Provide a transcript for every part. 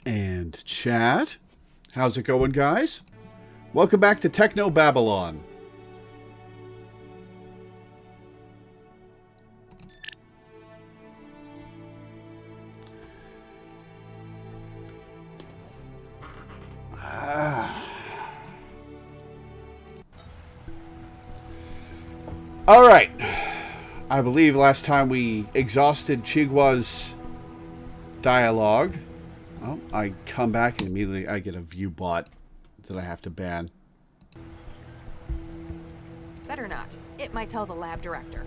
And chat. How's it going, guys? Welcome back to Technobabylon. All right. I believe last time we exhausted Chigua's dialogue. Oh, I come back and immediately I get a view bot that I have to ban. Better not. It might tell the lab director.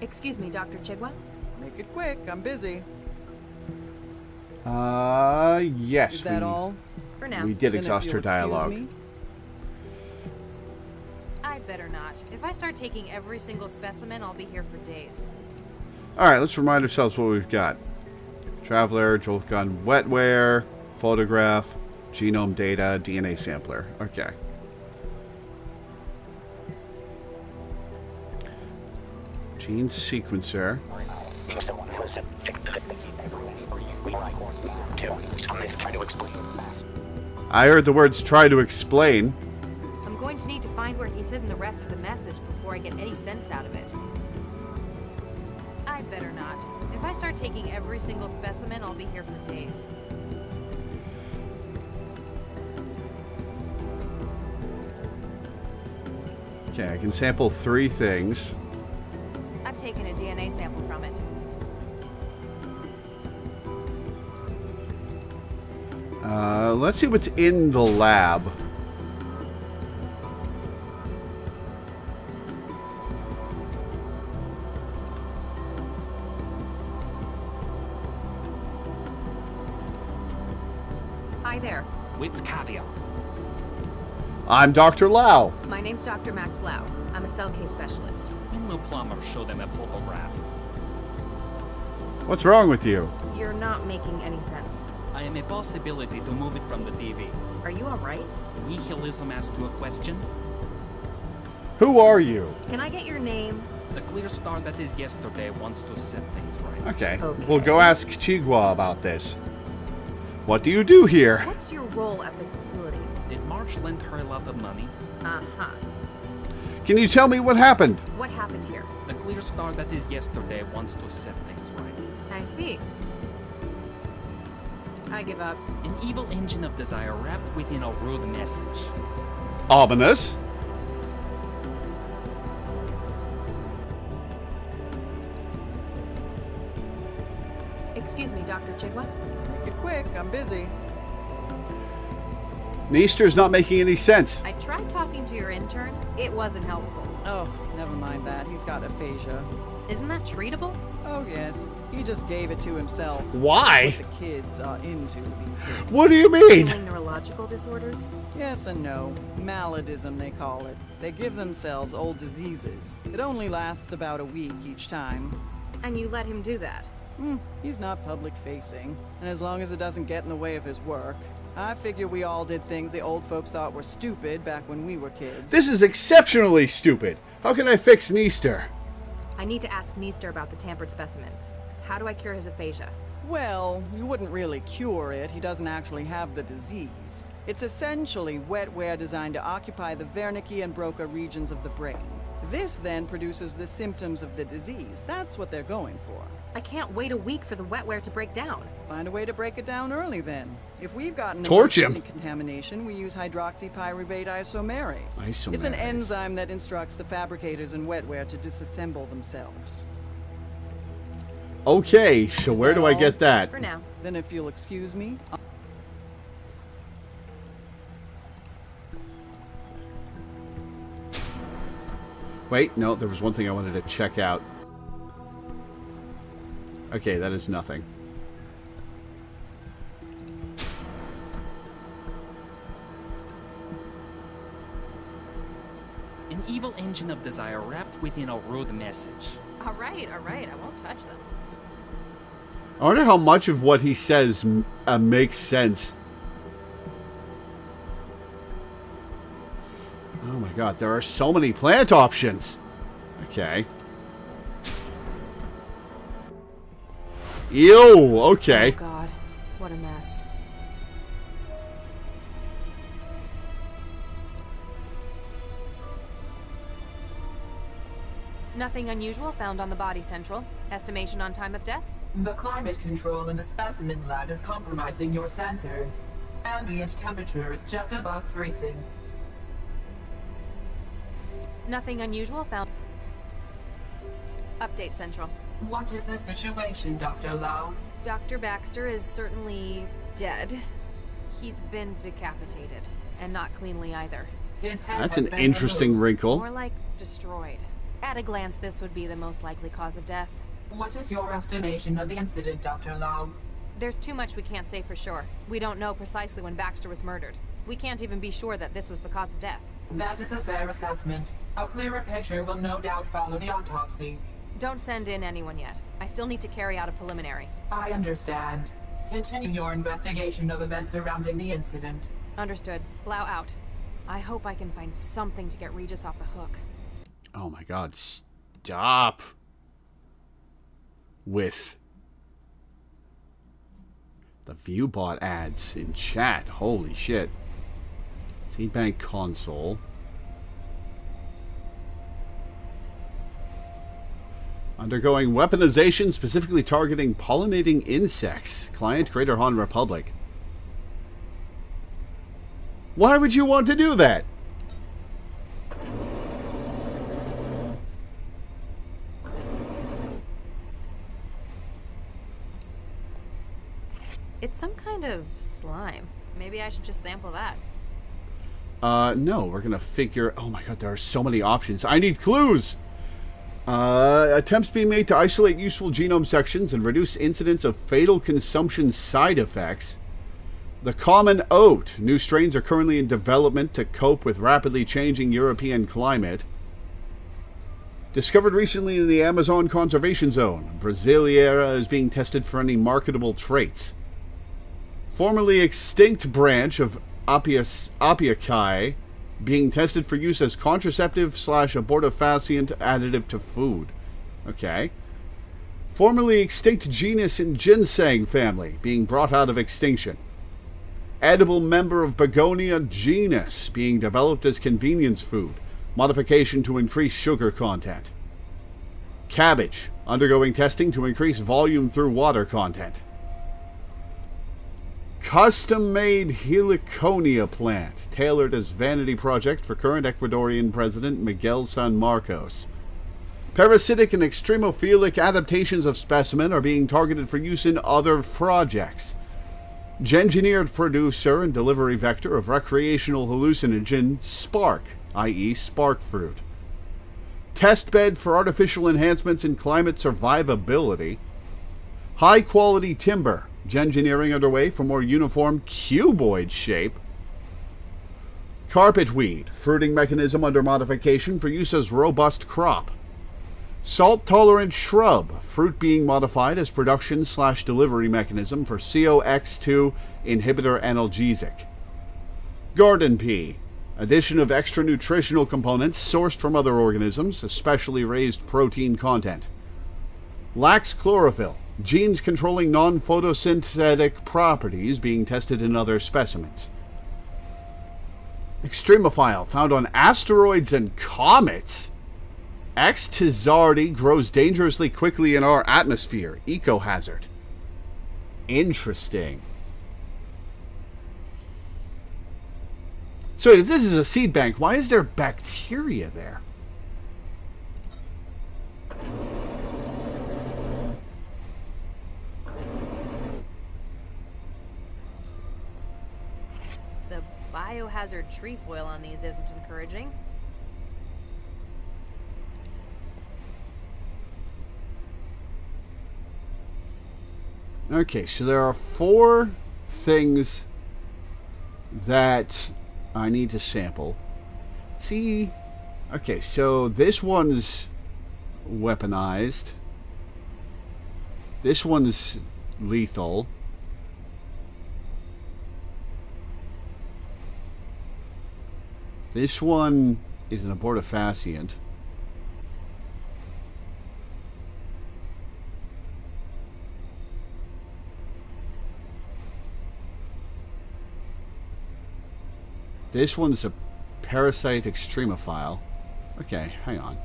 Excuse me, Dr. Chigwa? Make it quick, I'm busy. Yes. Is that all? For now. We did Then exhaust if her you'll excuse dialogue. me. I'd better not. If I start taking every single specimen, I'll be here for days. Alright, let's remind ourselves what we've got. Traveler, jolt gun, wetware, photograph, genome data, DNA sampler. Okay. Gene sequencer. I heard the words try to explain. I'm going to need to find where he's hidden the rest of the message before I get any sense out of it. I'd better not. If I start taking every single specimen, I'll be here for days. Okay, I can sample 3 things. I've taken a DNA sample from it. Let's see what's in the lab. Hi there. With caveat. I'm Dr. Lau. My name's Dr. Max Lau. I'm a cell case specialist. When will Plumber show them a photograph? What's wrong with you? You're not making any sense. I am a possibility to move it from the TV. Are you alright? Nihilism asked you a question? Who are you? Can I get your name? The clear star that is yesterday wants to set things right. Okay. Okay. We'll go ask Chigua about this. What do you do here? What's your role at this facility? Did March lend her a lot of money? Uh-huh. Can you tell me what happened? What happened here? The clear star that is yesterday wants to set things right. I see. I give up. An evil engine of desire wrapped within a rude message. Ominous. Excuse me, Dr. Chigwa? Make it quick, I'm busy. Neaster's not making any sense. I tried talking to your intern. It wasn't helpful. Oh, never mind that. He's got aphasia. Isn't that treatable? Oh, yes. He just gave it to himself. Why? That's what the kids are into these days. What do you mean? Feeling neurological disorders? Yes and no. Maladism, they call it. They give themselves old diseases. It only lasts about a week each time. And you let him do that? He's not public-facing. And as long as it doesn't get in the way of his work. I figure we all did things the old folks thought were stupid back when we were kids. This is exceptionally stupid. How can I fix Neaster? I need to ask Neaster about the tampered specimens. How do I cure his aphasia? Well, you wouldn't really cure it. He doesn't actually have the disease. It's essentially wetware designed to occupy the Wernicke and Broca regions of the brain. This then produces the symptoms of the disease. That's what they're going for. I can't wait a week for the wetware to break down. Find a way to break it down early then. If we've got an Torch him. emergency contamination, we use hydroxypyruvate isomerase. It's an Isomerase. enzyme that instructs the fabricators in wetware to disassemble themselves. Okay, so Is where that do I all? get that? For now. Then if you'll excuse me, Wait, no, there was one thing I wanted to check out. Okay, that is nothing. An evil engine of desire wrapped within a rude message. All right, I won't touch them. I wonder how much of what he says makes sense. Oh my god, there are so many plant options. Okay. Ew, okay. Oh god, what a mess. Nothing unusual found on the body, Central. Estimation on time of death? The climate control in the specimen lab is compromising your sensors. Ambient temperature is just above freezing. Nothing unusual found. Update, Central. What is the situation, Dr. Lau? Dr. Baxter is certainly dead. He's been decapitated, and not cleanly either. His head That's has an been interesting removed. wrinkle. More like destroyed. At a glance, this would be the most likely cause of death. What is your estimation of the incident, Dr. Lau? There's too much we can't say for sure. We don't know precisely when Baxter was murdered. We can't even be sure that this was the cause of death. That is a fair assessment. A clearer picture will no doubt follow the autopsy. Don't send in anyone yet. I still need to carry out a preliminary. I understand. Continue your investigation of events surrounding the incident. Understood. Lau out. I hope I can find something to get Regis off the hook. Oh my god, stop with the ViewBot ads in chat. Holy shit. Seedbank console. Undergoing weaponization, specifically targeting pollinating insects. Client, Greater Han Republic. Why would you want to do that? It's some kind of slime. Maybe I should just sample that. No, we're gonna figure... Oh my god, there are so many options. I need clues! Attempts being made to isolate useful genome sections and reduce incidence of fatal consumption side effects. The common oat. New strains are currently in development to cope with rapidly changing European climate. Discovered recently in the Amazon Conservation Zone. Brasileira is being tested for any marketable traits. Formerly extinct branch of Apiaceae being tested for use as contraceptive / abortifacient additive to food. Okay. Formerly extinct genus in ginseng family being brought out of extinction. Edible member of Begonia genus being developed as convenience food. Modification to increase sugar content. Cabbage undergoing testing to increase volume through water content. Custom-made heliconia plant, tailored as vanity project for current Ecuadorian President Miguel San Marcos. Parasitic and extremophilic adaptations of specimen are being targeted for use in other projects. Gengineered producer and delivery vector of recreational hallucinogen Spark, i.e. spark fruit. Test bed for artificial enhancements in climate survivability. High-quality timber. Gengineering underway for more uniform cuboid shape. Carpetweed. Fruiting mechanism under modification for use as robust crop. Salt-tolerant shrub. Fruit being modified as production / delivery mechanism for COX2 inhibitor analgesic. Garden pea. Addition of extra nutritional components sourced from other organisms, especially raised protein content. Lacks chlorophyll. Genes controlling non-photosynthetic properties being tested in other specimens. Extremophile found on asteroids and comets. X. tizardi grows dangerously quickly in our atmosphere. Ecohazard. Interesting. So if this is a seed bank, why is there bacteria there? The biohazard trefoil on these isn't encouraging. Okay, so there are 4 things that I need to sample. See? Okay, so this one's weaponized. This one's lethal. This one is an abortifacient. This one's a parasite extremophile. Okay, hang on.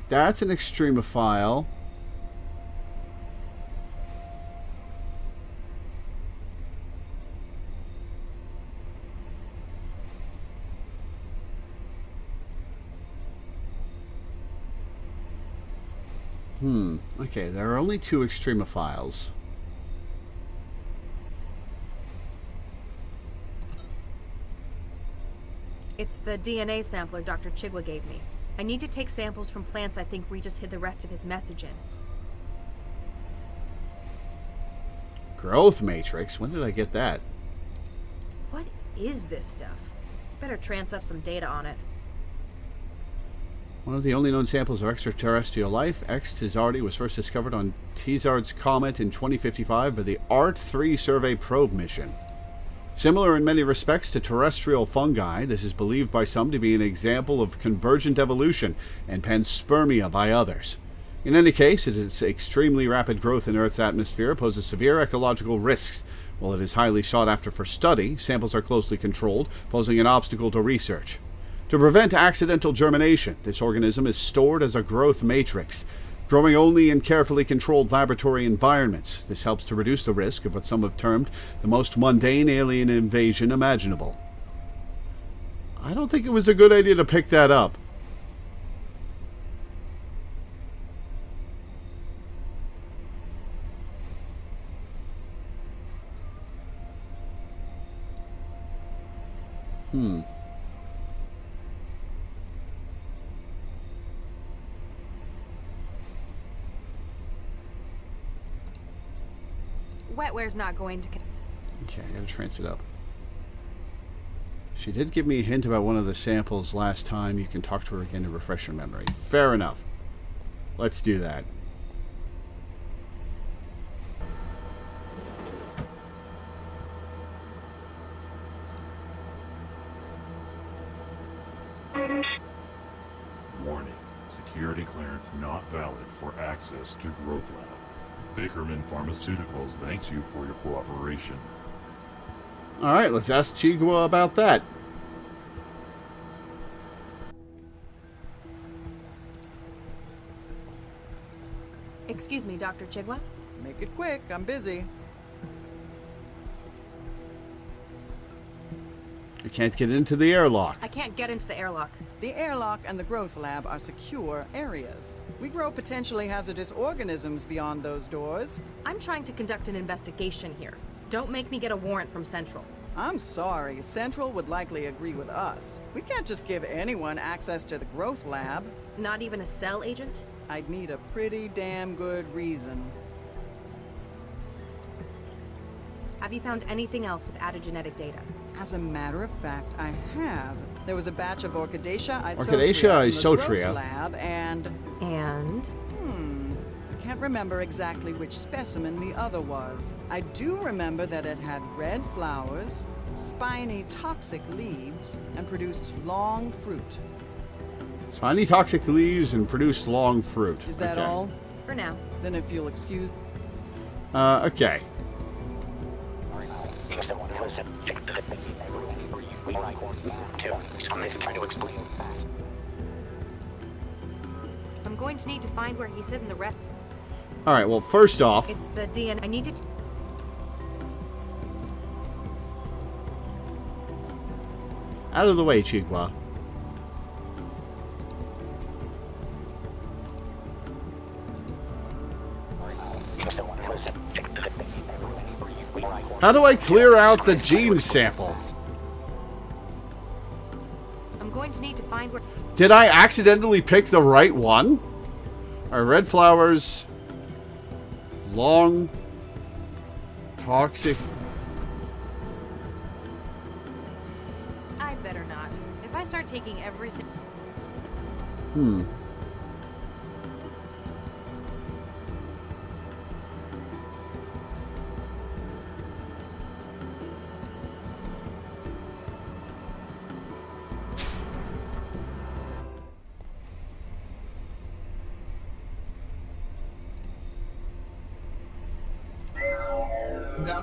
That's an extremophile. Okay, there are only 2 extremophiles. It's the DNA sampler Dr. Chigwa gave me. I need to take samples from plants I think Regis hid the rest of his message in. Growth matrix? When did I get that? What is this stuff? Better trans up some data on it. One of the only known samples of extraterrestrial life, X Tizardi was first discovered on Tizard's comet in 2055 by the ART-3 survey probe mission. Similar in many respects to terrestrial fungi, this is believed by some to be an example of convergent evolution and panspermia by others. In any case, its extremely rapid growth in Earth's atmosphere poses severe ecological risks. While it is highly sought after for study, samples are closely controlled, posing an obstacle to research. To prevent accidental germination, this organism is stored as a growth matrix, growing only in carefully controlled laboratory environments. This helps to reduce the risk of what some have termed the most mundane alien invasion imaginable. I don't think it was a good idea to pick that up. Wetware's not going to... Okay, I gotta trance it up. She did give me a hint about one of the samples last time. You can talk to her again to refresh your memory. Fair enough. Let's do that. Warning. Security clearance not valid for access to Growth Lab. Vickerman Pharmaceuticals thanks you for your cooperation. Alright, let's ask Chigwa about that. Excuse me, Dr. Chigwa? Make it quick, I'm busy. I can't get into the airlock. I can't get into the airlock. The airlock and the growth lab are secure areas. We grow potentially hazardous organisms beyond those doors. I'm trying to conduct an investigation here. Don't make me get a warrant from Central. I'm sorry, Central would likely agree with us. We can't just give anyone access to the growth lab. Not even a cell agent? I'd need a pretty damn good reason. Have you found anything else with added genetic data? As a matter of fact, I have. There was a batch of Orchidaceae Orchidaceae isotria from the isotria. growth lab, and I can't remember exactly which specimen the other was. I do remember that it had red flowers, spiny toxic leaves, and produced long fruit. Spiny toxic leaves and produced long fruit. Is that Okay. all? For now. Then if you'll excuse... Okay. I'm going to need to find where he's hidden the rest. Alright, well, first off... It's the DNA. I need to... Out of the way, Chigwa. How do I clear out the gene sample? I'm going to need to find where... Did I accidentally pick the right one? Alright, red flowers. Long. Toxic. I better not. If I start taking every...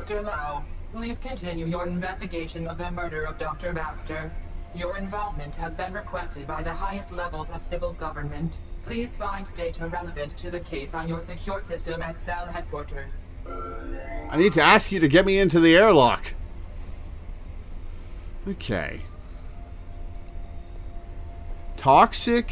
Dr. Lau, please continue your investigation of the murder of Dr. Baxter. Your involvement has been requested by the highest levels of civil government. Please find data relevant to the case on your secure system at cell headquarters. I need to ask you to get me into the airlock. Okay. Toxic.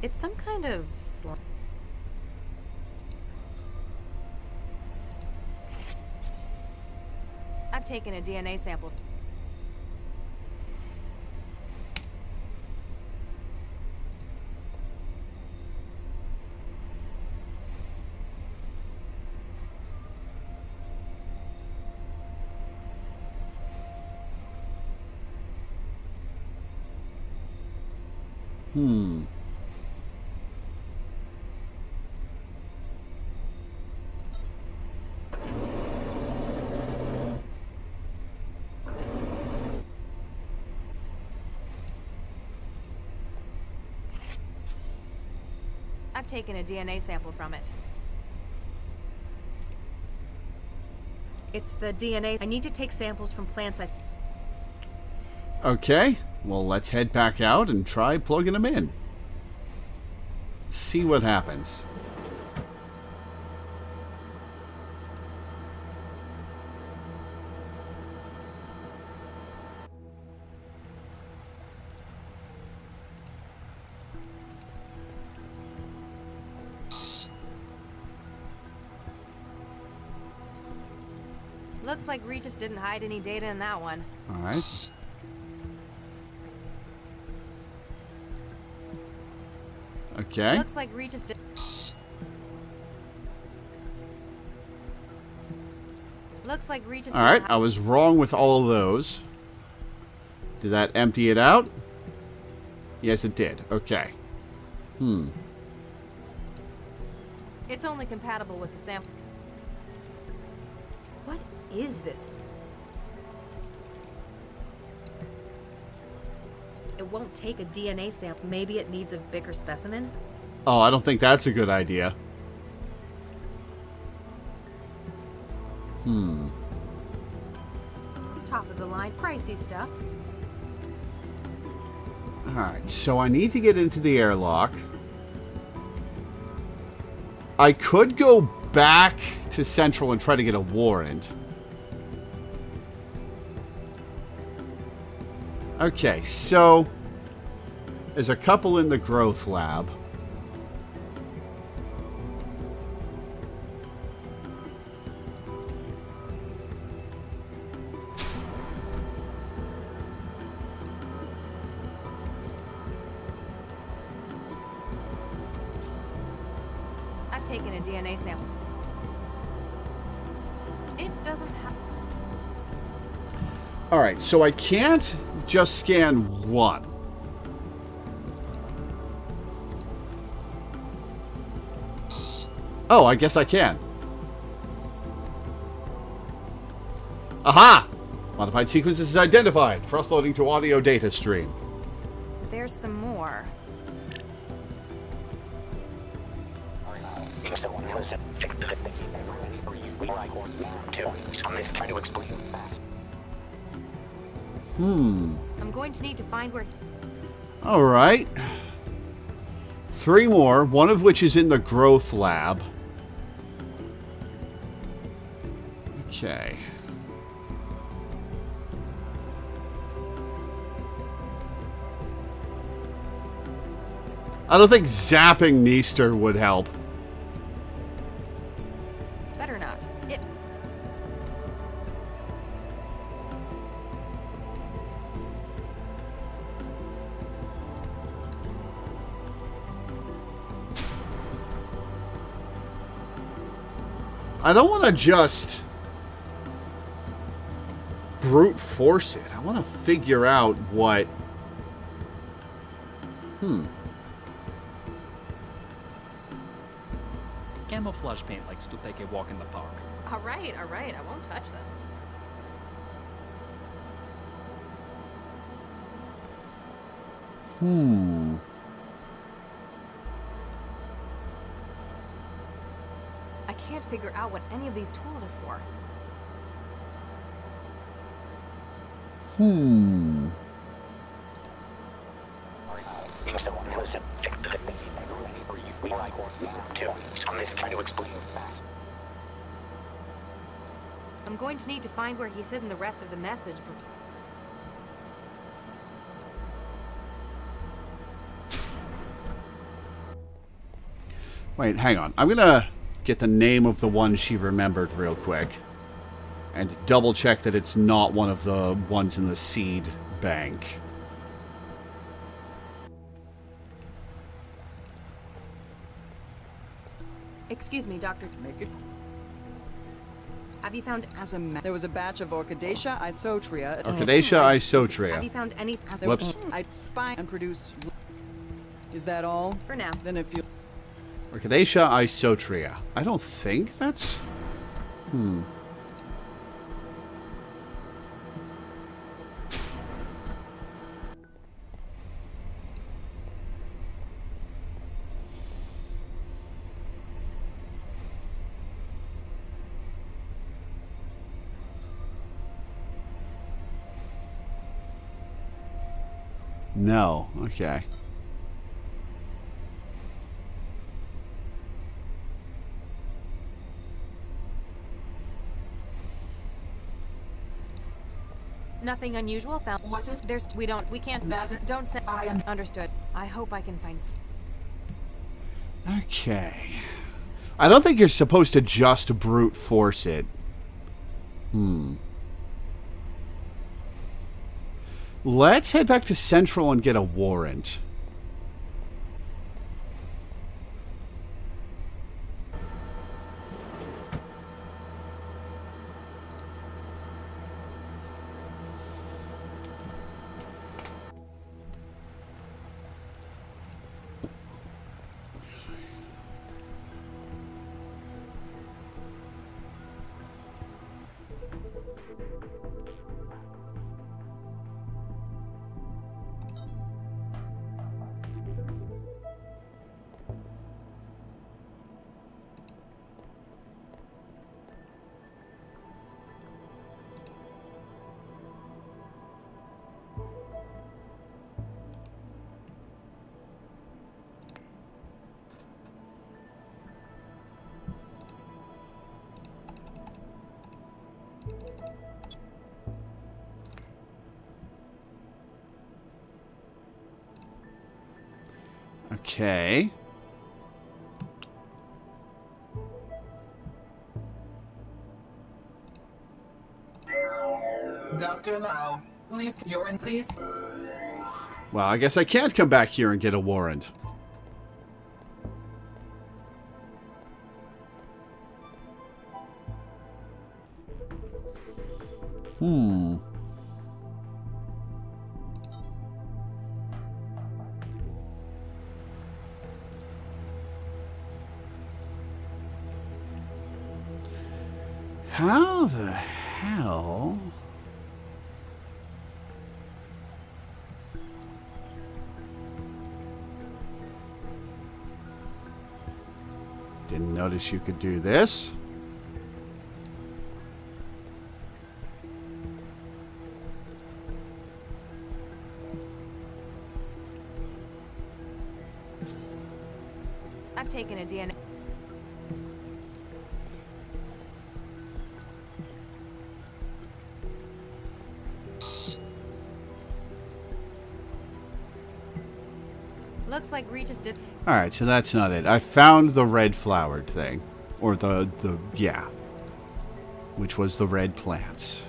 It's some kind of I've taken a DNA sample. I've taken a DNA sample from it. It's the DNA. I need to take samples from plants. Okay, well, let's head back out and try plugging them in. See what happens. Looks like Regis didn't hide any data in that one. All right. Okay. Looks like Regis did. Looks like Regis. All right, I was wrong with all of those. Did that empty it out? Yes, it did. Okay. It's only compatible with the sample. What is this? It won't take a DNA sample. Maybe it needs a bigger specimen? Oh, I don't think that's a good idea. Top of the line, pricey stuff. Alright, so I need to get into the airlock. I could go back to Central and try to get a warrant. Okay, so there's a couple in the growth lab. I've taken a DNA sample. It doesn't have. Alright, so I can't just scan one. Oh, I guess I can. Aha! Modified sequences is identified. Cross-loading to audio data stream. There's some more. I'm going to need to find where. Alright. 3 more, one of which is in the growth lab. Okay. I don't think zapping Neaster would help. Better not. It. I don't want to just brute force it. I want to figure out what Camouflage paint likes to take a walk in the park. All right, I won't touch them. I can't figure out what any of these tools are for. I'm going to need to find where he's hidden the rest of the message. Wait, hang on. I'm gonna get the name of the one she remembered real quick. And double check that it's not one of the ones in the seed bank. Excuse me, Doctor. Make it. Have you found... There was a batch of Orchidacea isotria. Orchidacea Have isotria. you found any... Whoops. I spy and produce. Is that all? For now. Then if you. Orchidacea isotria. I don't think that's... No. Okay. Nothing unusual found. What is... We can't... That is... Don't say... I am... Understood. I hope I can find... Okay. I don't think you're supposed to just brute force it. Let's head back to Central and get a warrant. Okay. Dr. Lau, please, you're in, please. Well, I guess I can't come back here and get a warrant. How the hell? Didn't notice you could do this. I've taken a DNA... Looks like Regis did... Alright, so that's not it. I found the red flowered thing. Or yeah. Which was the red plants.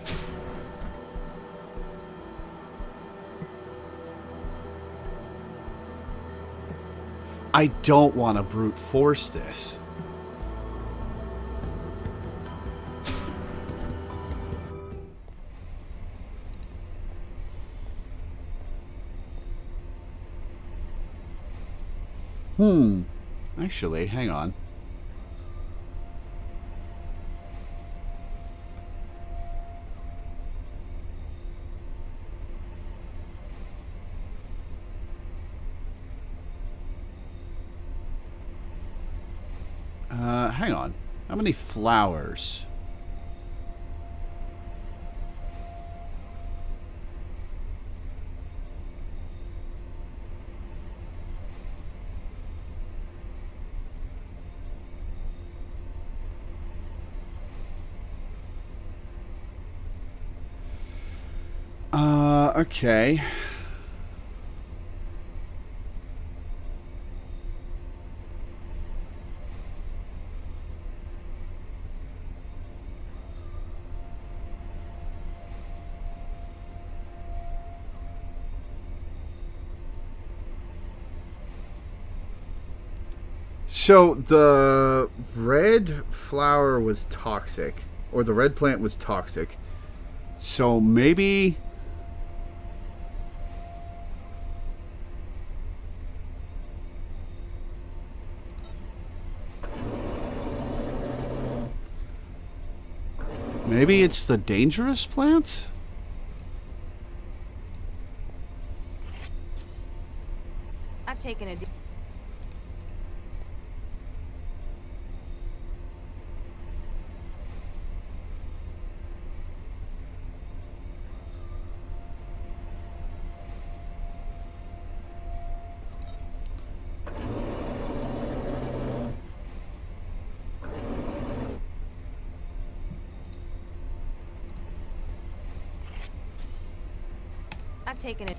I don't want to brute force this. Actually, hang on. Hang on. How many flowers? Okay. So the red flower was toxic, or the red plant was toxic. So maybe... maybe it's the dangerous plants? I've taken a... I've taken it.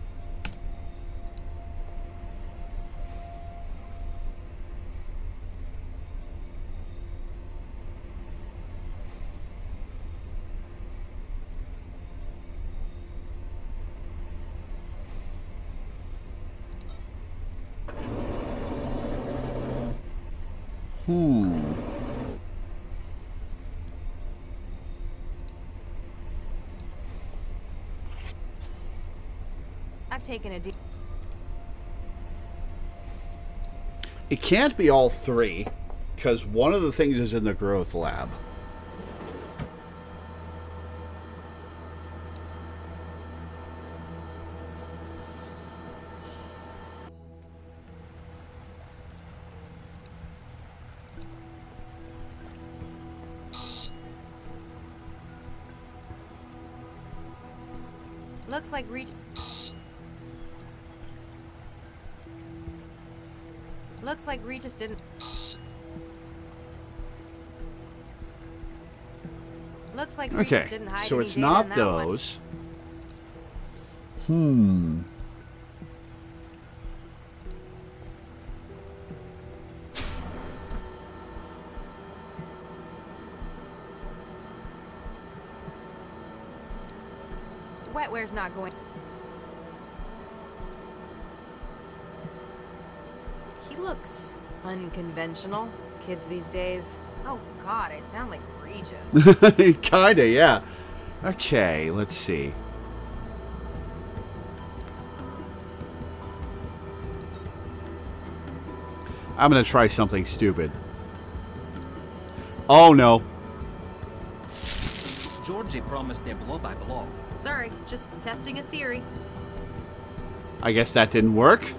I've taken a... It can't be all three, because one of the things is in the growth lab. Looks like Looks like Regis didn't... Looks like Regis didn't hide so any it's data not in that those. Wetware's not going... He looks unconventional. Kids these days. Oh god, I sound like Regis. Kinda, yeah. Okay, let's see. I'm gonna try something stupid. Oh no. Georgie promised a blow by blow. Sorry, just testing a theory. I guess that didn't work.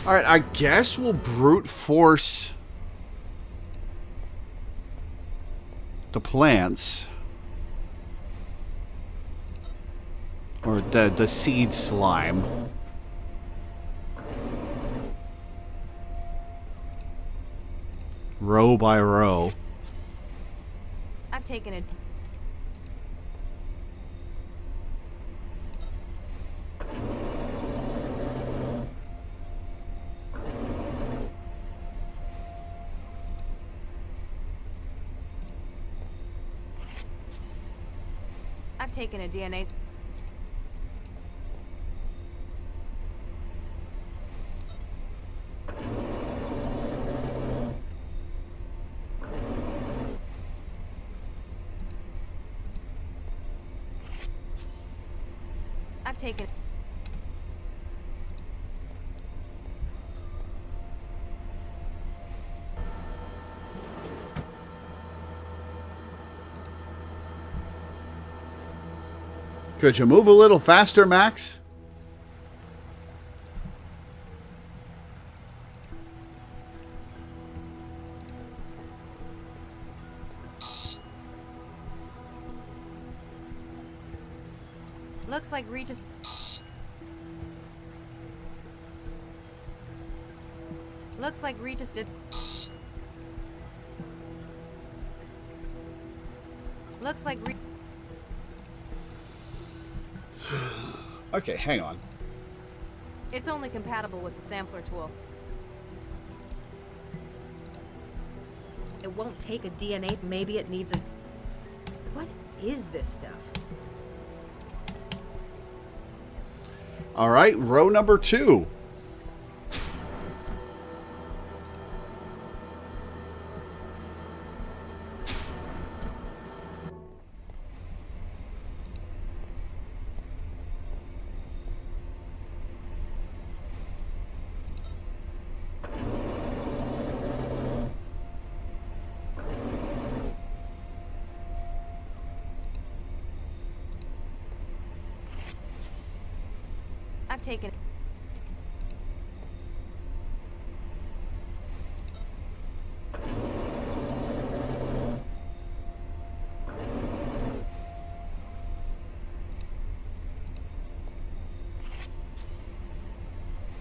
Alright, I guess we'll brute force the plants. Or the seed slime. Row by row. I've taken it. I've taken a DNA. I've taken... Could you move a little faster, Max? Looks like Regis... Looks like Regis did... Looks like Okay, hang on. It's only compatible with the sampler tool. It won't take a DNA. Maybe it needs a... What is this stuff? All right, row number 2. I've taken...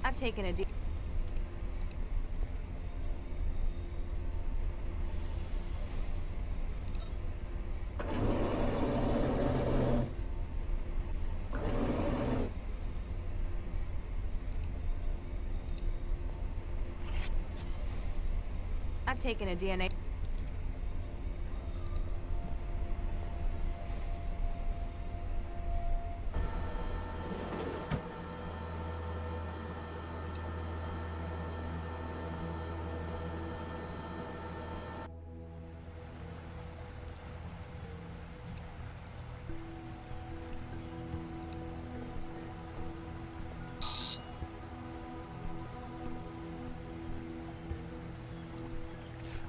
I've taken a... I've taken a DNA...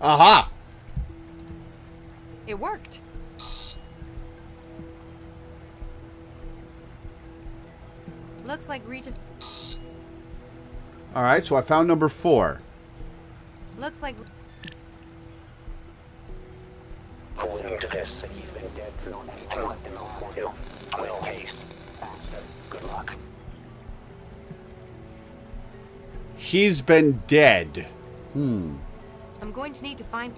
Aha! It worked. Looks like Regis... All right, so I found number 4. Looks like... According to this, he's been dead for 2. Well, case. Good luck. He's been dead. I'm going to need to find...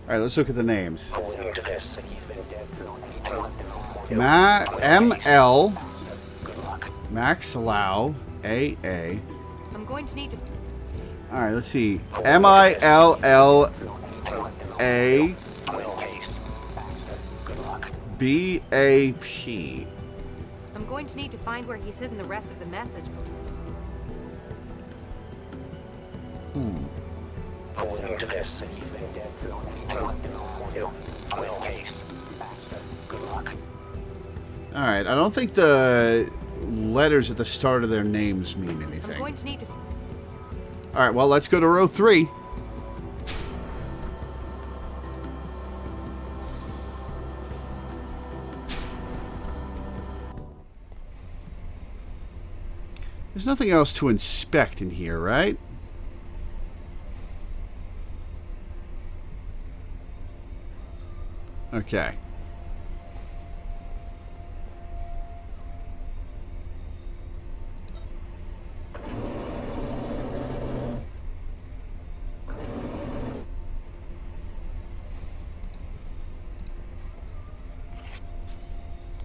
All right, let's look at the names. According to this, he's been dead for 2. ML, Good luck. Max Lau, AA. I'm going to need to... All right, let's see. MILLA Well, case. Good luck. BAP. I'm going to need to find where he's hidden the rest of the message before... According to this, he's been dead for 2. Well, case. Good luck. All right, I don't think the letters at the start of their names mean I'm anything. going to need to... All right, well, let's go to row 3. There's nothing else to inspect in here, right? Okay.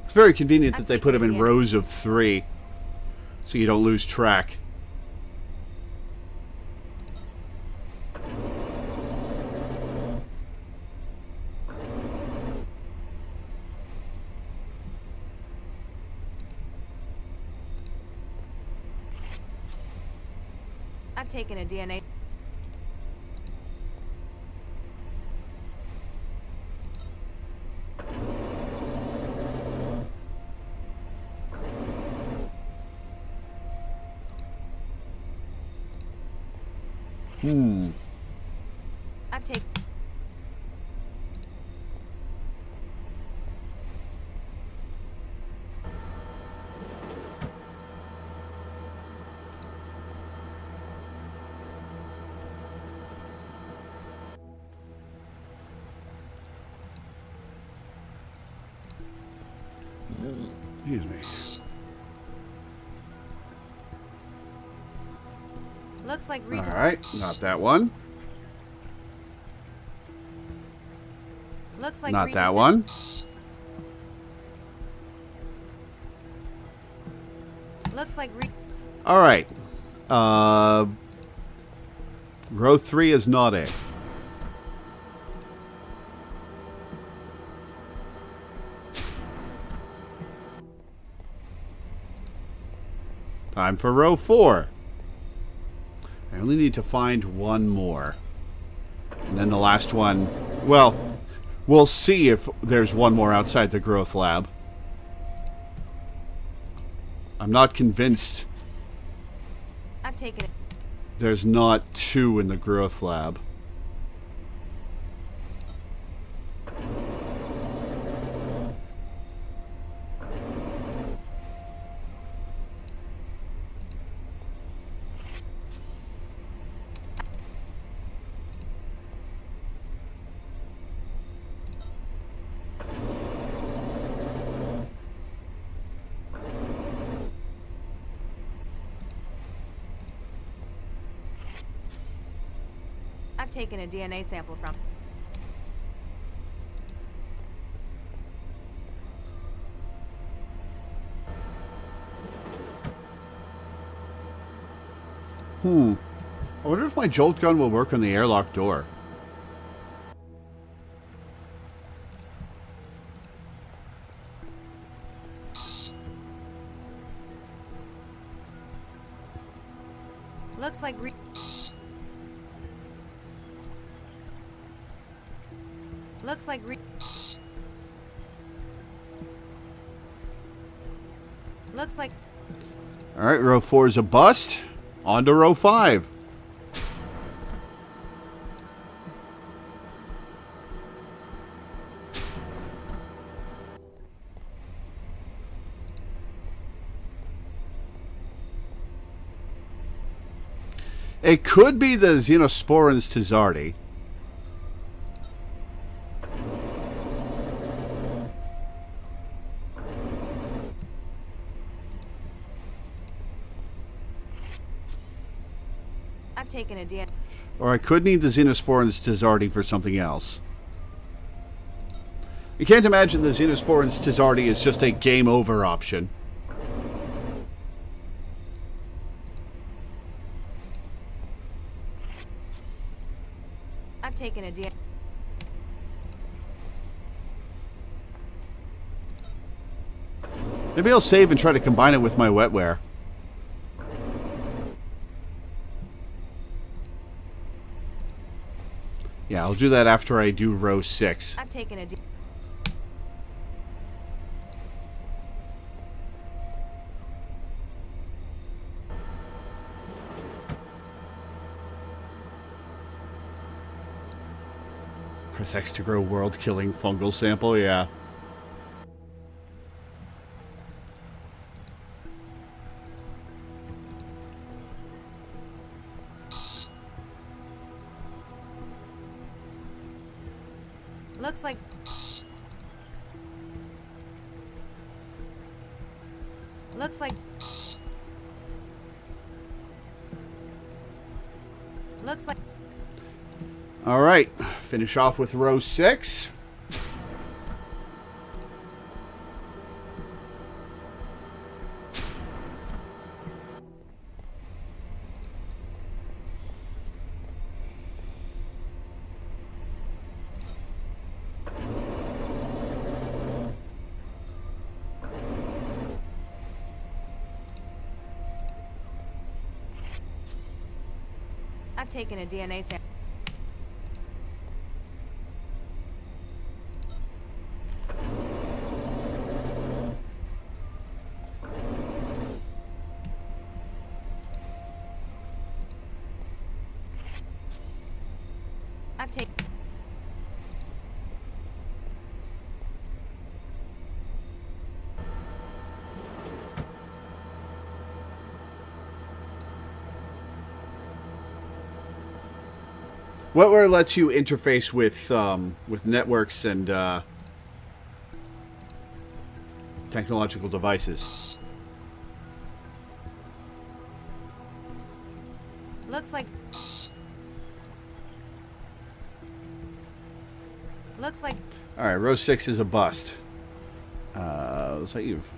It's very convenient that they put them in rows of 3 so you don't lose track. I've taken a DNA... I've taken... Excuse me. Looks like All Regis... right, not that one. Looks like Not Regis that did- one. Looks like All right. Row 3 is not A. Time for row 4. I only need to find one more. And then the last one, well, we'll see if there's one more outside the growth lab. I'm not convinced I've taken it. there's not 2 in the growth lab. I've taken a DNA sample from... I wonder if my jolt gun will work on the airlock door. Looks like Looks like Looks like... All right, row 4 is a bust. On to row 5. It could be the Xenosporans Tizardi. I've taken a DNA... Or I could need the Xenosporans Tizardi for something else. You can't imagine the Xenosporans Tizardi is just a game over option. I've taken a DNA... Maybe I'll save and try to combine it with my wetware. Yeah, I'll do that after I do row 6. I've taken a... Press X to grow world-killing fungal sample, yeah. Looks like... Looks like... Looks like... All right, finish off with row 6. I've taken a DNA sample. I've taken... Wetware lets you interface with networks and technological devices. Looks like... All right, row 6 is a bust. Looks like you've...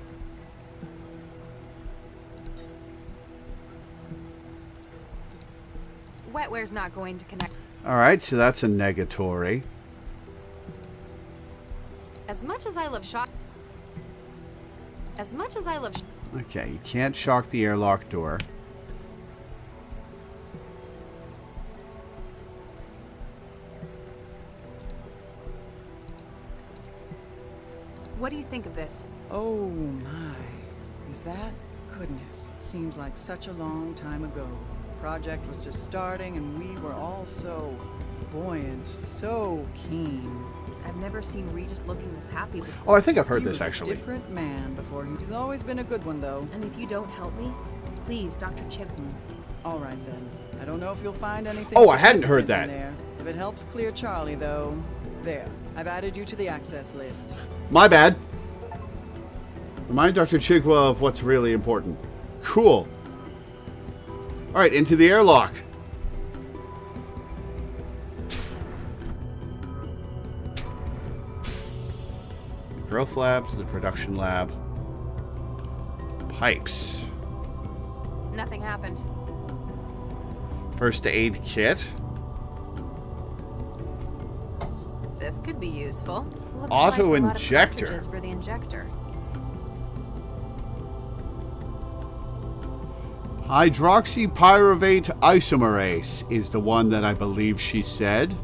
Wetware's not going to connect. All right, so that's a negatory. As much as I love shock... Okay, you can't shock the airlock door. What do you think of this? Oh my. Is that? Goodness. Seems like such a long time ago. Project was just starting and we were all so buoyant, so keen. I've never seen Regis looking this happy before. Oh, I think I've heard He this was actually. a different man before. He's always been a good one though. And if you don't help me, please, Dr. Chigwell. All right then. I don't know if you'll find anything. Oh, I hadn't heard significant that. in there. If it helps clear Charlie though, there. I've added you to the access list. My bad. Remind Dr. Chigwa of what's really important. Cool. All right, into the airlock. The growth lab to the production lab. Pipes. Nothing happened. First aid kit. This could be useful. Looks Auto like a lot of injector. cartridges for the injector. Hydroxypyruvate isomerase is the one that I believe she said.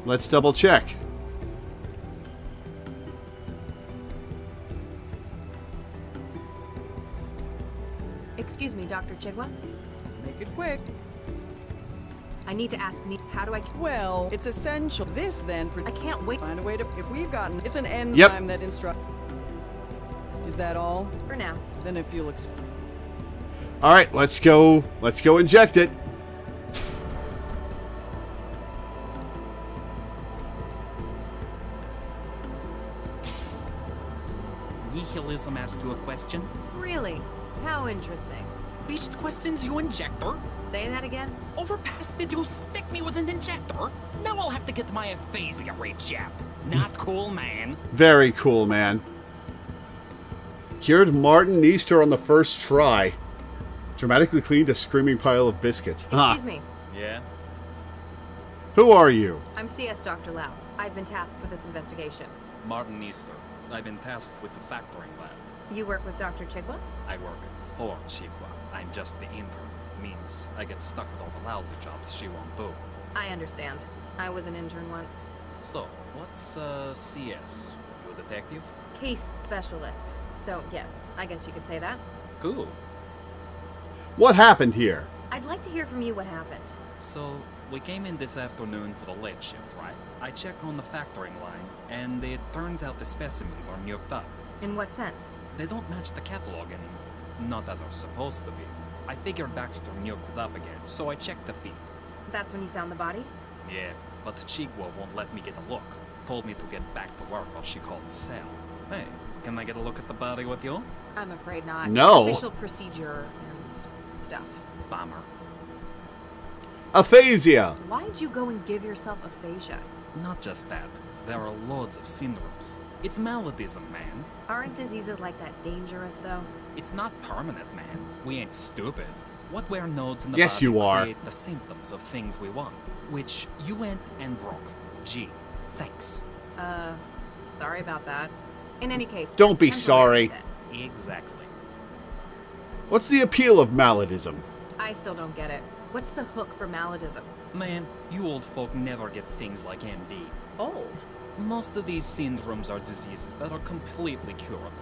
Let's double check. Excuse me, Dr. Chigwa. Make it quick. I need to ask me, how do I... Well, it's essential. This then... I can't wait Find a way to... If we've gotten... It's an enzyme that instructs... Is that all? for now. Then if you'll... excuse. All right, let's go. Let's go inject it. Nihilism asked you a question. Really? How interesting. Beached questions, you injector. Say that again? Overpass, did you stick me with an injector? Now I'll have to get my aphasia rechapped. Not cool, man. Very cool, man. Cured Martin Easter on the first try. Dramatically cleaned a screaming pile of biscuits. Excuse me. Yeah? Who are you? I'm CS Dr. Lau. I've been tasked with this investigation. Martin Easter. I've been tasked with the factoring lab. You work with Dr. Chigwa? I work for Chikwa. I'm just the intern. Means I get stuck with all the lousy jobs she won't do. I understand. I was an intern once. So, what's CS? You a detective? Case specialist. So, yes, I guess you could say that. Cool. What happened here? I'd like to hear from you what happened. So, we came in this afternoon for the late shift, right? I checked on the factoring line, and it turns out the specimens are nuked up. In what sense? They don't match the catalog anymore. Not that they're supposed to be. I figured Baxter nuked it up again, so I checked the feed. That's when you found the body? Yeah, but Chigwa won't let me get a look. Told me to get back to work while she called Sal. Hey, can I get a look at the body with you? I'm afraid not. No. Official procedure and stuff. Bummer. Aphasia. Why'd you go and give yourself aphasia? Not just that. There are loads of syndromes. It's maladism, man. Aren't diseases like that dangerous, though? It's not permanent, man. We ain't stupid. What were nodes in the Yes, body you are. create the symptoms of things we want, which you went and broke. Gee, thanks. Sorry about that. In any case, Don't be temporary sorry. then. Exactly. What's the appeal of maladism? I still don't get it. What's the hook for maladism? Man, you old folk never get things like MD. old. Most of these syndromes are diseases that are completely curable.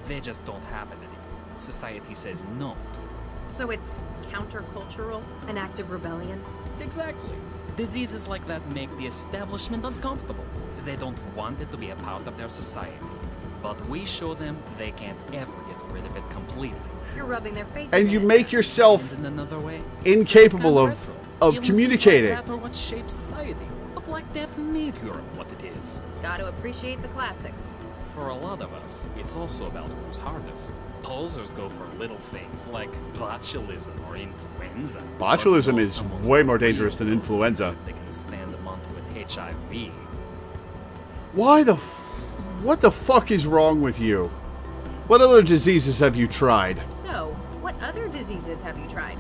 They just don't happen anymore. Society says no to them. So it's countercultural? An act of rebellion? Exactly. Diseases like that make the establishment uncomfortable. They don't want it to be a part of their society. But we show them they can't ever get rid of it completely. You're rubbing their faces And in you it. make yourself And in another way, incapable down of retro. of communicating. Illnesses like that are what shapes society. The Black Death made Europe what it is. Gotta appreciate the classics. For a lot of us, it's also about who's hardest. Posers go for little things like botulism or influenza. Botulism But is someone's way more real dangerous than posers influenza. They can stand a month with HIV. Why the what the fuck is wrong with you? What other diseases have you tried? So, what other diseases have you tried?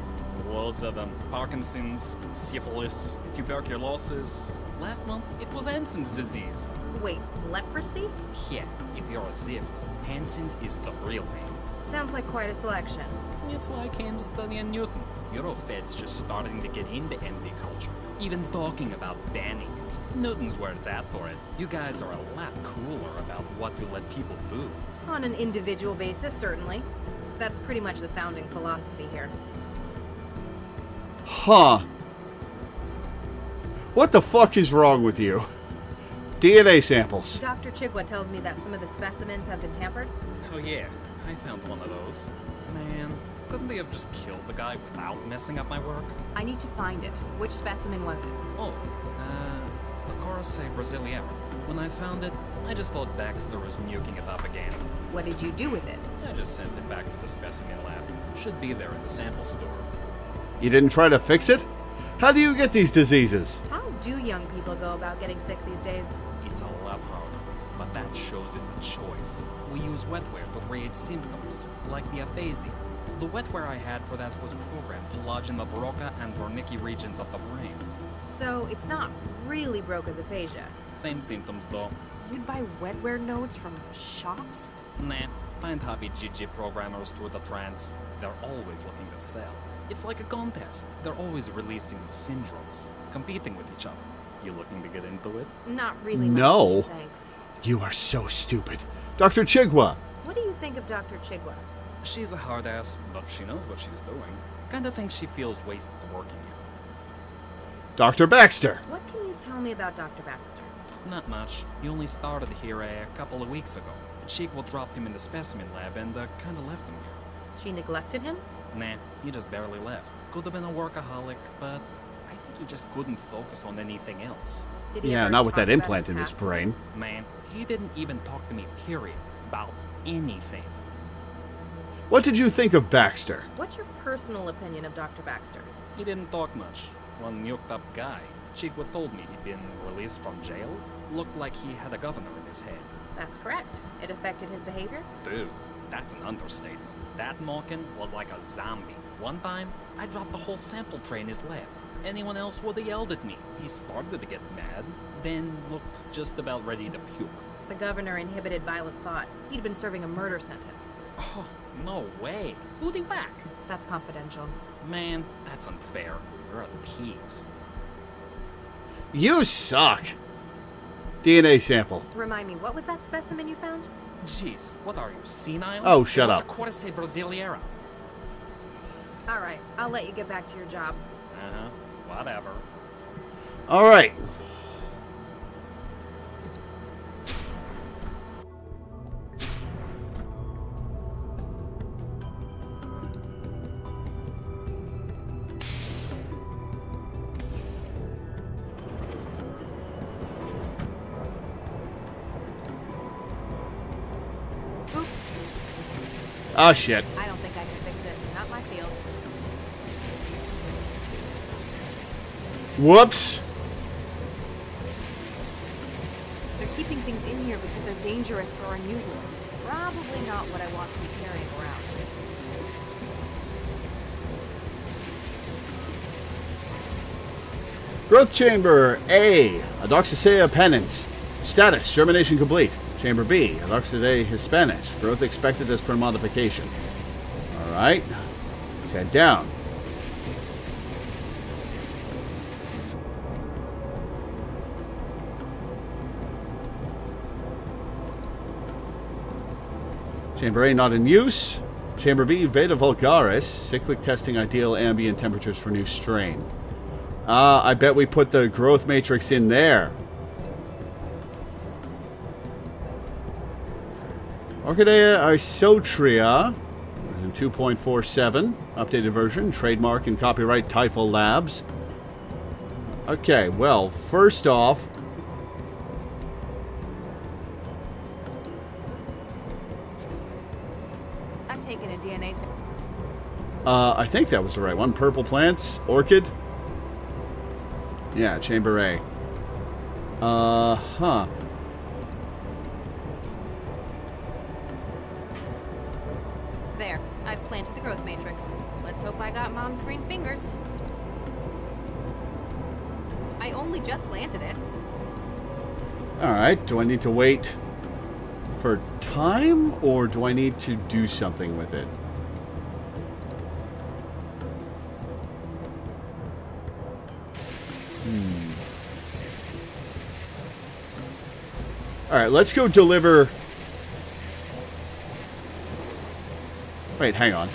Loads of them. Parkinson's, syphilis, tuberculosis. Last month, it was Hansen's disease. Wait, leprosy? Yeah, if you're a Zift, Hansen's is the real name. Sounds like quite a selection. That's why I came to study in Newton. Eurofed's just starting to get into MD culture. Even talking about banning it. Newton's where it's at for it. You guys are a lot cooler about what you let people do. On an individual basis, certainly. That's pretty much the founding philosophy here. Huh. What the fuck is wrong with you? DNA samples. Dr. Chigwa tells me that some of the specimens have been tampered. Oh yeah, I found one of those. Man, couldn't they have just killed the guy without messing up my work? I need to find it. Which specimen was it? Oh, the Corsae Brasileira. When I found it, I just thought Baxter was nuking it up again. What did you do with it? I just sent it back to the specimen lab. Should be there in the sample store. You didn't try to fix it? How do you get these diseases? How do young people go about getting sick these days? It's a lot harder, but that shows it's a choice. We use wetware to create symptoms, like the aphasia. The wetware I had for that was programmed to lodge in the Broca and Wernicke regions of the brain. So it's not really Broca's aphasia. Same symptoms though. You'd buy wetware nodes from shops? Nah, find hobby GG programmers through the trans. They're always looking to sell. It's like a contest. They're always releasing new syndromes, competing with each other. You looking to get into it? Not really. No. Thanks. You are so stupid. Dr. Chigwa. What do you think of Dr. Chigwa? She's a hard ass, but she knows what she's doing. Kinda thinks she feels wasted working here. Dr. Baxter. What can you tell me about Dr. Baxter? Not much. He only started here a couple of weeks ago. Chigwa dropped him in the specimen lab and kinda left him here. She neglected him? Nah, he just barely left. Could have been a workaholic, but I think he just couldn't focus on anything else. Did he Yeah, ever not with talk that about implant his in his past? brain. Man, he didn't even talk to me, period, about anything. What did you think of Baxter? What's your personal opinion of Dr. Baxter? He didn't talk much. One nuked up guy. Chigwa told me he'd been released from jail. Looked like he had a governor in his head. That's correct. It affected his behavior? Dude, that's an understatement. That Malkin was like a zombie. One time, I dropped the whole sample tray in his lab. Anyone else would have yelled at me. He started to get mad, then looked just about ready to puke. The governor inhibited violent thought. He'd been serving a murder sentence. Oh, no way. Who'd he whack? That's confidential. Man, that's unfair. You're a tease. You suck. DNA sample. Remind me, what was that specimen you found? Jeez, what are you, senile? Oh, shut it up. was a Corsae Brasileira. Alright, I'll let you get back to your job. Uh-huh, whatever. All right. Oops. Oh, shit. I don't think I can fix it. Not my field. Whoops. They're keeping things in here because they're dangerous or unusual. Probably not what I want to be carrying around. Growth chamber A. Adoxacea pennant. Status. Germination complete. Chamber B. Adoxacea hispanis. Growth expected as per modification. All right. Let's head down. Chamber A not in use. Chamber B, Beta Vulgaris. Cyclic testing ideal ambient temperatures for new strain. I bet we put the growth matrix in there. Orchidea Isotria. Version 2.47. Updated version. Trademark and copyright Typho Labs. Okay, well, first off... I've taken a DNA sample. I think that was the right one. Purple plants. Orchid. Yeah, Chamber A. Huh. There, I've planted the growth matrix. Let's hope I got Mom's green fingers. I only just planted it. Alright, do I need to wait for time, or do I need to do something with it? Alright, let's go deliver... Wait, hang on.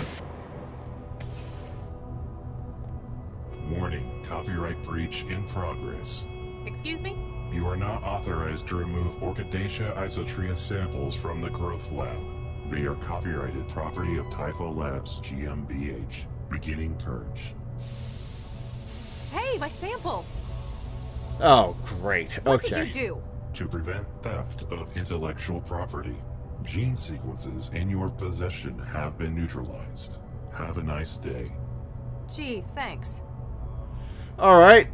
Warning, copyright breach in progress. Excuse me? You are not authorized to remove Orchidea Isotria samples from the growth lab. They are copyrighted property of Typho Labs GmbH. Beginning purge. Hey, my sample! Oh, great. What Okay. did you do? To prevent theft of intellectual property, gene sequences in your possession have been neutralized. Have a nice day. Gee, thanks. Alright.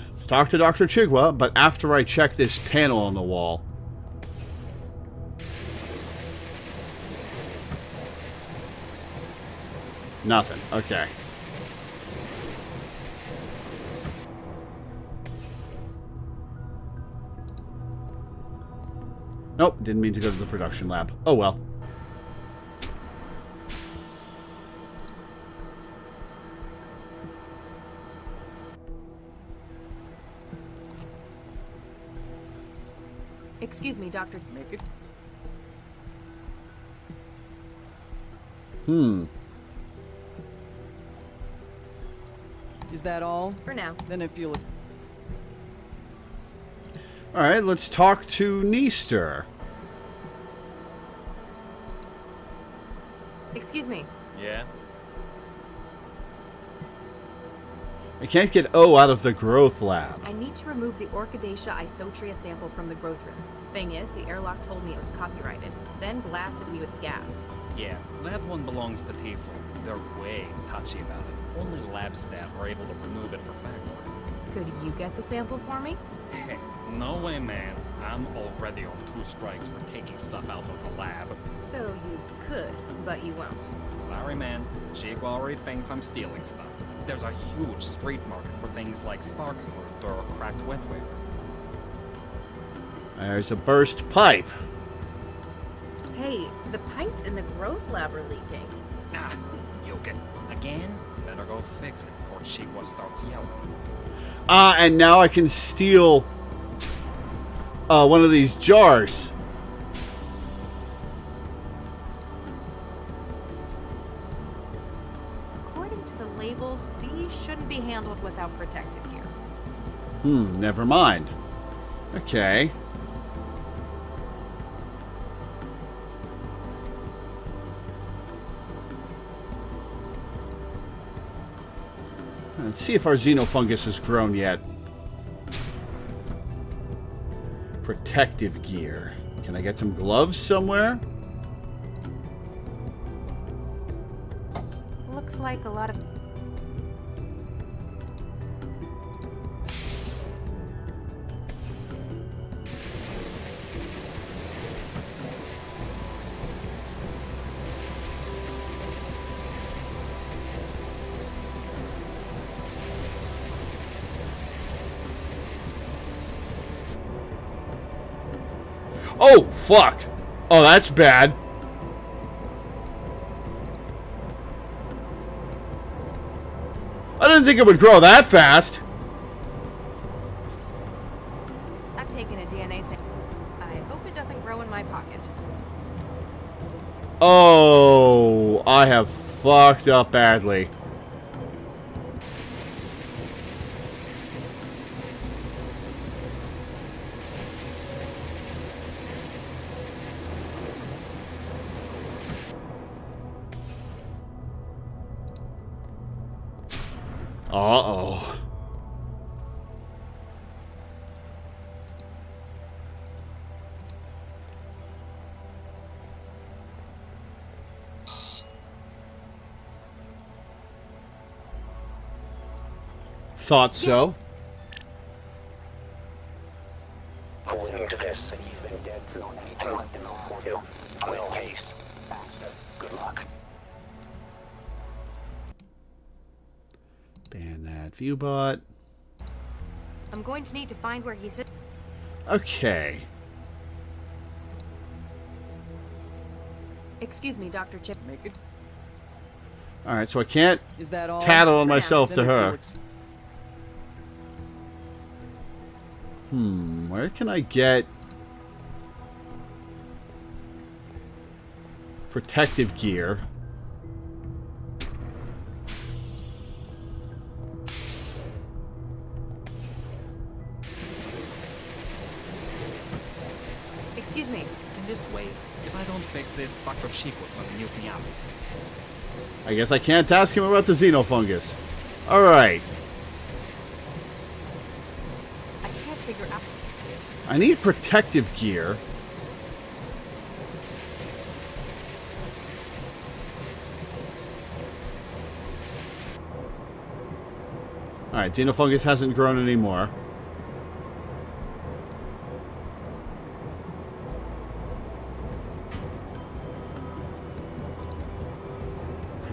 Let's talk to Dr. Chigwa, but after I check this panel on the wall. Nothing. Okay. Nope, didn't mean to go to the production lab. Oh well. Excuse me, Doctor. Make it. Is that all? For now. Then if you'll... Alright, let's talk to Neaster. Excuse me. Yeah? I can't get O out of the growth lab. I need to remove the Orchidea Isotria sample from the growth room. Thing is, the airlock told me it was copyrighted, then blasted me with gas. Yeah, that one belongs to Tifu. They're way touchy about it. Only lab staff are able to remove it for factory. Could you get the sample for me? Hey, no way, man. I'm already on 2 strikes for taking stuff out of the lab. So you could, but you won't. Sorry, man. Chigwa already thinks I'm stealing stuff. There's a huge street market for things like spark fruit or cracked wetware. There's a burst pipe. Hey, the pipes in the growth lab are leaking. Ah, you get again? Better go fix it before Chigwa starts yelling. And now I can steal one of these jars. According to the labels, these shouldn't be handled without protective gear. Never mind. Okay. Let's see if our xenofungus has grown yet. Protective gear. Can I get some gloves somewhere? Looks like a lot of... Oh, fuck. Oh, that's bad. I didn't think it would grow that fast. I've taken a DNA sample. I hope it doesn't grow in my pocket. Oh, I have fucked up badly. Uh-oh. Thought so. Yes. According to this, he's been dead for well, case. Good luck. Ban that viewbot. I'm going to need to find where he's hidden. Okay. Excuse me, Dr. Chip. Make it. Alright, so I can't Is that all? tattle on myself Then to if you'll her. Where can I get protective gear? Excuse me. In this way, if I don't fix this, Dr. Chico's gonna mute me out. I guess I can't ask him about the xenofungus. Alright. I can't figure out. I need protective gear. Alright, xenofungus hasn't grown anymore.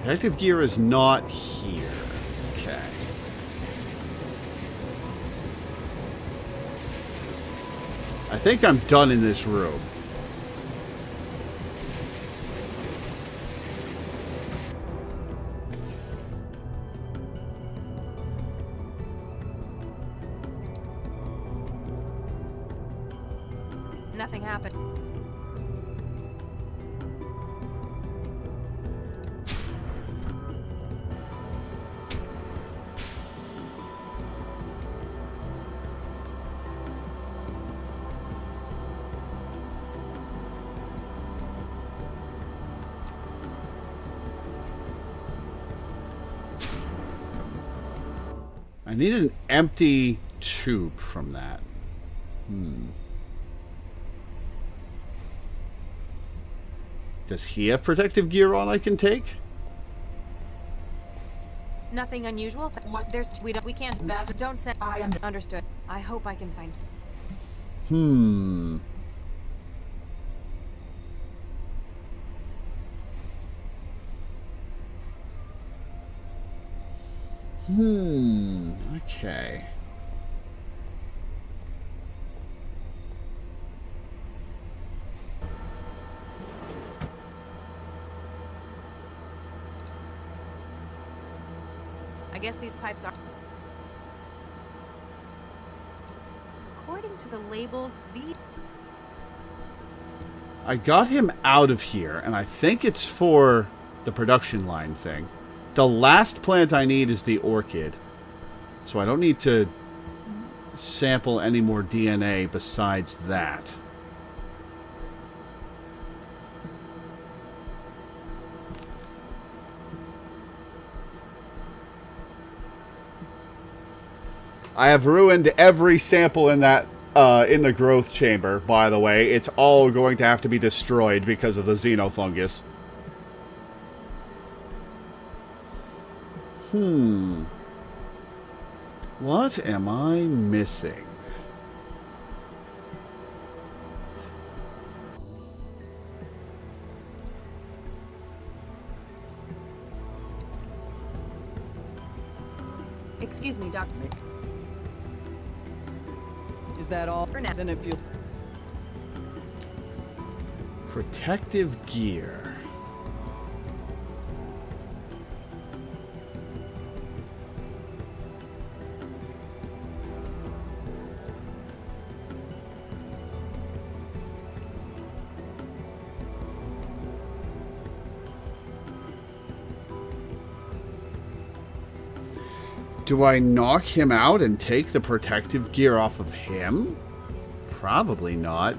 Protective gear is not here. Okay. I think I'm done in this room. Nothing happened. I need an empty tube from that. Does he have protective gear on I can take? Nothing unusual. What? We can't. That- Don't say. I am. Understood. I hope I can find. Okay. I guess these pipes are. According to the labels, these. I got him out of here, and I think it's for the production line thing. The last plant I need is the orchid. So I don't need to sample any more DNA besides that. I have ruined every sample in that in the growth chamber, by the way. It's all going to have to be destroyed because of the xenofungus. What am I missing? Excuse me, Doctor. Is that all? For now. Then if you. Protective gear. Do I knock him out and take the protective gear off of him? Probably not.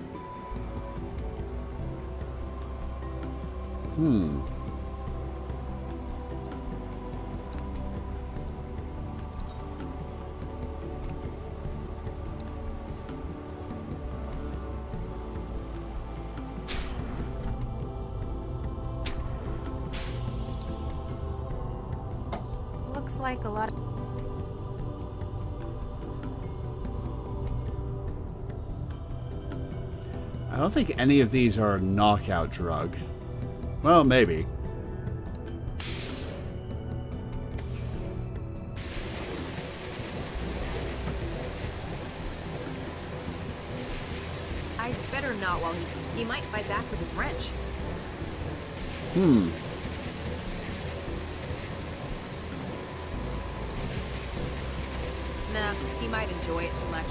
Looks like a lot of... I don't think any of these are a knockout drug. Well, maybe. I'd better not while he might fight back with his wrench. Nah, he might enjoy it too much.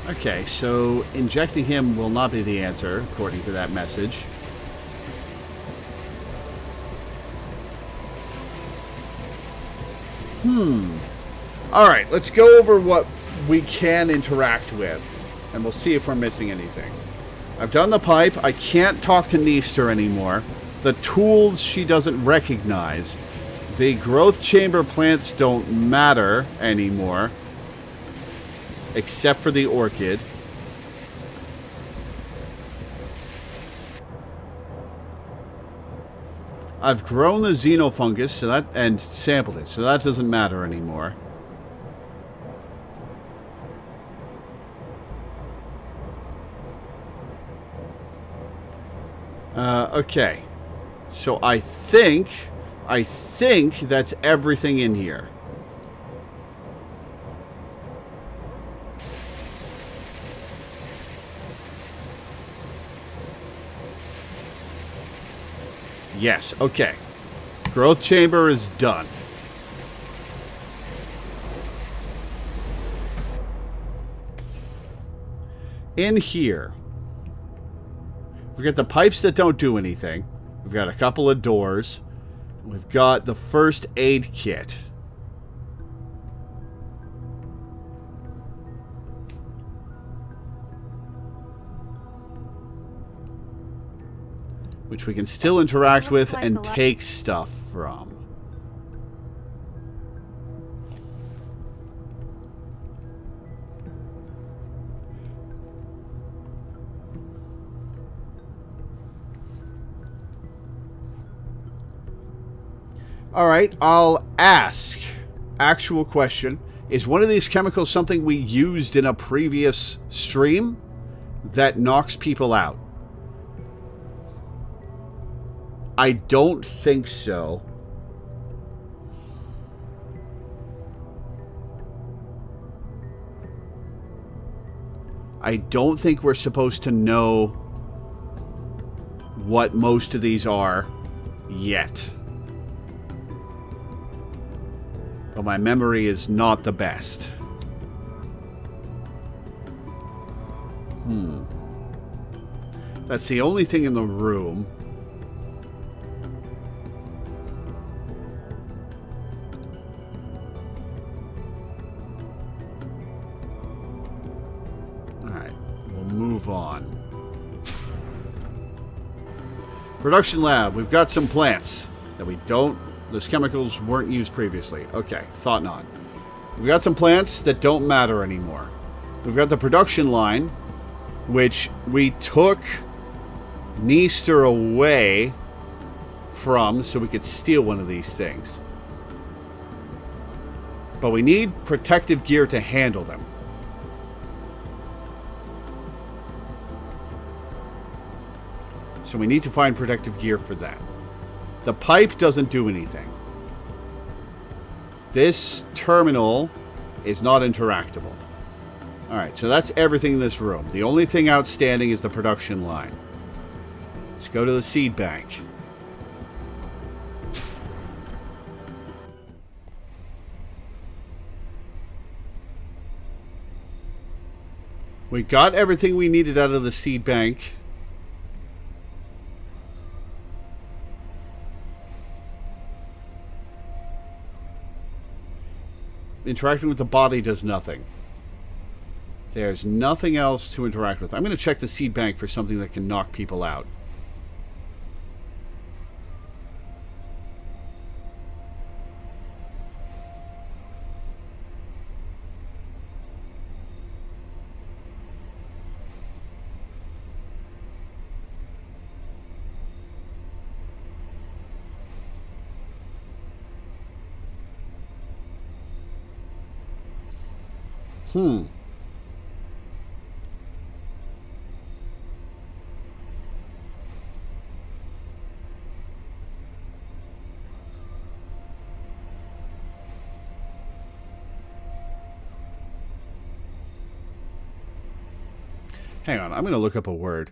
Okay, so injecting him will not be the answer, according to that message. Alright, let's go over what we can interact with, and we'll see if we're missing anything. I've done the pipe. I can't talk to Neester anymore. The tools she doesn't recognize. The growth chamber plants don't matter anymore. Except for the orchid. I've grown the xenofungus so that, and sampled it, so that doesn't matter anymore. Okay. So I think that's everything in here. Yes, okay. Growth chamber is done. In here, we've got the pipes that don't do anything. We've got a couple of doors. We've got the first aid kit. Which we can still interact with and take stuff from. Alright, I'll ask. Actual question. Is one of these chemicals something we used in a previous stream that knocks people out? I don't think so. I don't think we're supposed to know what most of these are yet. But my memory is not the best. That's the only thing in the room. Move on. Production lab. We've got some plants that we don't... Those chemicals weren't used previously. Okay, thought not. We've got some plants that don't matter anymore. We've got the production line, which we took Neester away from so we could steal one of these things. But we need protective gear to handle them. So we need to find protective gear for that. The pipe doesn't do anything. This terminal is not interactable. Alright, so that's everything in this room. The only thing outstanding is the production line. Let's go to the seed bank. We got everything we needed out of the seed bank. interacting with the body does nothing. There's nothing else to interact with. I'm going to check the seed bank for something that can knock people out. Hang on, I'm going to look up a word.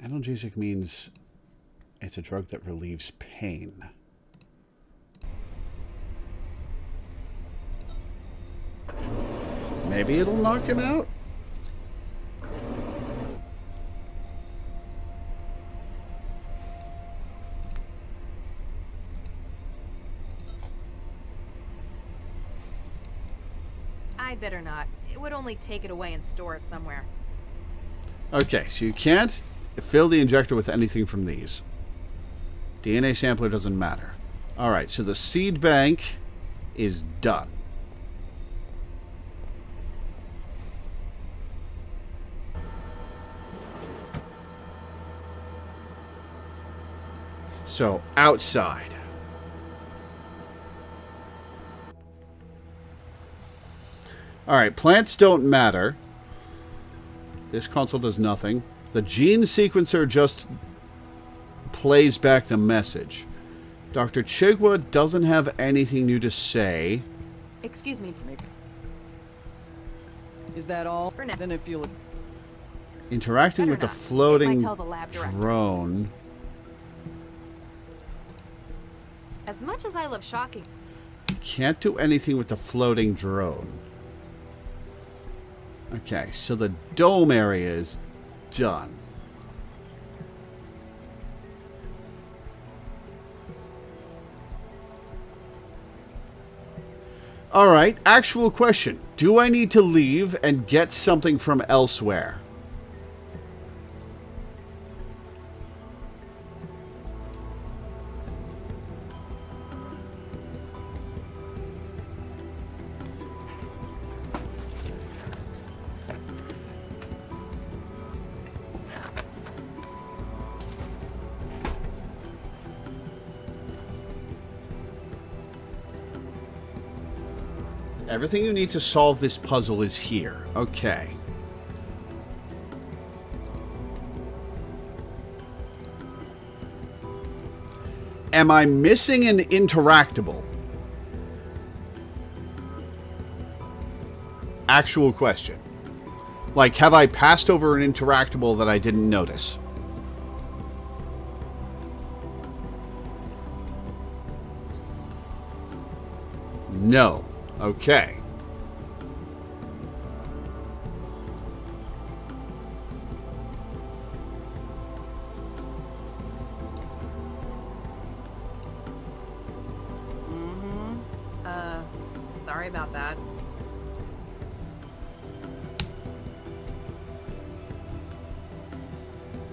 Analgesic means it's a drug that relieves pain. Maybe it'll knock him out? I'd better not. It would only take it away and store it somewhere. Okay, so you can't fill the injector with anything from these. DNA sampler doesn't matter. Alright, so the seed bank is done. So, outside. Alright, plants don't matter. This console does nothing. The gene sequencer just plays back the message. Dr. Chigwa doesn't have anything new to say. Excuse me. Is that all? For now. Then if you'll... Interacting with the not. floating It might tell the lab director. drone. As much as I love shocking... Can't do anything with the floating drone. Okay, so the dome area is done. Alright, actual question. Do I need to leave and get something from elsewhere? Everything you need to solve this puzzle is here. Okay. Am I missing an interactable? Actual question. Like, have I passed over an interactable that I didn't notice? No. Okay. Sorry about that.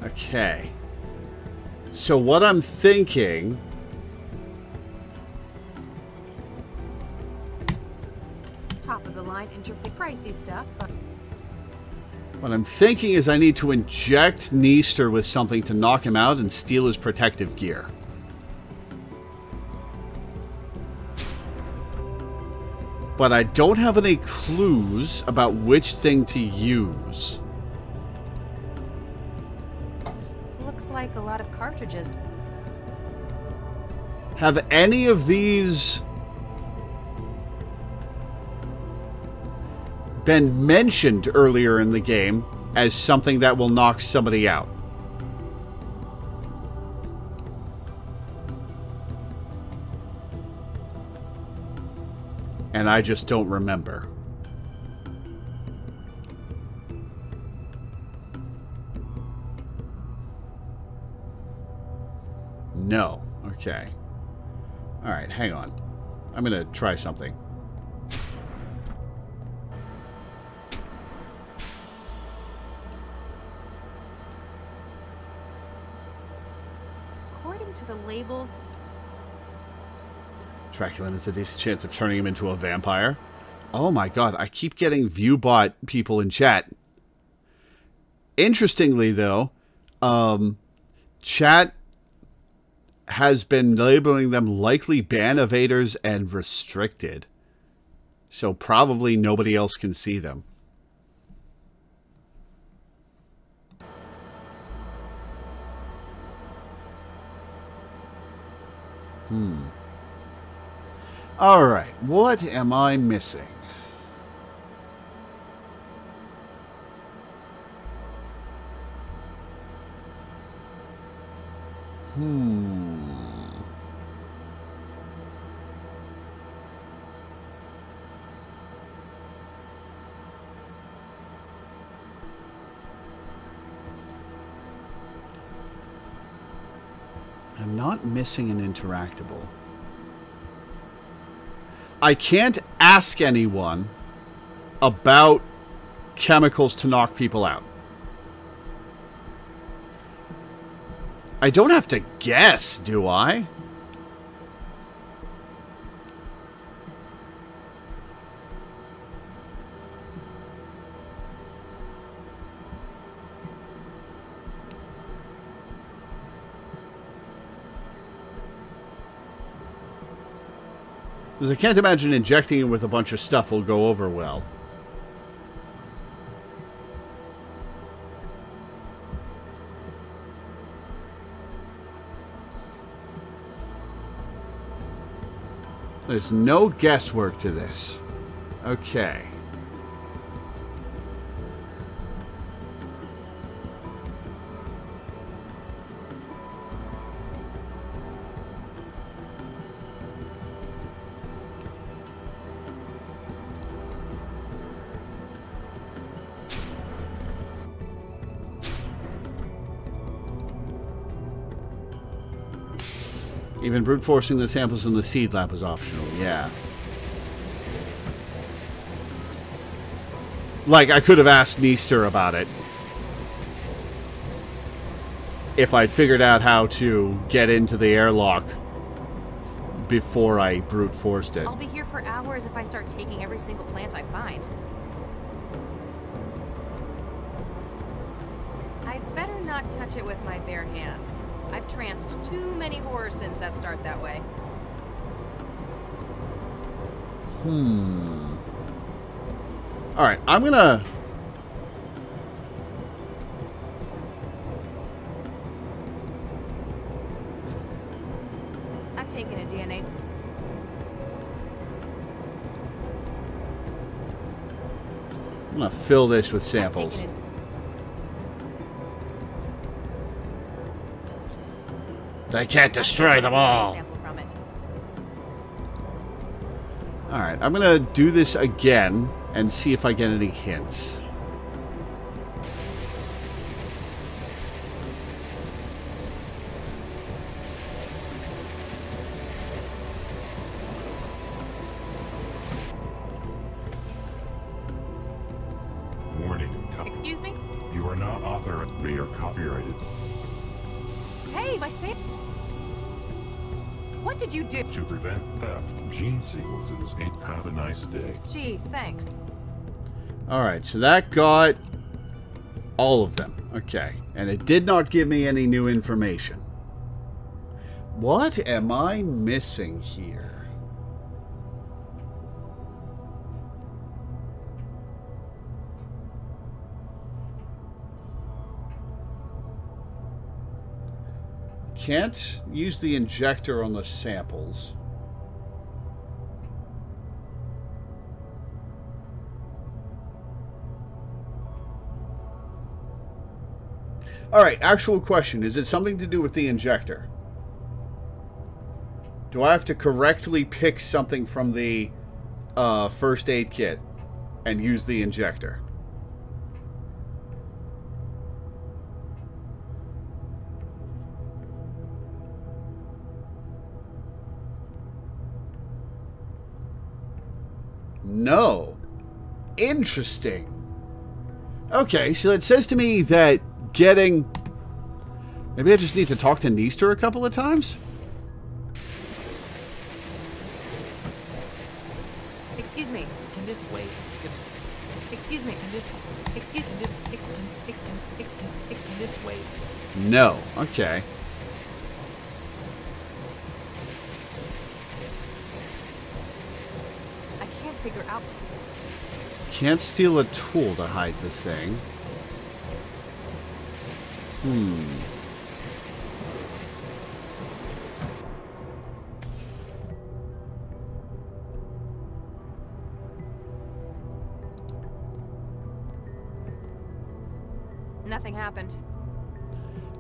Okay. So what I'm thinking... Top of the line, interface, pricey stuff, but... What I'm thinking is I need to inject Neaster with something to knock him out and steal his protective gear. But I don't have any clues about which thing to use. Looks like a lot of cartridges. Have any of these been mentioned earlier in the game as something that will knock somebody out? And I just don't remember. No. Okay. Alright, hang on. I'm gonna try something. According to the labels, Dracula has a decent chance of turning him into a vampire. Oh my god, I keep getting ViewBot people in chat. Interestingly, though, chat has been labeling them likely ban evaders and restricted. So probably nobody else can see them. Alright, what am I missing? I'm not missing an interactable. I can't ask anyone about chemicals to knock people out. I don't have to guess, do I? Because I can't imagine injecting him with a bunch of stuff will go over well. There's no guesswork to this. Okay. Even brute forcing the samples in the seed lab was optional, yeah. Like, I could have asked Neaster about it. If I'd figured out how to get into the airlock before I brute forced it. I'll be here for hours if I start taking every single plant I find. I'd better not touch it with my bare hands. I've tranced too many horror sims that start that way. Alright, I'm gonna... I've taken a DNA. I'm gonna fill this with I've samples. taken a They can't destroy them all! sample from it. Alright, I'm gonna do this again and see if I get any hints. Warning. Excuse me? You are not authorized. They are copyrighted. Hey, my sam- What did you do? To prevent theft, gene sequences. Have a nice day. Gee, thanks. Alright, so that got all of them. Okay. And it did not give me any new information. What am I missing here? Can't use the injector on the samples. Alright, actual question. Is it something to do with the injector? Do I have to correctly pick something from the first aid kit and use the injector? No. Interesting. Okay, so it says to me that getting... Maybe I just need to talk to Neaster a couple of times? Excuse me. Can this wait? Excuse me. Can this... Excuse me. Can this wait? No. Okay. I can't figure out... Can't steal a tool to hide the thing. Nothing happened.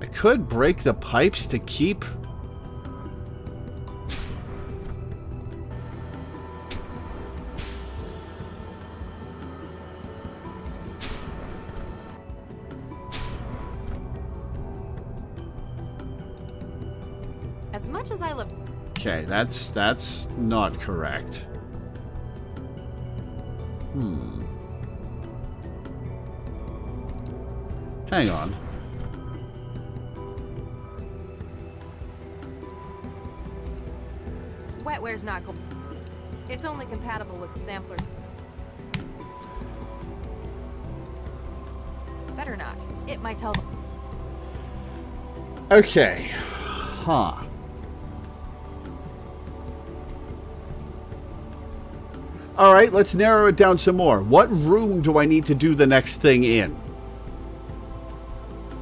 I could break the pipes to keep... As much as I love... Okay, that's not correct. Hang on. Wetware's not go... It's only compatible with the sampler. Better not. It might tell them. Okay. Huh. Alright, let's narrow it down some more. What room do I need to do the next thing in?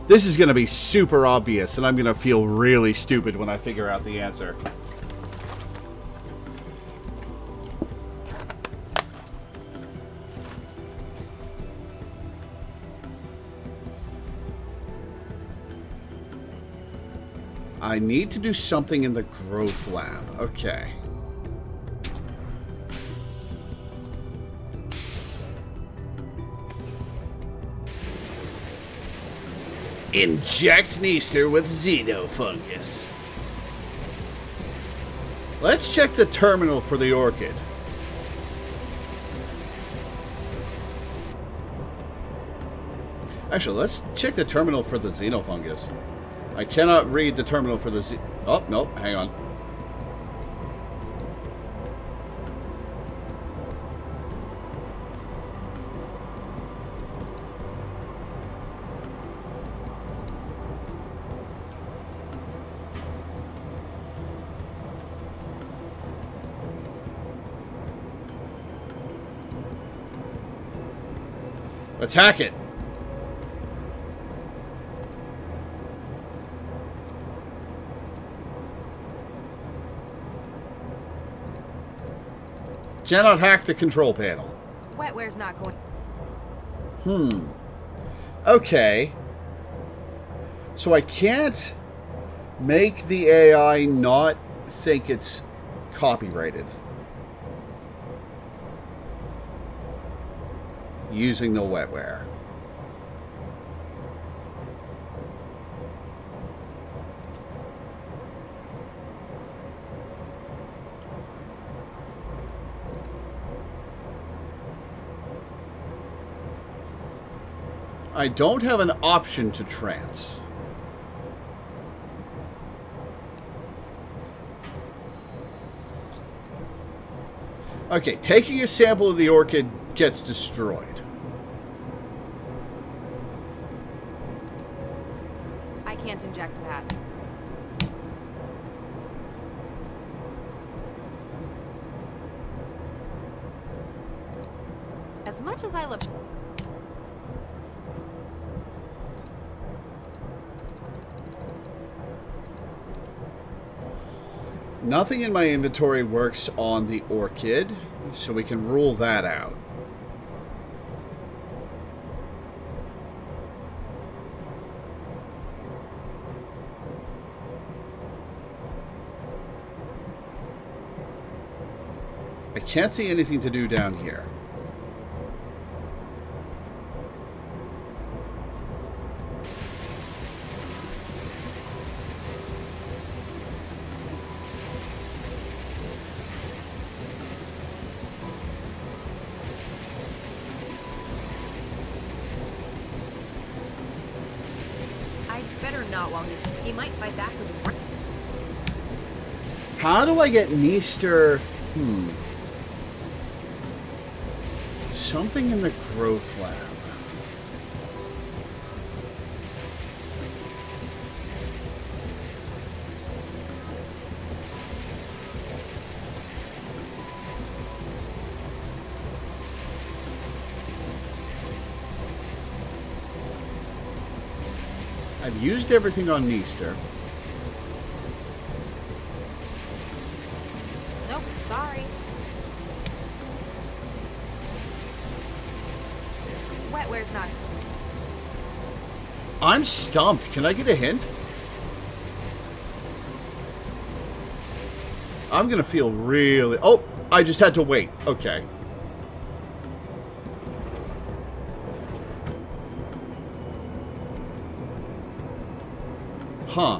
This is going to be super obvious, and I'm going to feel really stupid when I figure out the answer. I need to do something in the growth lab. Okay. Inject Neaster with xenofungus. Let's check the terminal for the orchid. Actually, let's check the terminal for the xenofungus. I cannot read the terminal for the Oh, nope, hang on. Let's hack it. Cannot hack the control panel. Wetware's not going... Okay. So I can't make the AI not think it's copyrighted. Using the wetware. I don't have an option to trance. Okay, taking a sample of the orchid gets destroyed. I can't inject that. As much as I love... Nothing in my inventory works on the orchid, so we can rule that out. I can't see anything to do down here. better not while he might fight back with his... How do I get Neaster? Something in the growth lab. I've used everything on Neaster. Nope, sorry. Wetware's not... I'm stumped. Can I get a hint? I'm gonna feel really... Oh, I just had to wait. Okay. Huh.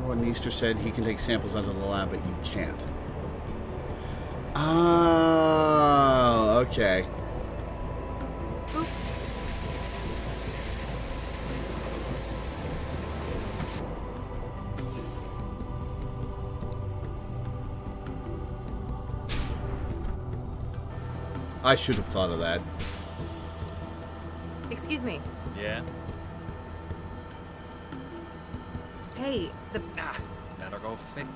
When Easter said he can take samples out of the lab, but you can't. Oh, okay. Oops. I should have thought of that. Excuse me. Yeah? Hey, the... Better go fix.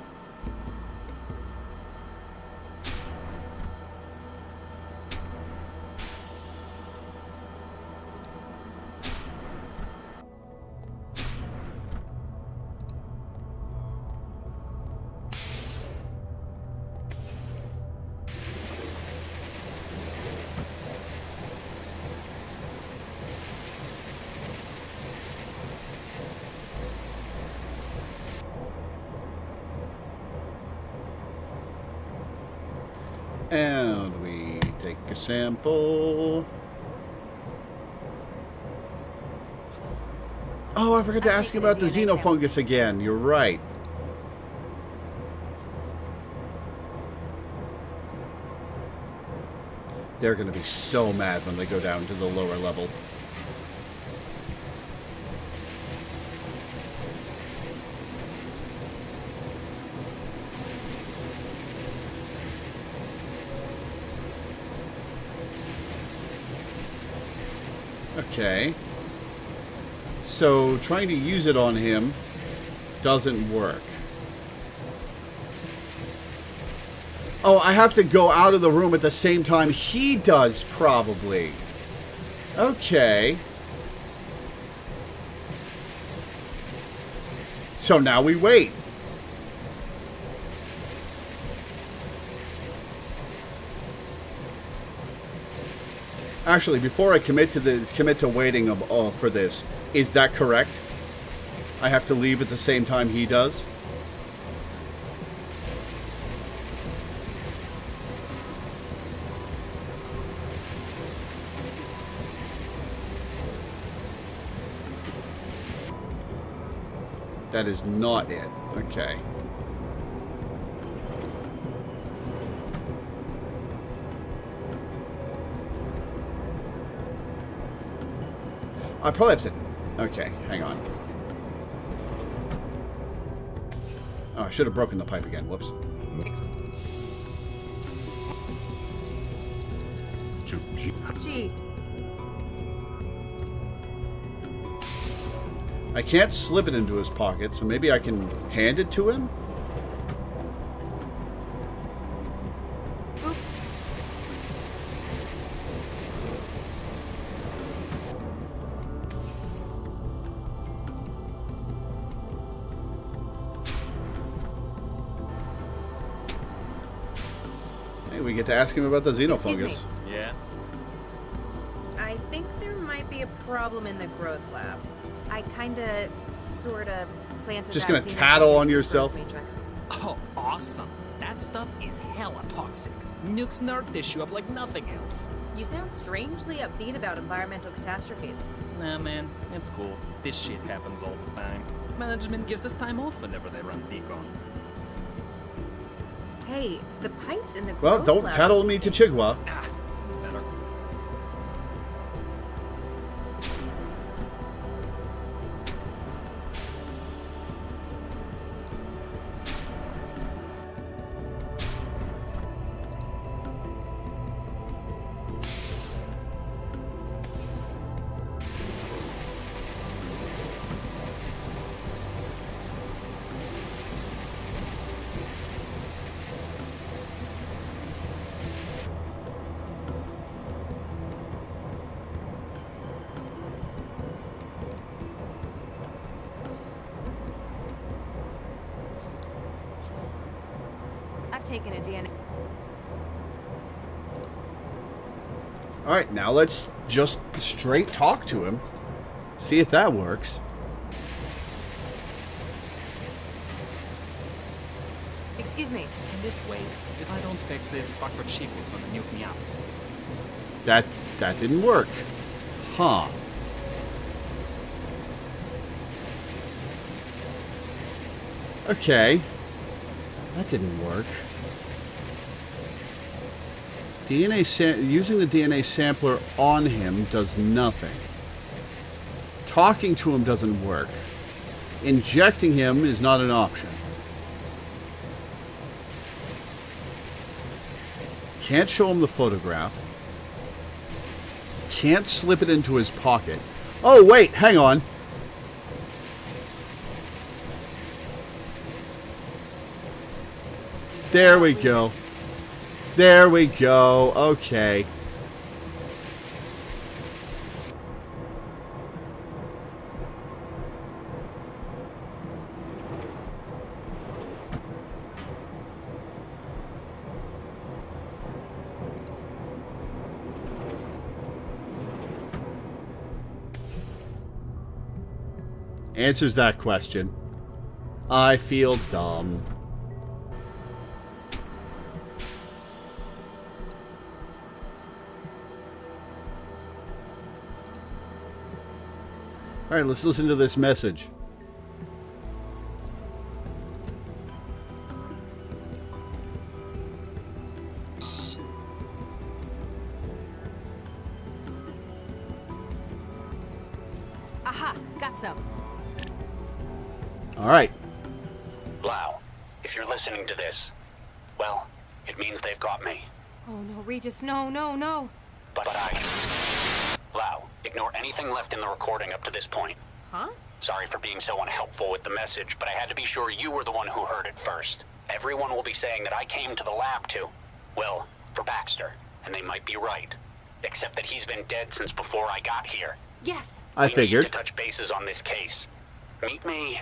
And we take a sample. Oh, I forgot to ask you about the xenofungus again. You're right. They're going to be so mad when they go down to the lower level. Okay. So trying to use it on him doesn't work. Oh, I have to go out of the room at the same time he does, probably. Okay. So now we wait. Actually, before I commit to waiting for this, is that correct? I have to leave at the same time he does? That is not it. Okay. I probably have to... Okay, hang on. Oh, I should have broken the pipe again. Whoops. Gee. I can't slip it into his pocket, so maybe I can hand it to him? Oops. Hey, we get to ask him about the xenofungus. Excuse me. Yeah? I think there might be a problem in the growth lab. I kinda, sorta planted Just that gonna tattle xenofungus on in the yourself? growth matrix. Oh, awesome. That stuff is hella toxic. Nukes nerve tissue up like nothing else. You sound strangely upbeat about environmental catastrophes. Nah, man, it's cool. This shit happens all the time. Management gives us time off whenever they run decon. Hey, the pipes in the Well, growth don't lab- peddle me to Chigwa. Ah, better. I've taken a DNA. Alright, now let's just straight talk to him. See if that works. Excuse me. Can this wait? If I don't fix this, Dr. Chief is gonna nuke me out. That didn't work. Huh. Okay. That didn't work. Using the DNA sampler on him does nothing. Talking to him doesn't work. Injecting him is not an option. Can't show him the photograph. Can't slip it into his pocket. Oh, wait, hang on. There we go. There we go. Okay. Answers that question. I feel dumb. Alright, let's listen to this message. Aha, got some. Alright. Lau, if you're listening to this, well, it means they've got me. Oh no, Regis, no, no, no. But Lau, ignore anything left in the recording up to this point. Huh? Sorry for being so unhelpful with the message, but I had to be sure you were the one who heard it first. Everyone will be saying that I came to the lab to, well, for Baxter, and they might be right. Except that he's been dead since before I got here. Yes. I figured. We need to touch bases on this case. Meet me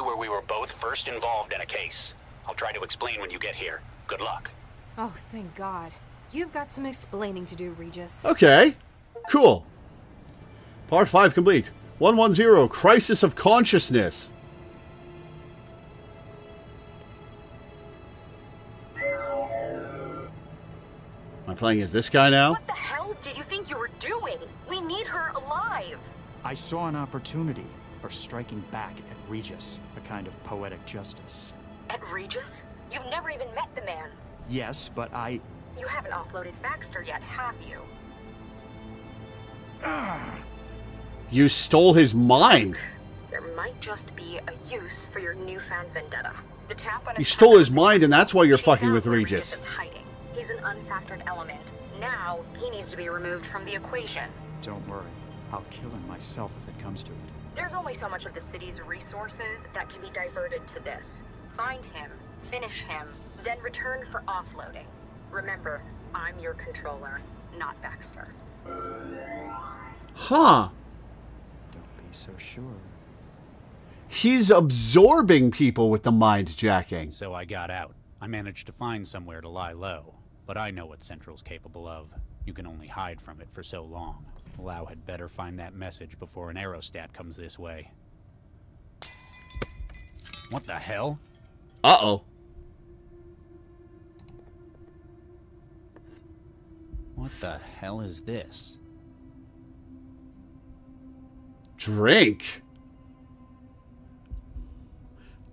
where we were both first involved in a case. I'll try to explain when you get here. Good luck. Oh, thank God. You've got some explaining to do, Regis. Okay. Cool. Part 5 complete. 110, Crisis of Consciousness. Am I playing as this guy now? What the hell did you think you were doing? We need her alive. I saw an opportunity for striking back at Regis, a kind of poetic justice. At Regis? You've never even met the man. Yes, but You haven't offloaded Baxter yet, have you? You stole his mind. There might just be a use for your newfound vendetta. The tap on You his stole his purpose- mind, and that's why you're She fucking found with where Regis. is hiding. He's an unfactored element. Now, he needs to be removed from the equation. don't worry. I'll kill him myself if it comes to it. There's only so much of the city's resources that can be diverted to this. Find him, finish him, then return for offloading. Remember, I'm your controller, not Baxter. Huh. Don't be so sure. He's absorbing people with the mind jacking. So I got out. I managed to find somewhere to lie low. But I know what Central's capable of. You can only hide from it for so long. Lau had better find that message before an aerostat comes this way. What the hell? Uh-oh. What the hell is this? Drink?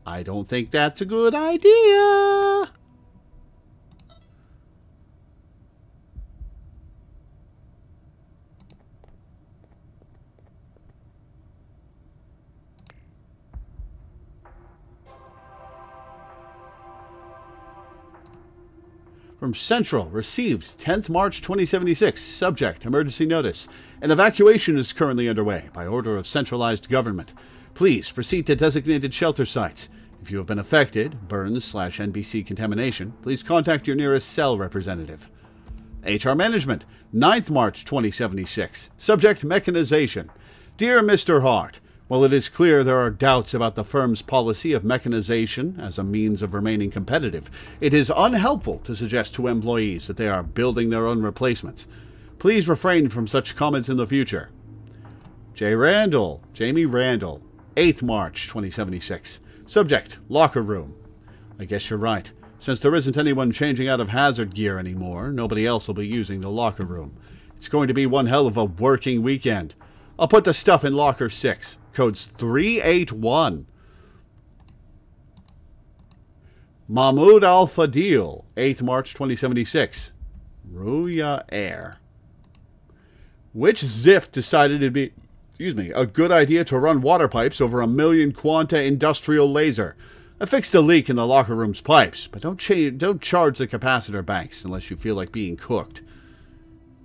I don't think that's a good idea. From Central, received 10th March 2076. Subject, emergency notice. An evacuation is currently underway by order of centralized government. Please proceed to designated shelter sites. If you have been affected, burns/NBC contamination, please contact your nearest cell representative. HR Management, 9th March 2076. Subject, mechanization. Dear Mr. Hart, while it is clear there are doubts about the firm's policy of mechanization as a means of remaining competitive, it is unhelpful to suggest to employees that they are building their own replacements. Please refrain from such comments in the future. Jamie Randall, 8th March 2076. Subject, locker room. I guess you're right. Since there isn't anyone changing out of hazard gear anymore, nobody else will be using the locker room. It's going to be one hell of a working weekend. I'll put the stuff in locker 6. Code's 381. Mahmoud Al-Fadil, 8th March 2076. Ruya Air. Which Ziff decided it'd be, a good idea to run water pipes over a 1,000,000 Quanta industrial laser? I fixed a leak in the locker room's pipes, but don't charge the capacitor banks unless you feel like being cooked.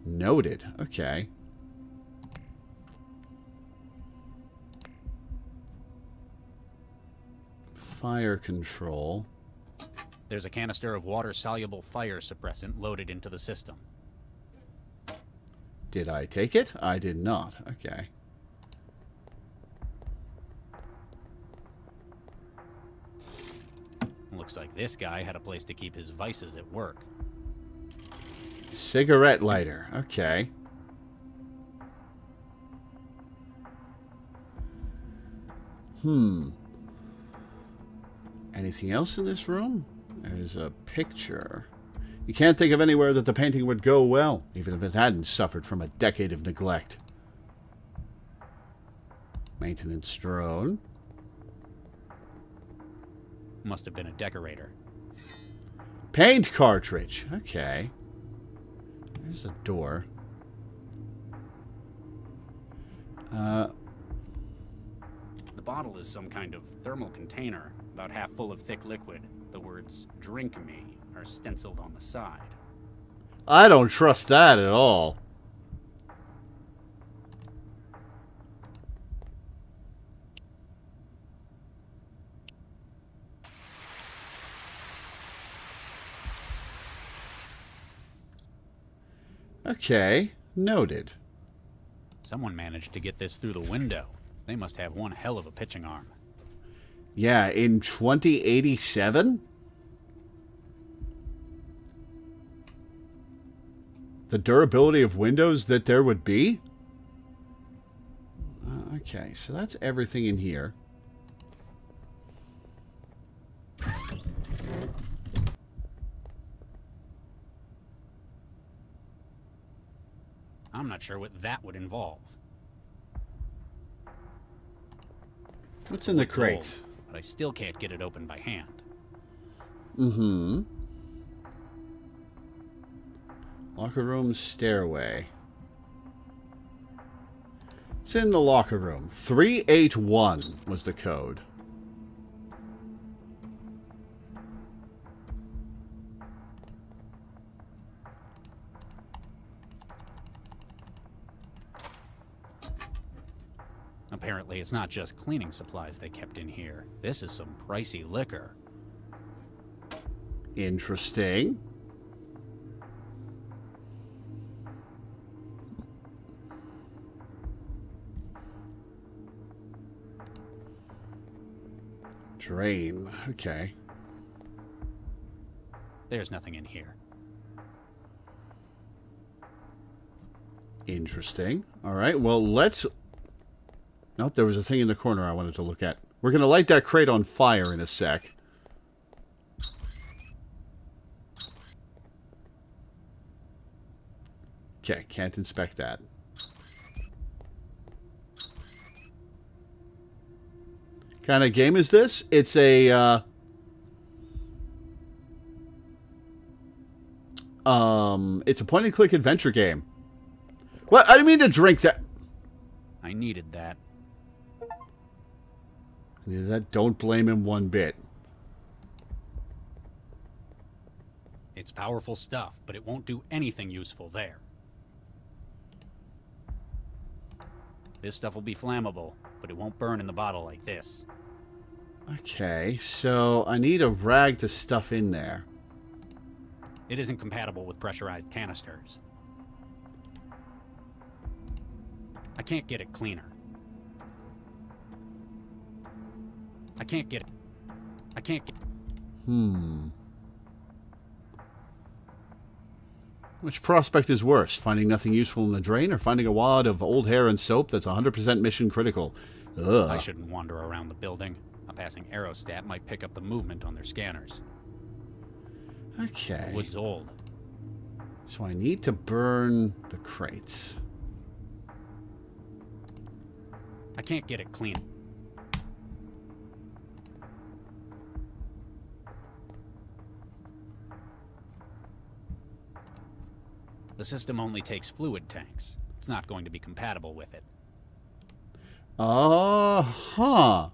Noted. Okay. Fire control. There's a canister of water-soluble fire suppressant loaded into the system. Did I take it? I did not. Okay. Looks like this guy had a place to keep his vices at work. Cigarette lighter. Okay. Anything else in this room? There's a picture. You can't think of anywhere that the painting would go well, even if it hadn't suffered from a decade of neglect. Maintenance drone. Must have been a decorator. Paint cartridge. Okay. There's a door. The bottle is some kind of thermal container, about half full of thick liquid. The words, "Drink me," are stenciled on the side. I don't trust that at all. Okay, noted. Someone managed to get this through the window. They must have one hell of a pitching arm. Yeah, in 2087? The durability of windows that there would be? Okay, so that's everything in here. I'm not sure what that would involve. What's in the crates? But I still can't get it open by hand. Locker room stairway. It's in the locker room. 381 was the code. Apparently, it's not just cleaning supplies they kept in here. This is some pricey liquor. Interesting. Drain. Okay. There's nothing in here. Interesting. All right, well, let's... Nope, there was a thing in the corner I wanted to look at. We're going to light that crate on fire in a sec. Okay, can't inspect that. Kind of game is this? It's a it's a point-and-click adventure game. What? I didn't mean to drink that. I needed that. Don't blame him one bit. It's powerful stuff, but it won't do anything useful there. This stuff will be flammable, but it won't burn in the bottle like this. Okay, so I need a rag to stuff in there. It isn't compatible with pressurized canisters. I can't get it cleaner. I can't get it. I can't get... Which prospect is worse? Finding nothing useful in the drain, or finding a wad of old hair and soap that's 100% mission critical? Ugh. I shouldn't wander around the building. A passing aerostat might pick up the movement on their scanners. Okay. The wood's old. So I need to burn the crates. I can't get it clean. The system only takes fluid tanks. It's not going to be compatible with it. Huh. Huh.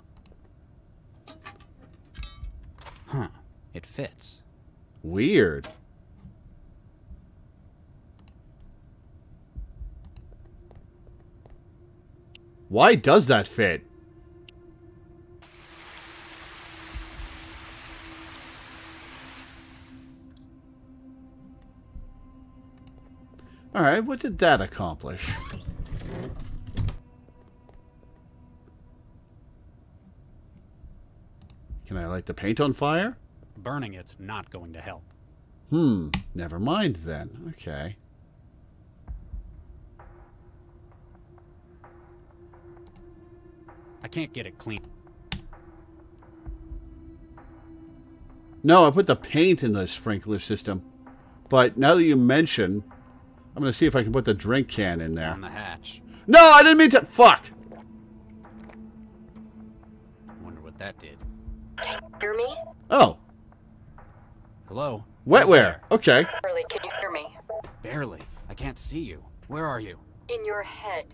It fits. Weird. Why does that fit? Alright, what did that accomplish? Can I light the paint on fire? Burning it's not going to help. Never mind then. Okay. I can't get it clean. No, I put the paint in the sprinkler system. But now that you mention, I'm going to see if I can put the drink can in there. On the hatch. No, I didn't mean to. Fuck. Wonder what that did. Can you hear me? Oh. Hello? Wetware. Okay. Barely, can you hear me? Barely. I can't see you. Where are you? In your head.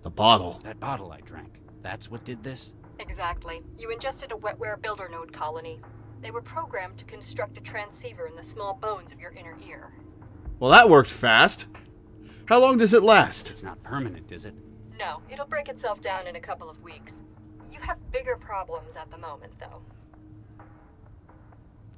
The bottle. That bottle I drank. That's what did this? Exactly. You ingested a wetware builder node colony. They were programmed to construct a transceiver in the small bones of your inner ear. Well, that worked fast. How long does it last? It's not permanent, is it? No, it'll break itself down in a couple of weeks. You have bigger problems at the moment, though.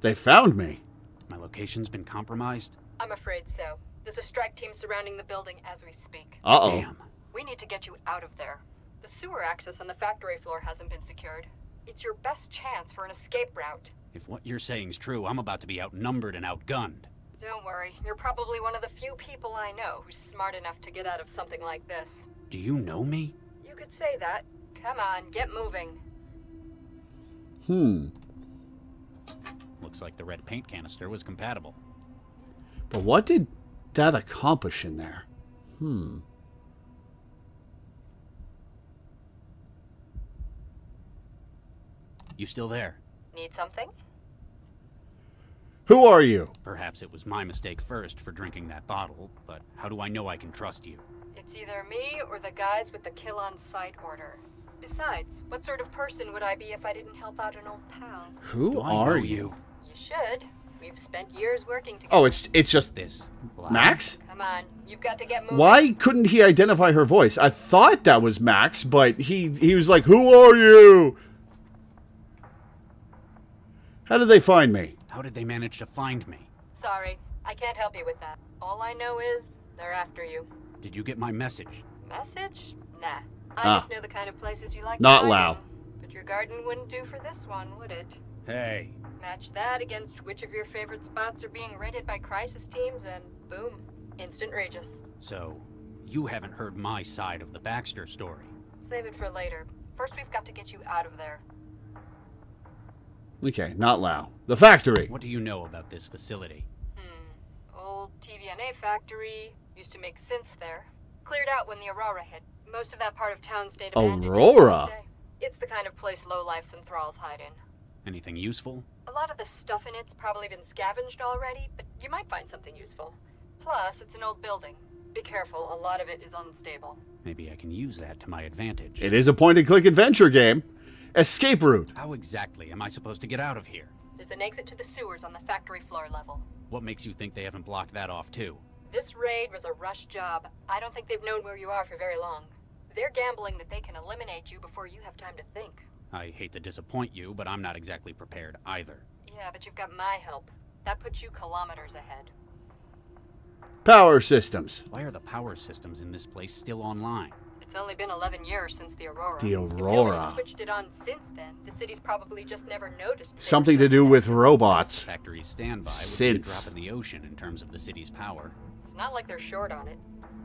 They found me. My location's been compromised? I'm afraid so. There's a strike team surrounding the building as we speak. Uh-oh. Damn. We need to get you out of there. The sewer access on the factory floor hasn't been secured. It's your best chance for an escape route. If what you're saying's true, I'm about to be outnumbered and outgunned. Don't worry, you're probably one of the few people I know who's smart enough to get out of something like this. Do you know me? You could say that. Come on, get moving. Looks like the red paint canister was compatible. But what did that accomplish in there? You still there? Need something? Who are you? Perhaps it was my mistake first for drinking that bottle, but how do I know I can trust you? It's either me or the guys with the kill on sight order. Besides, what sort of person would I be if I didn't help out an old pal? Who Do I are know you? You should. We've spent years working together. Oh, it's just This. Max? Come on, you've got to get moving. Why couldn't he identify her voice? I thought that was Max, but he was like, "Who are you?" How did they find me? How did they manage to find me? Sorry, I can't help you with that. All I know is they're after you. Did you get my message? Message? Nah. I just know the kind of places you like Not to hide Lao. in. But your garden wouldn't do for this one, would it? Hey. Match that against which of your favorite spots are being raided by crisis teams, and boom, instant Regis. So, you haven't heard my side of the Baxter story. Save it for later. First, we've got to get you out of there. Okay, not Lao. The factory. What do you know about this facility? old TVNA factory. Used to make synths there. Cleared out when the Aurora hit. Most of that part of town stayed abandoned. Aurora? It's the kind of place lowlifes and thralls hide in. Anything useful? A lot of the stuff in it's probably been scavenged already, but you might find something useful. Plus, it's an old building. Be careful, a lot of it is unstable. Maybe I can use that to my advantage. It is a point-and-click adventure game. Escape route. How exactly am I supposed to get out of here? There's an exit to the sewers on the factory floor level. What makes you think they haven't blocked that off too? This raid was a rush job. I don't think they've known where you are for very long. They're gambling that they can eliminate you before you have time to think. I hate to disappoint you, but I'm not exactly prepared either. Yeah, but you've got my help. That puts you kilometers ahead. Power systems. Why are the power systems in this place still online? It's only been 11 years since the Aurora. The If Aurora. nobody's switched it on since then, the city's probably just never noticed. Something to do with robots. Factory standby would be a drop in the ocean in terms of the city's power. It's not like they're short on it.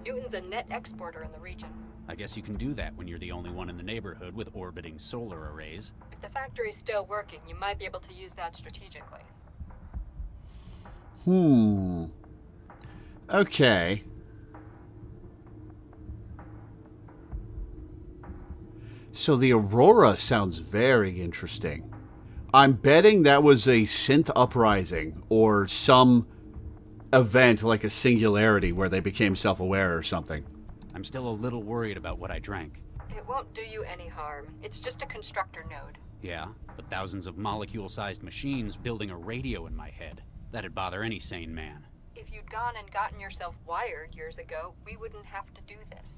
Newton's a net exporter in the region. I guess you can do that when you're the only one in the neighborhood with orbiting solar arrays. If the factory's still working, you might be able to use that strategically. Okay. So the Aurora sounds very interesting. I'm betting that was a synth uprising or some event like a singularity where they became self-aware or something. I'm still a little worried about what I drank. It won't do you any harm. It's just a constructor node. Yeah, but thousands of molecule-sized machines building a radio in my head. That'd bother any sane man. If you'd gone and gotten yourself wired years ago, we wouldn't have to do this.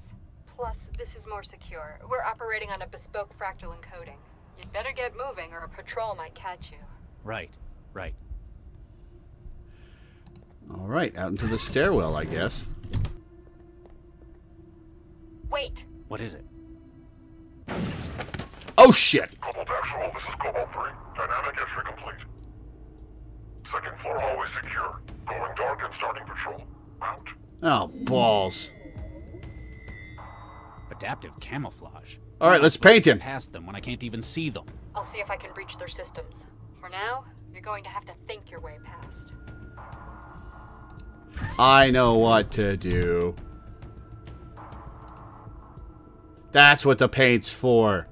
Plus, this is more secure. We're operating on a bespoke fractal encoding. You'd better get moving or a patrol might catch you. Right, right. All right, out into the stairwell, I guess. Wait! What is it? Oh, shit! Cobalt Actual, this is Cobalt 3. Dynamic entry complete. Second floor hallway secure. Going dark and starting patrol. Out. Oh, balls. Adaptive camouflage. All right, let's paint him. Past them when I can't even see them. I'll see if I can breach their systems. For now, you're going to have to think your way past. I know what to do. That's what the paint's for.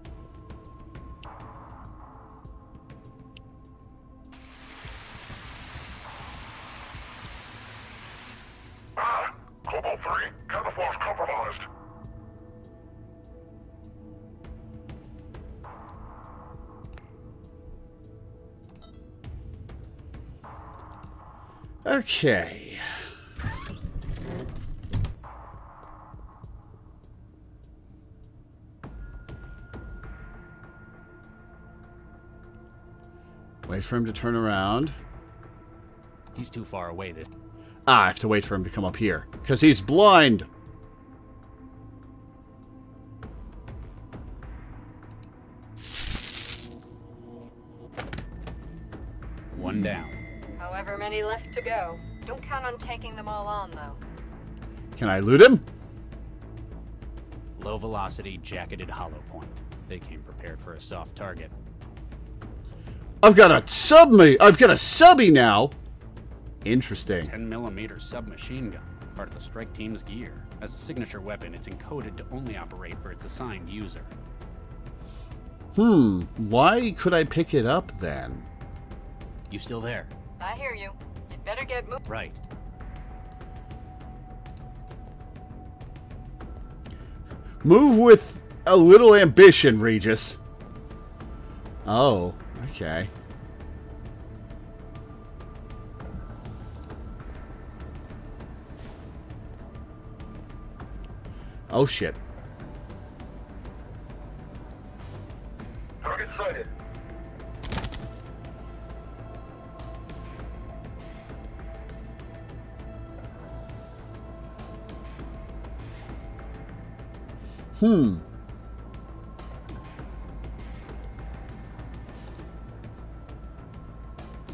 Cobalt 3, camouflage compromised. Okay. Wait for him to turn around. He's too far away. I have to wait for him to come up here, because he's blind. One down. However many left to go. Don't count on taking them all on, though. Can I loot him? Low velocity, jacketed hollow point. They came prepared for a soft target. I've got a subby now. Interesting. 10mm submachine gun, part of the strike team's gear. As a signature weapon, it's encoded to only operate for its assigned user. Why could I pick it up then? You still there? I hear you. You'd better get moving. Right. Move with a little ambition, Regis. Oh, okay. Oh, shit. Target sighted.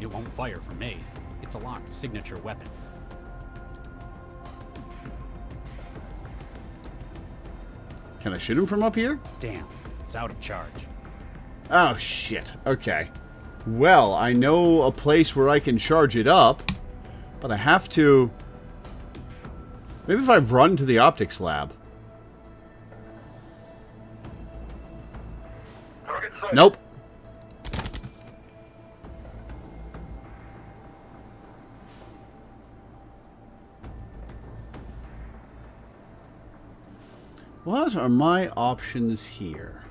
It won't fire for me. It's a locked signature weapon. Can I shoot him from up here? Damn, it's out of charge. Oh, shit. Okay. Well, I know a place where I can charge it up, but I have to Maybe if I run to the optics lab. Nope. What are my options here?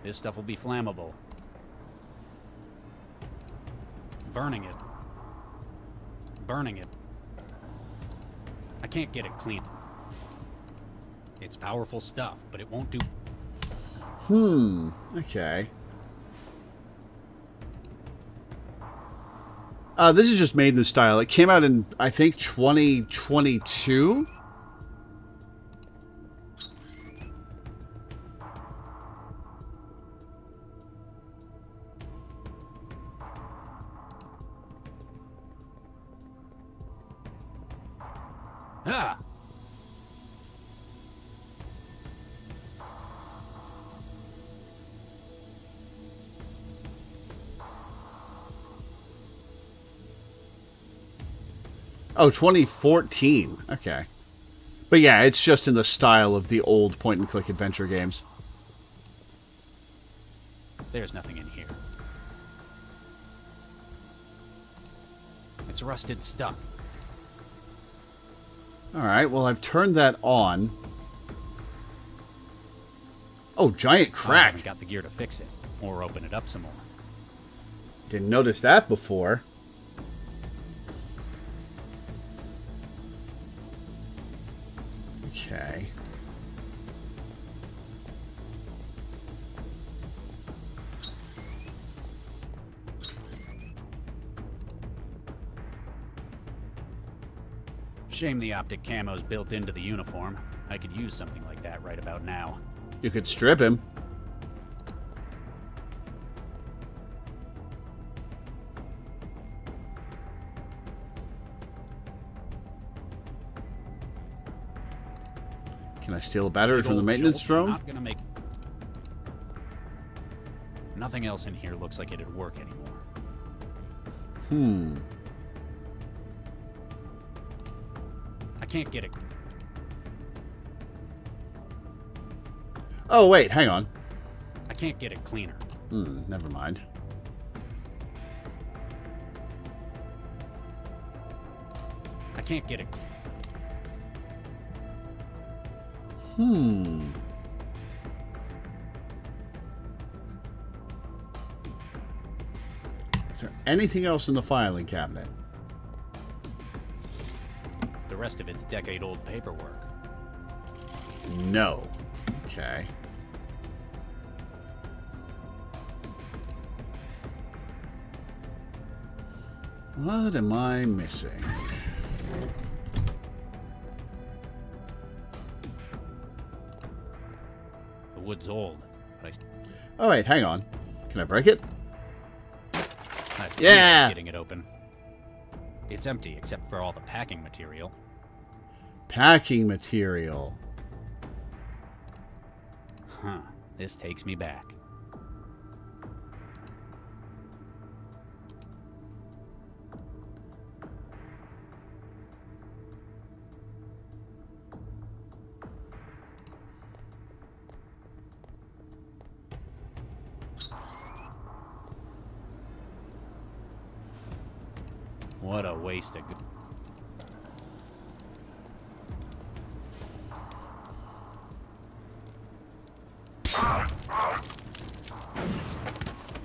This stuff will be flammable. Burning it. Burning it. I can't get it clean. It's powerful stuff, but it won't do... Okay. This is just made in the style. It came out in, I think, 2022? Ah! Oh, 2014. Okay. But yeah, it's just in the style of the old point-and-click adventure games. There's nothing in here. It's rusted stuff. Alright, well, I've turned that on. Oh, giant I crack. haven't got the gear to fix it, or open it up some more. Didn't notice that before. Okay. Shame the optic camo's built into the uniform. I could use something like that right about now. You could strip him. Can I steal a battery from the maintenance drone? Not gonna make... Nothing else in here looks like it'd work anymore. I can't get it. Oh, wait, hang on. I can't get it cleaner. Never mind. I can't get it. Is there anything else in the filing cabinet? The rest of it's decade-old paperwork. No. Okay. What am I missing? The wood's old, but Oh, wait, hang on. Can I break it? That's Yeah! getting it open. It's empty except for all the packing material. Packing material. Huh. This takes me back. What a waste of...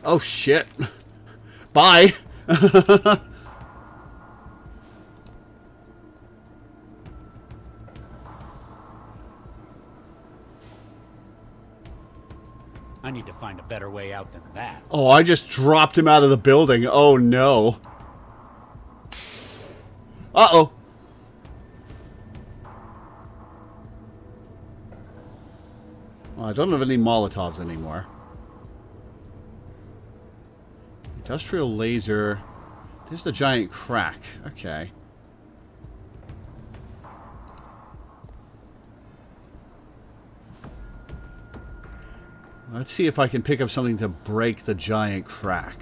Oh, shit. Bye. I need to find a better way out than that. Oh, I just dropped him out of the building. Oh, no. Uh-oh. Well, I don't have any Molotovs anymore. Industrial laser. There's the giant crack. Okay. Let's see if I can pick up something to break the giant crack.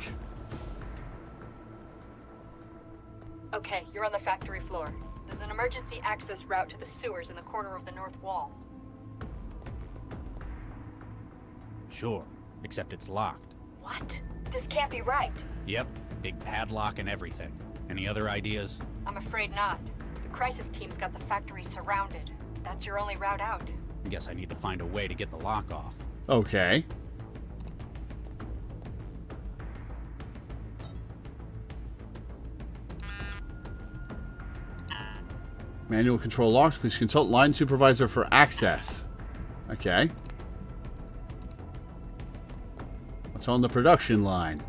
Okay, you're on the factory floor. There's an emergency access route to the sewers in the corner of the north wall. Sure, except it's locked. What? This can't be right. Yep, big padlock and everything. Any other ideas? I'm afraid not. The crisis team's got the factory surrounded. That's your only route out. Guess I need to find a way to get the lock off. Okay. Manual control locks. Please consult line supervisor for access. Okay. What's on the production line?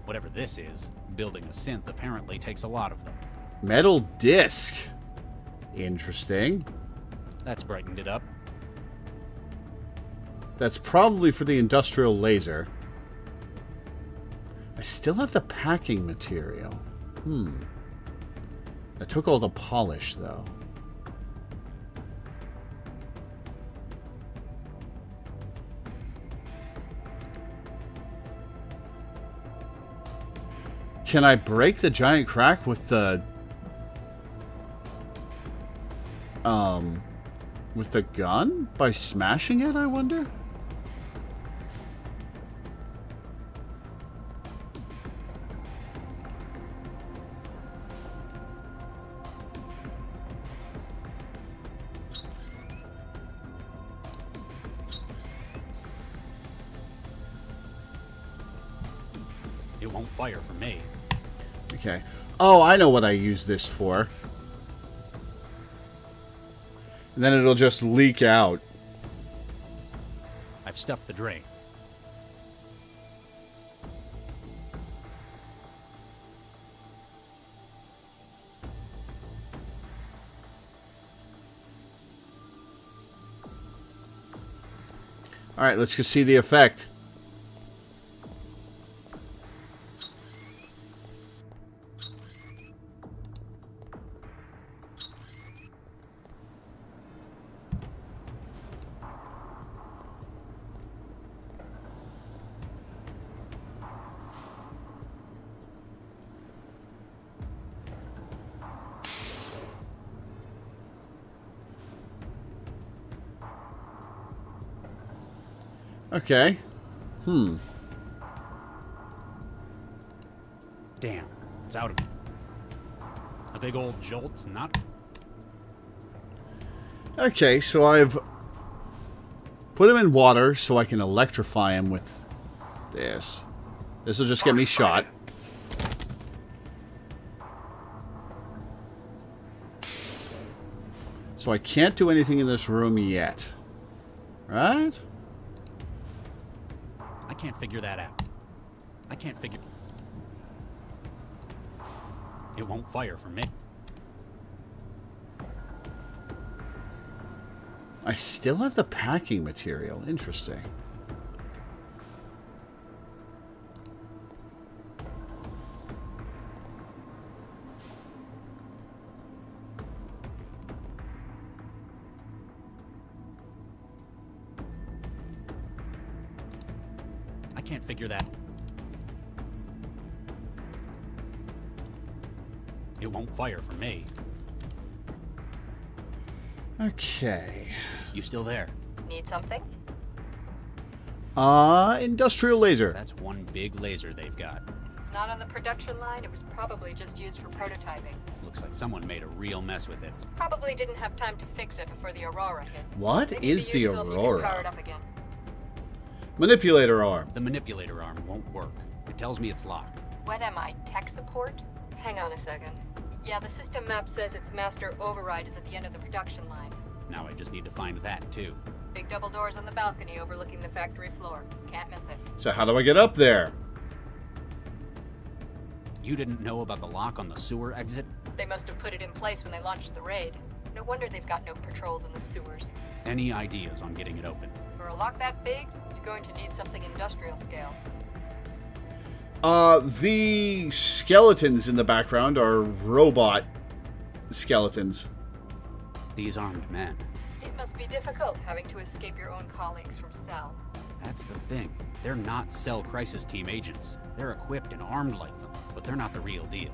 Whatever this is, building a synth apparently takes a lot of them. Metal disc. Interesting. That's brightened it up. That's probably for the industrial laser. I still have the packing material. I took all the polish, though. Can I break the giant crack with the... with the gun? By smashing it, I wonder? It won't fire for me. Okay. Oh, I know what I use this for. And then it'll just leak out. I've stuffed the drain. Alright, let's go see the effect. Okay. Damn, it's out of it. A big old jolt's not... Okay, so I've put him in water so I can electrify him with this. This will just get me shot. So I can't do anything in this room yet. Right? I can't figure that out. I can't figure... It won't fire for me. I still have the packing material. Interesting. I can't figure that. It won't fire for me. Okay. You still there? Need something? Industrial laser. That's one big laser they've got. If it's not on the production line, it was probably just used for prototyping. Looks like someone made a real mess with it. Probably didn't have time to fix it before the Aurora hit. What Maybe is the useful if you can power it Aurora? up again. Manipulator arm. The manipulator arm won't work. It tells me it's locked. What am I, tech support? Hang on a second. Yeah, the system map says its master override is at the end of the production line. Now I just need to find that, too. Big double doors on the balcony overlooking the factory floor. Can't miss it. So how do I get up there? You didn't know about the lock on the sewer exit? They must have put it in place when they launched the raid. No wonder they've got no patrols in the sewers. Any ideas on getting it open? For a lock that big, you're going to need something industrial scale. The skeletons in the background are robot skeletons. These armed men. It must be difficult having to escape your own colleagues from Cell. That's the thing. They're not Cell Crisis Team agents. They're equipped and armed like them, but they're not the real deal.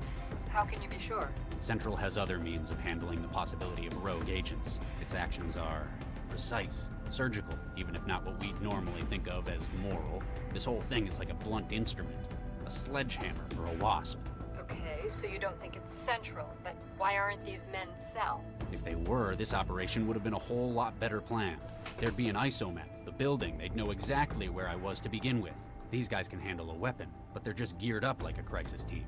How can you be sure? Central has other means of handling the possibility of rogue agents. Its actions are precise, surgical, even if not what we'd normally think of as moral. This whole thing is like a blunt instrument, a sledgehammer for a wasp. Okay, so you don't think it's Central, but why aren't these men Cell? If they were, this operation would have been a whole lot better planned. There'd be an ISO map of the building. They'd know exactly where I was to begin with. These guys can handle a weapon, but they're just geared up like a crisis team.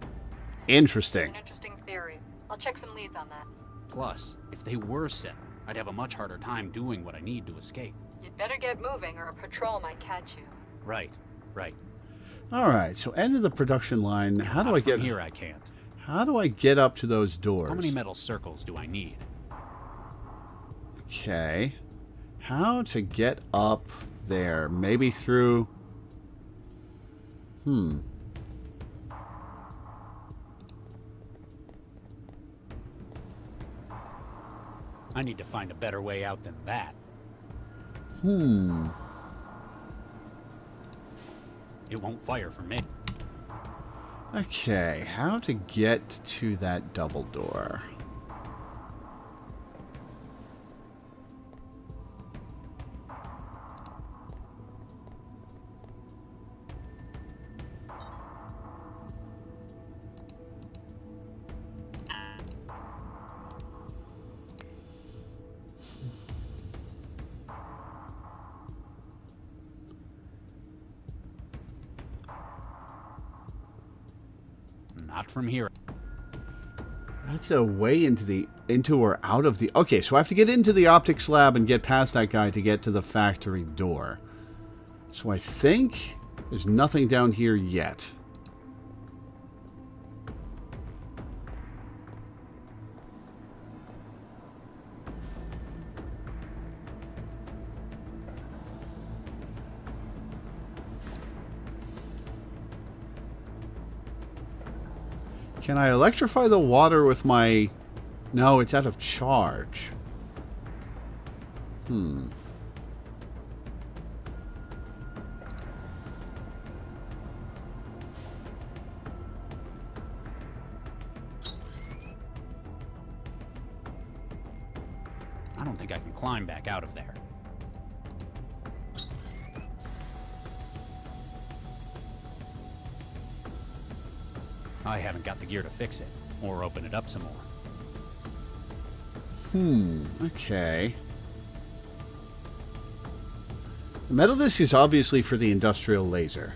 Interesting. An interesting theory. I'll check some leads on that. Plus, if they were Cell, I'd have a much harder time doing what I need to escape. You'd better get moving or a patrol might catch you. Right, right. All right, so end of the production line. How do I get here? I can't. How do I get up to those doors? How many metal circles do I need? Okay. How to get up there? Maybe through... I need to find a better way out than that. It won't fire for me. Okay, how to get to that double door? Not from here. That's a way into or out of the... Okay, so I have to get into the optics lab and get past that guy to get to the factory door. So I think there's nothing down here yet. Can I electrify the water with my... No, it's out of charge. I don't think I can climb back out of there. I haven't got the gear to fix it, or open it up some more. Okay. The metal disc is obviously for the industrial laser.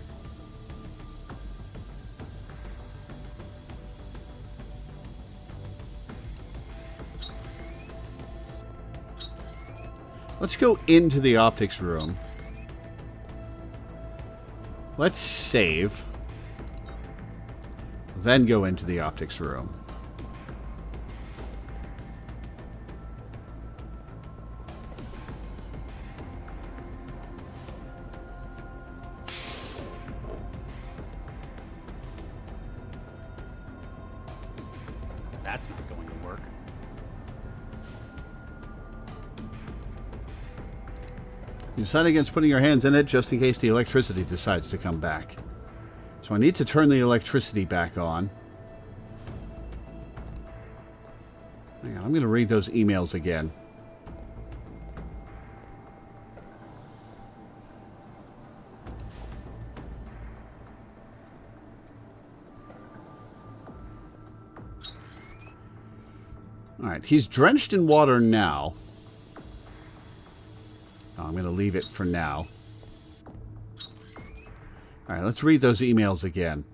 Let's go into the optics room. Let's save. Then go into the optics room. That's not going to work. You decide against putting your hands in it just in case the electricity decides to come back. So I need to turn the electricity back on. Hang on, I'm going to read those emails again. Alright, he's drenched in water now. I'm going to leave it for now. Alright, let's read those emails again.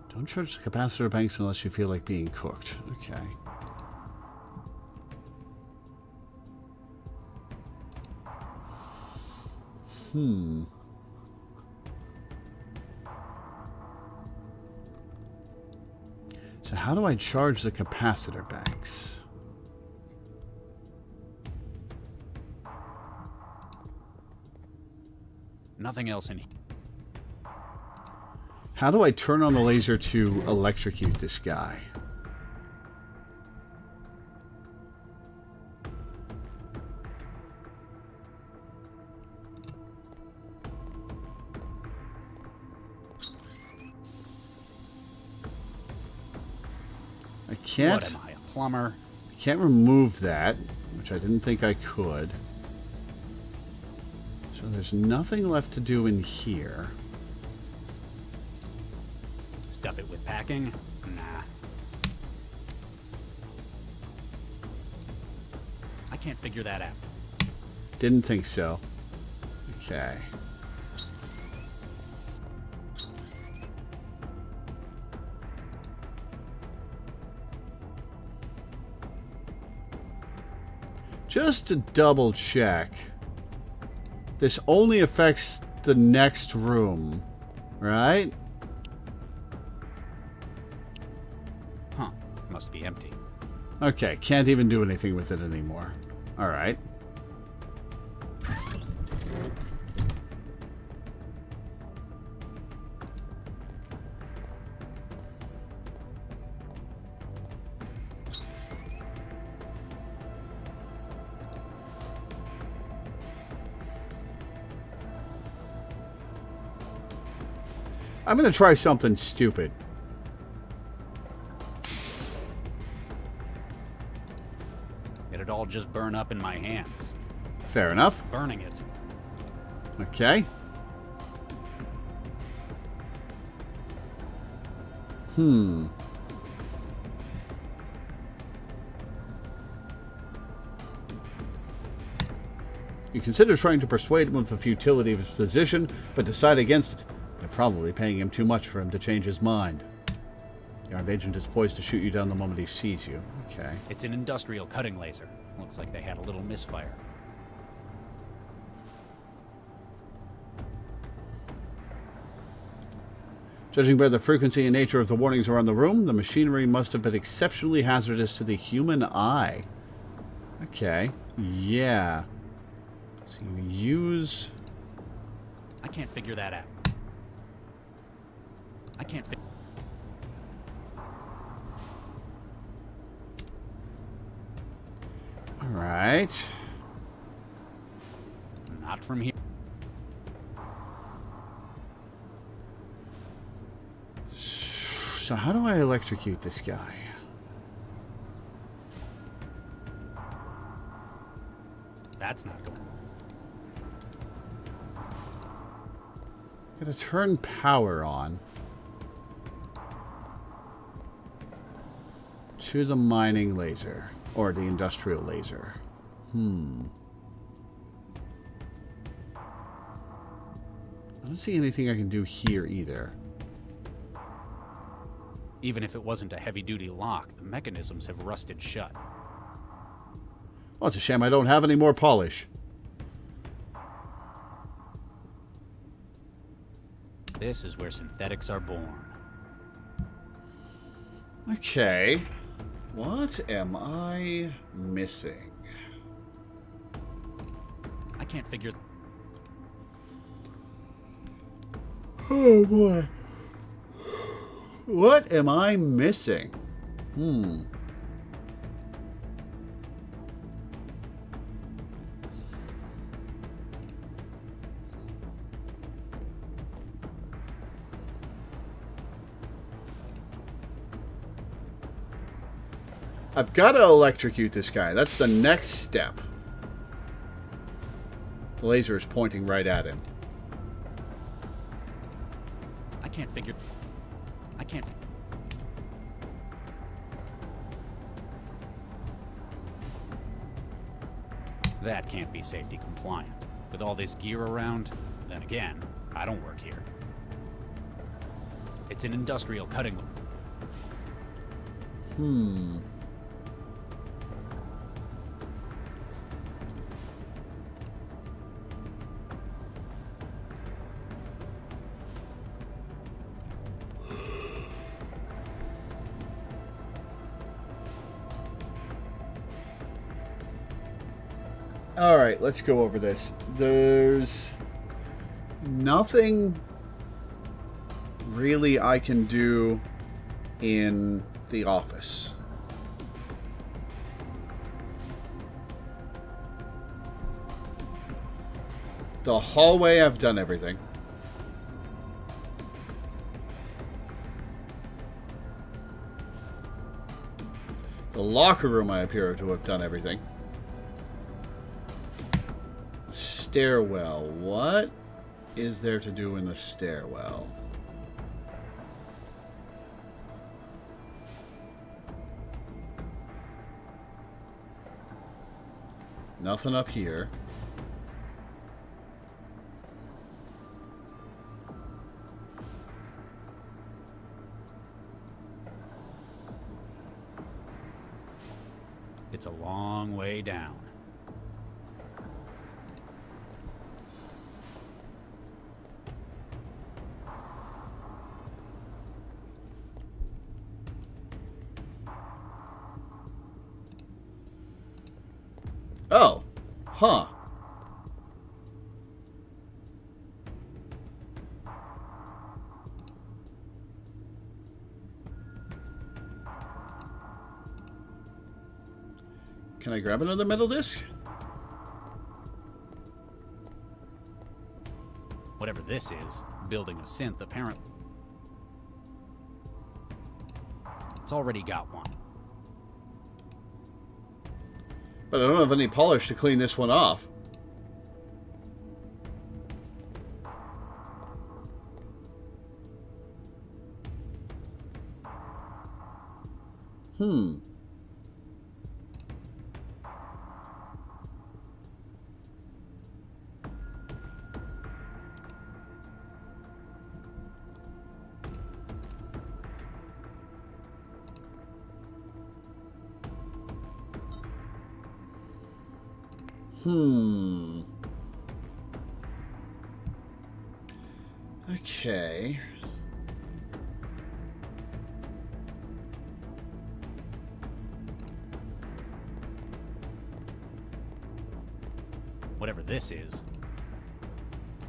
Don't charge the capacitor banks unless you feel like being cooked. Okay. So how do I charge the capacitor banks? Nothing else in here. How do I turn on the laser to electrocute this guy? I can't. What am I, a plumber? I can't remove that, which I didn't think I could. So there's nothing left to do in here. Stuff it with packing? Nah. I can't figure that out. Didn't think so. Okay. Just to double check, this only affects the next room, right? Huh. Must be empty. Okay, can't even do anything with it anymore. All right. I'm going to try something stupid. It'd all just burn up in my hands. Fair enough. Burning it. Okay. You consider trying to persuade him of the futility of his position, but decide against it. You're probably paying him too much for him to change his mind. The armed agent is poised to shoot you down the moment he sees you. Okay. It's an industrial cutting laser. Looks like they had a little misfire. Judging by the frequency and nature of the warnings around the room, the machinery must have been exceptionally hazardous to the human eye. Okay. Yeah. So you use... I can't figure that out. I can't figure... Alright. Not from here. So how do I electrocute this guy? That's not going. Gotta turn power on to the mining laser, or the industrial laser. I don't see anything I can do here either. Even if it wasn't a heavy-duty lock, the mechanisms have rusted shut. Well, it's a shame I don't have any more polish. This is where synthetics are born. Okay. What am I missing? I can't figure... Oh boy. What am I missing? I've got to electrocute this guy. That's the next step. The laser is pointing right at him. I can't figure... I can't... That can't be safety compliant. With all this gear around, then again, I don't work here. It's an industrial cutting... Alright, let's go over this. There's nothing really I can do in the office. The hallway, I've done everything. The locker room, I appear to have done everything. Stairwell. What is there to do in the stairwell? Nothing up here. It's a long way down. Oh. Huh. Can I grab another metal disc? Whatever this is, building a synth apparently. It's already got one. But I don't have any polish to clean this one off. Okay. Whatever this is.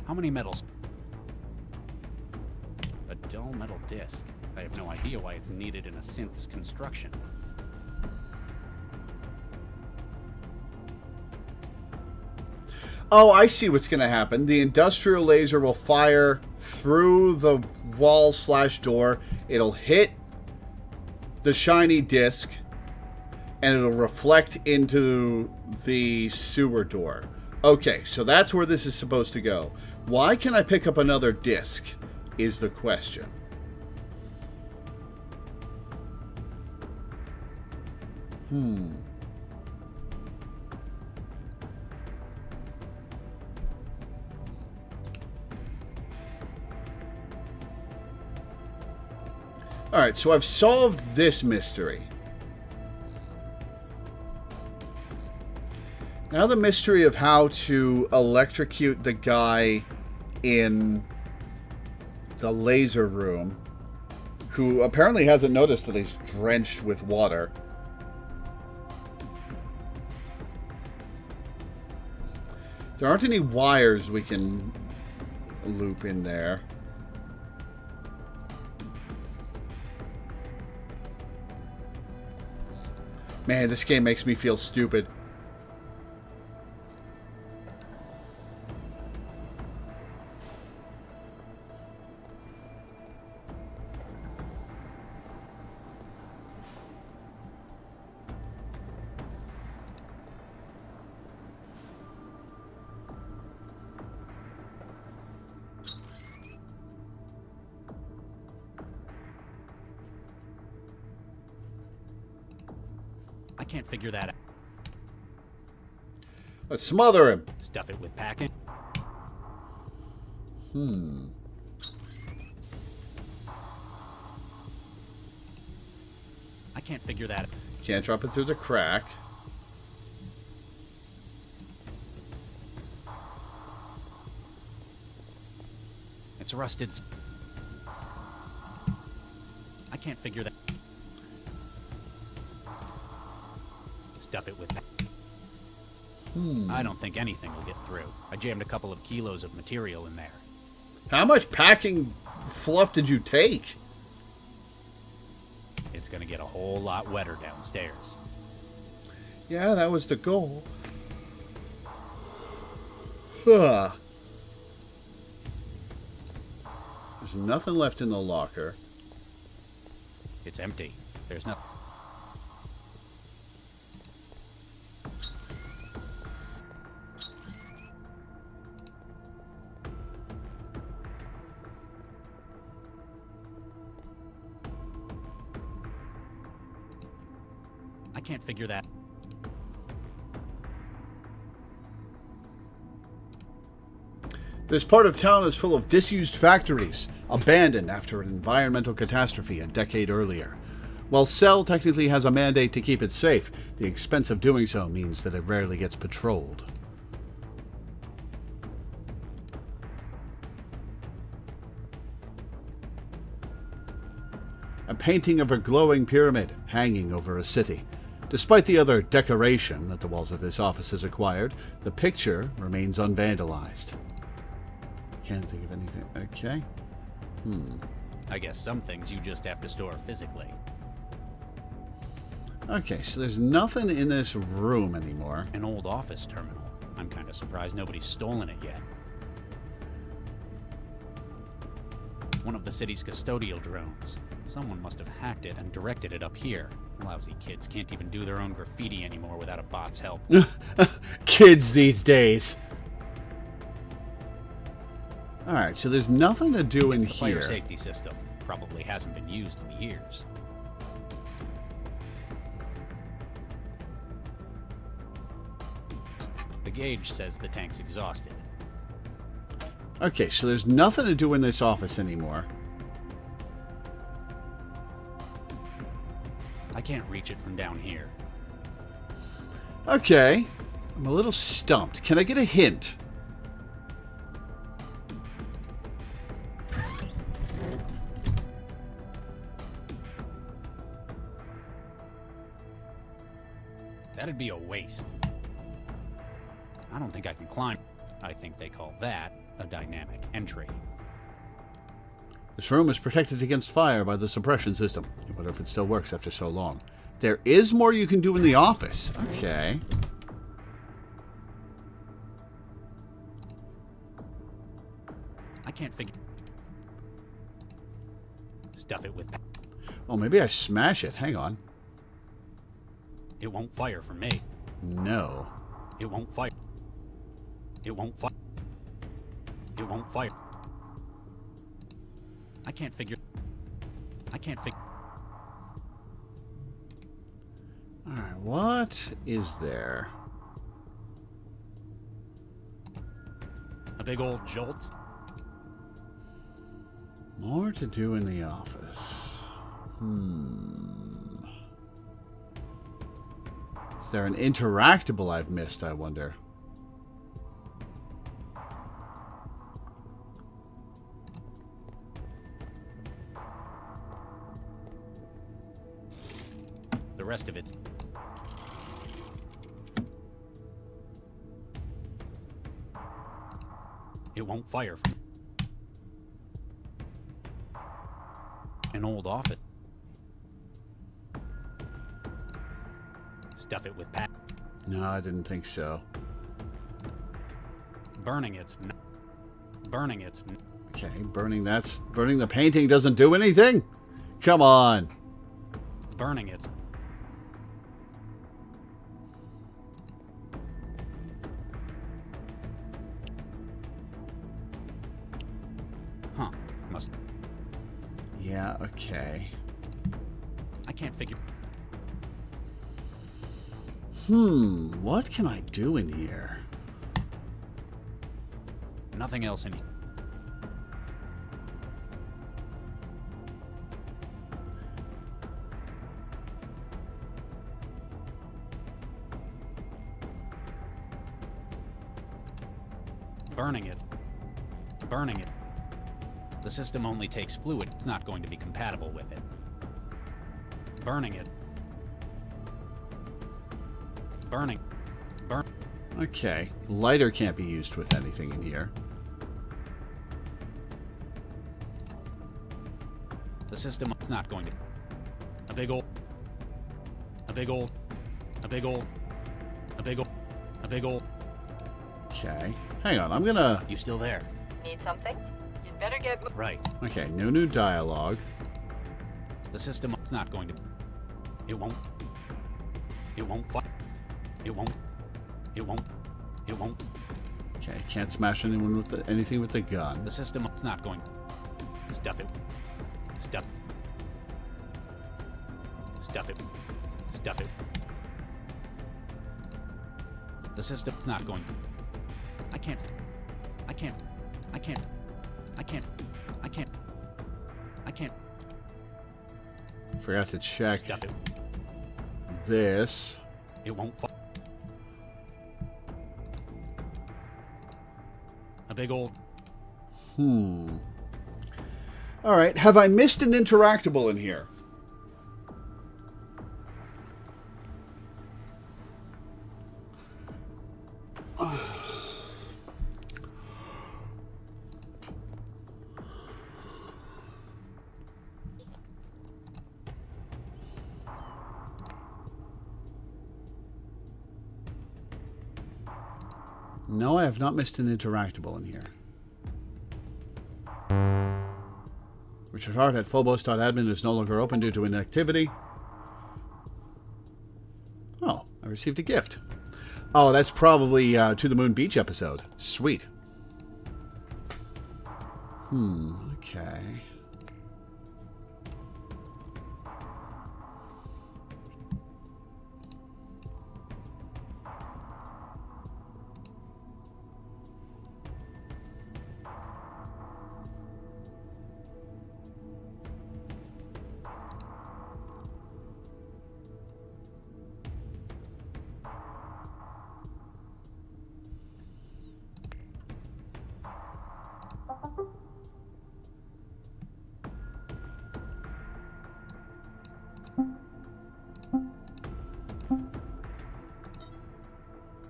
How many metals? A dull metal disc. I have no idea why it's needed in a synth's construction. Oh, I see what's going to happen. The industrial laser will fire through the wall/door. It'll hit the shiny disc, and it'll reflect into the sewer door. Okay, so that's where this is supposed to go. Why can I pick up another disc, is the question. Alright, so I've solved this mystery. Now the mystery of how to electrocute the guy in the laser room, who apparently hasn't noticed that he's drenched with water. There aren't any wires we can loop in there. Man, this game makes me feel stupid. I can't figure that out. Let's smother him. Stuff it with packing. I can't figure that out. Can't drop it through the crack. It's rusted. I can't figure that. Stuff it with. I don't think anything will get through. I jammed a couple of kilos of material in there. How much packing fluff did you take? It's gonna get a whole lot wetter downstairs. Yeah, that was the goal. Huh. There's nothing left in the locker. It's empty. There's nothing. I can't figure that. This part of town is full of disused factories, abandoned after an environmental catastrophe a decade earlier. While Cell technically has a mandate to keep it safe, the expense of doing so means that it rarely gets patrolled. A painting of a glowing pyramid hanging over a city. Despite the other decoration that the walls of this office has acquired, the picture remains unvandalized. Can't think of anything. Okay. I guess some things you just have to store physically. Okay, so there's nothing in this room anymore. An old office terminal. I'm kind of surprised nobody's stolen it yet. One of the city's custodial drones. Someone must have hacked it and directed it up here. Lousy kids can't even do their own graffiti anymore without a bot's help. Kids these days. Alright, so there's nothing to do in the fire here. Safety system. Probably hasn't been used in years. The gauge says the tank's exhausted. Okay, so there's nothing to do in this office anymore. I can't reach it from down here. Okay. I'm a little stumped. Can I get a hint? That'd be a waste. I don't think I can climb. I think they call that a dynamic entry. This room is protected against fire by the suppression system. I wonder if it still works after so long. There is more you can do in the office. Okay. I can't figure... Stuff it with... Oh, maybe I smash it. Hang on. It won't fire for me. No. It won't fire. It won't fire. It won't fire. I can't figure... Alright, what is there? A big old jolt? More to do in the office. Is there an interactable I've missed, I wonder? The rest of it. It won't fire. An old office. Stuff it with pat. No, I didn't think so. Burning it. Burning it. Okay, burning the painting doesn't do anything? Come on. Burning it. Huh. Must. Yeah, okay. I can't figure. What can I do in here? Nothing else in here. Burning it. Burning it. The system only takes fluid. It's not going to be compatible with it. Burning it. Burning. Okay. Lighter can't be used with anything in here. The system is not going to... A big old... A big old... A big old... A big old... A big old... Okay. Hang on, I'm gonna... You still there? Need something? You'd better get... Right. Okay, no new dialogue. The system is not going to... It won't... It won't fire. It won't... It won't... It won't... Okay, can't smash anyone with anything with the gun. The system is not going... Stuff it. Stuff... Stuff it. Stuff it. The system's not going... I can't... I can't... I can't... I can't... I can't... I can't... Forgot to check Stuff it. this. It won't fall. A big old... Alright, have I missed an interactable in here? No, I have not missed an interactable in here. Richard Hart at phobos.admin is no longer open due to inactivity. Oh, I received a gift. Oh, that's probably To the Moon Beach episode. Sweet. Okay.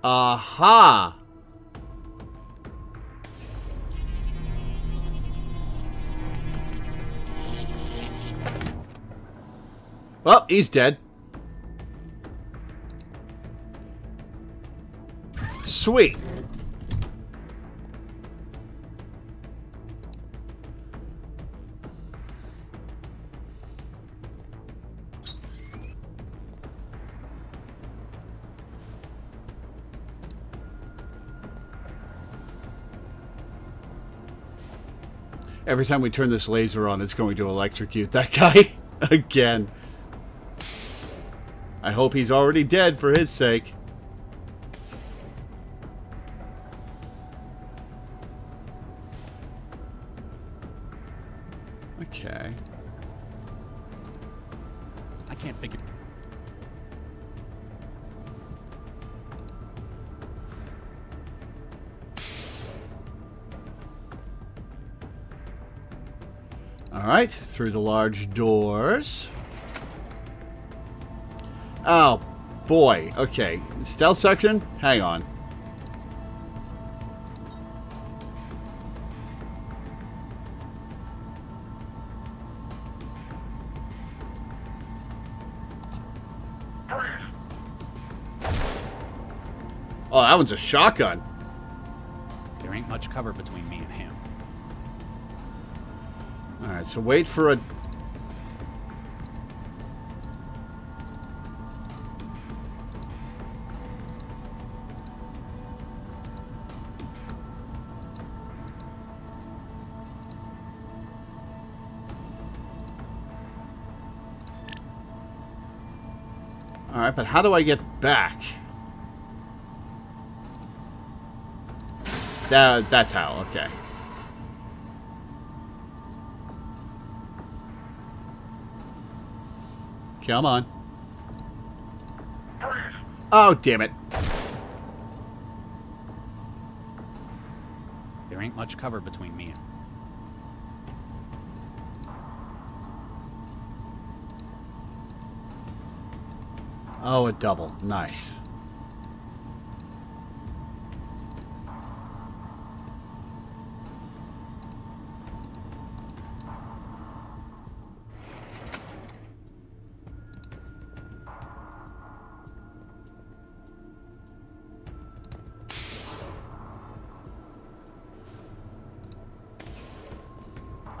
Aha! Well, he's dead. Sweet. Every time we turn this laser on, it's going to electrocute that guy again. I hope he's already dead for his sake. Okay. I can't figure... Alright, through the large doors. Oh, boy. Okay. Stealth section? Hang on. Oh, that one's a shotgun. There ain't much cover between me and him. Alright, so wait for a... Alright, but how do I get back? That's how, okay. Come on. Oh, damn it. There ain't much cover between me and... Oh, a double. Nice.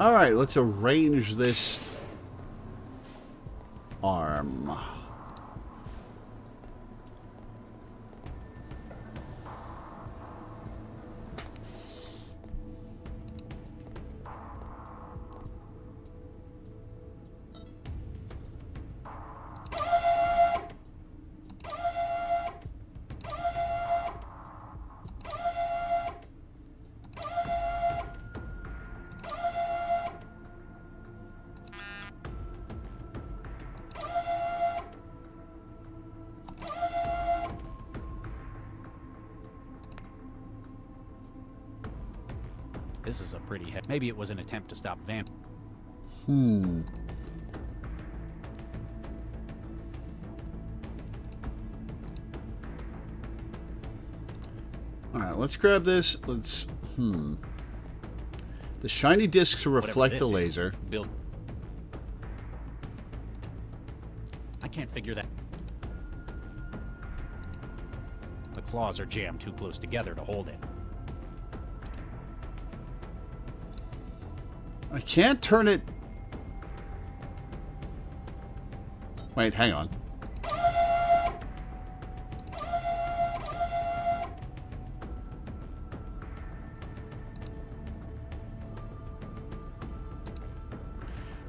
Alright, let's arrange this arm. This is a pretty maybe it was an attempt to stop Van. Alright, let's grab this. Let's... The shiny discs to reflect the laser. Build. I can't figure that. The claws are jammed too close together to hold it. I can't turn it... Wait, hang on.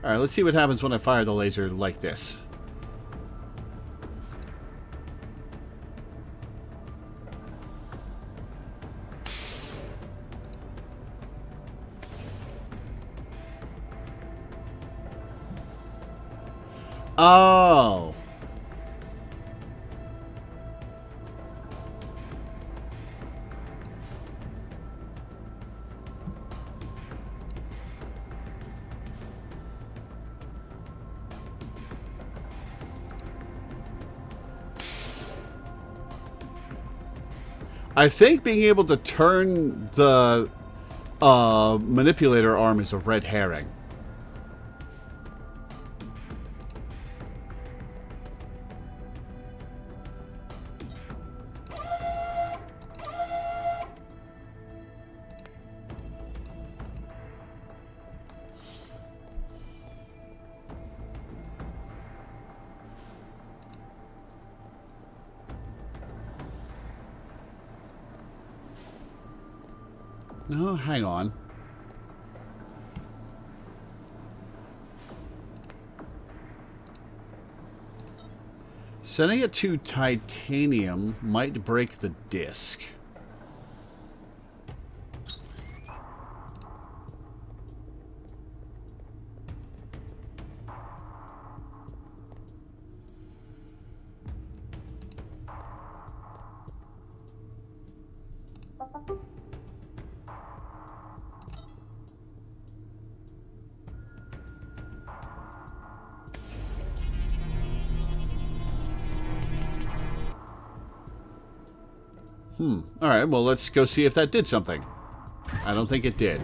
Alright, let's see what happens when I fire the laser like this. Oh. I think being able to turn the manipulator arm is a red herring. No, hang on. Setting it to titanium might break the disc. Alright, well, let's go see if that did something. I don't think it did.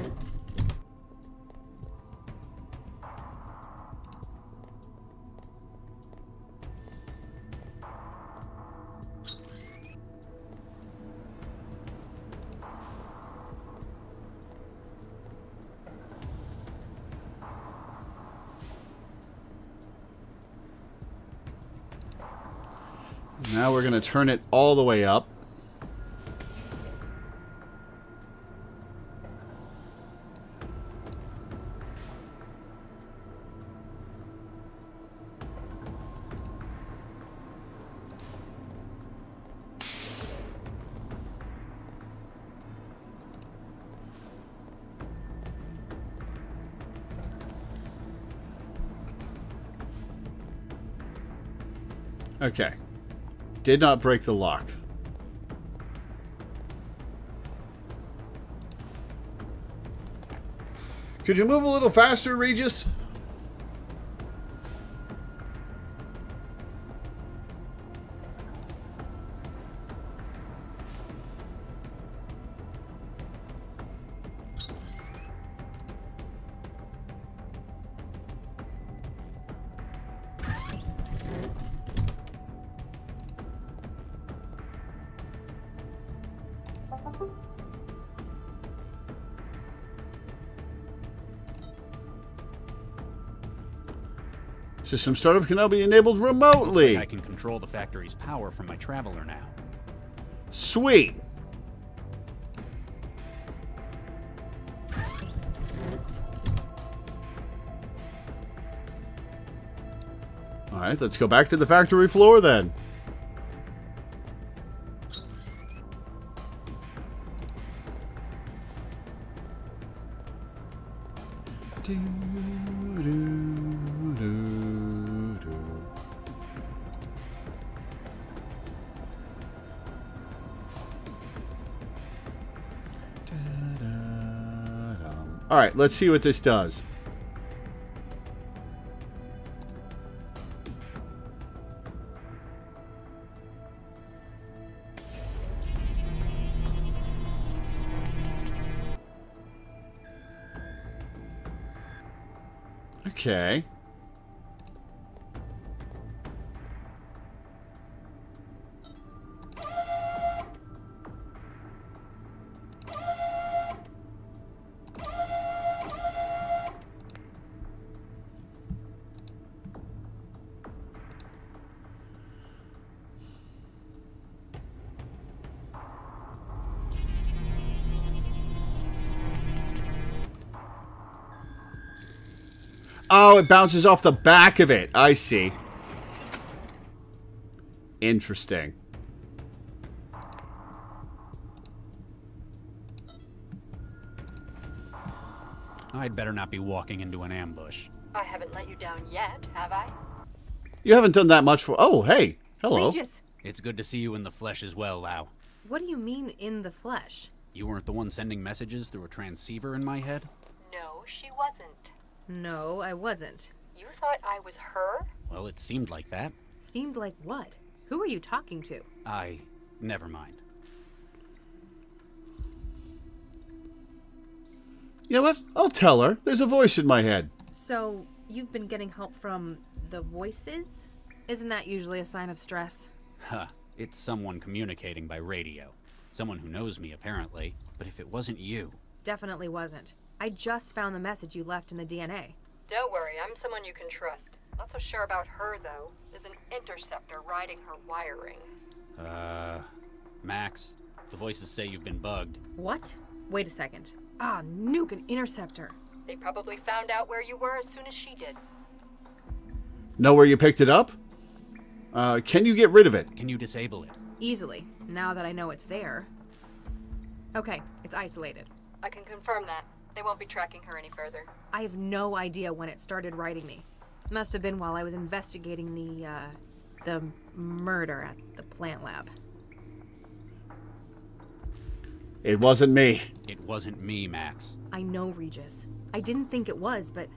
Now we're going to turn it all the way up. Okay. Did not break the lock. Could you move a little faster, Regis? System startup can now be enabled remotely. Looks like I can control the factory's power from my traveler now. Sweet. All right, let's go back to the factory floor then. All right, let's see what this does. Okay. Oh, it bounces off the back of it. I see. Interesting. I'd better not be walking into an ambush. I haven't let you down yet, have I? You haven't done that much for... Oh, hey. Hello. Regis! It's good to see you in the flesh as well, Lau. What do you mean, in the flesh? You weren't the one sending messages through a transceiver in my head? No, she wasn't. No, I wasn't. You thought I was her? Well, it seemed like that. Seemed like what? Who are you talking to? Never mind. You know what? I'll tell her. There's a voice in my head. So, you've been getting help from the voices? Isn't that usually a sign of stress? Huh. It's someone communicating by radio. Someone who knows me, apparently. But if it wasn't you... Definitely wasn't. I just found the message you left in the DNA. Don't worry, I'm someone you can trust. Not so sure about her, though. There's an interceptor riding her wiring. Max, the voices say you've been bugged. What? Wait a second. Ah, nuke an interceptor. They probably found out where you were as soon as she did. Know where you picked it up? Can you get rid of it? Can you disable it? Easily, now that I know it's there. Okay, it's isolated. I can confirm that. They won't be tracking her any further. I have no idea when it started writing me. Must have been while I was investigating the murder at the plant lab. It wasn't me. It wasn't me, Max. I know, Regis. I didn't think it was, but...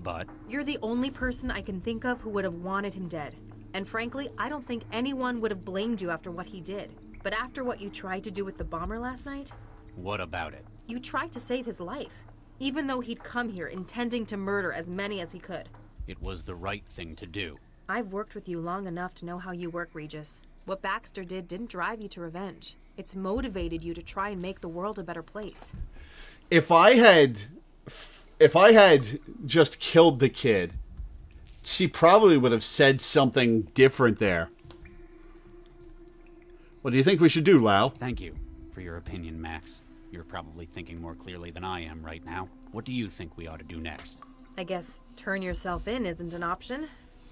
But? You're the only person I can think of who would have wanted him dead. And frankly, I don't think anyone would have blamed you after what he did. But after what you tried to do with the bomber last night... What about it? You tried to save his life, even though he'd come here intending to murder as many as he could. It was the right thing to do. I've worked with you long enough to know how you work, Regis. What Baxter did didn't drive you to revenge. It's motivated you to try and make the world a better place. If I had just killed the kid, she probably would have said something different there. What do you think we should do, Lau? Thank you for your opinion, Max. You're probably thinking more clearly than I am right now. What do you think we ought to do next? I guess turn yourself in isn't an option.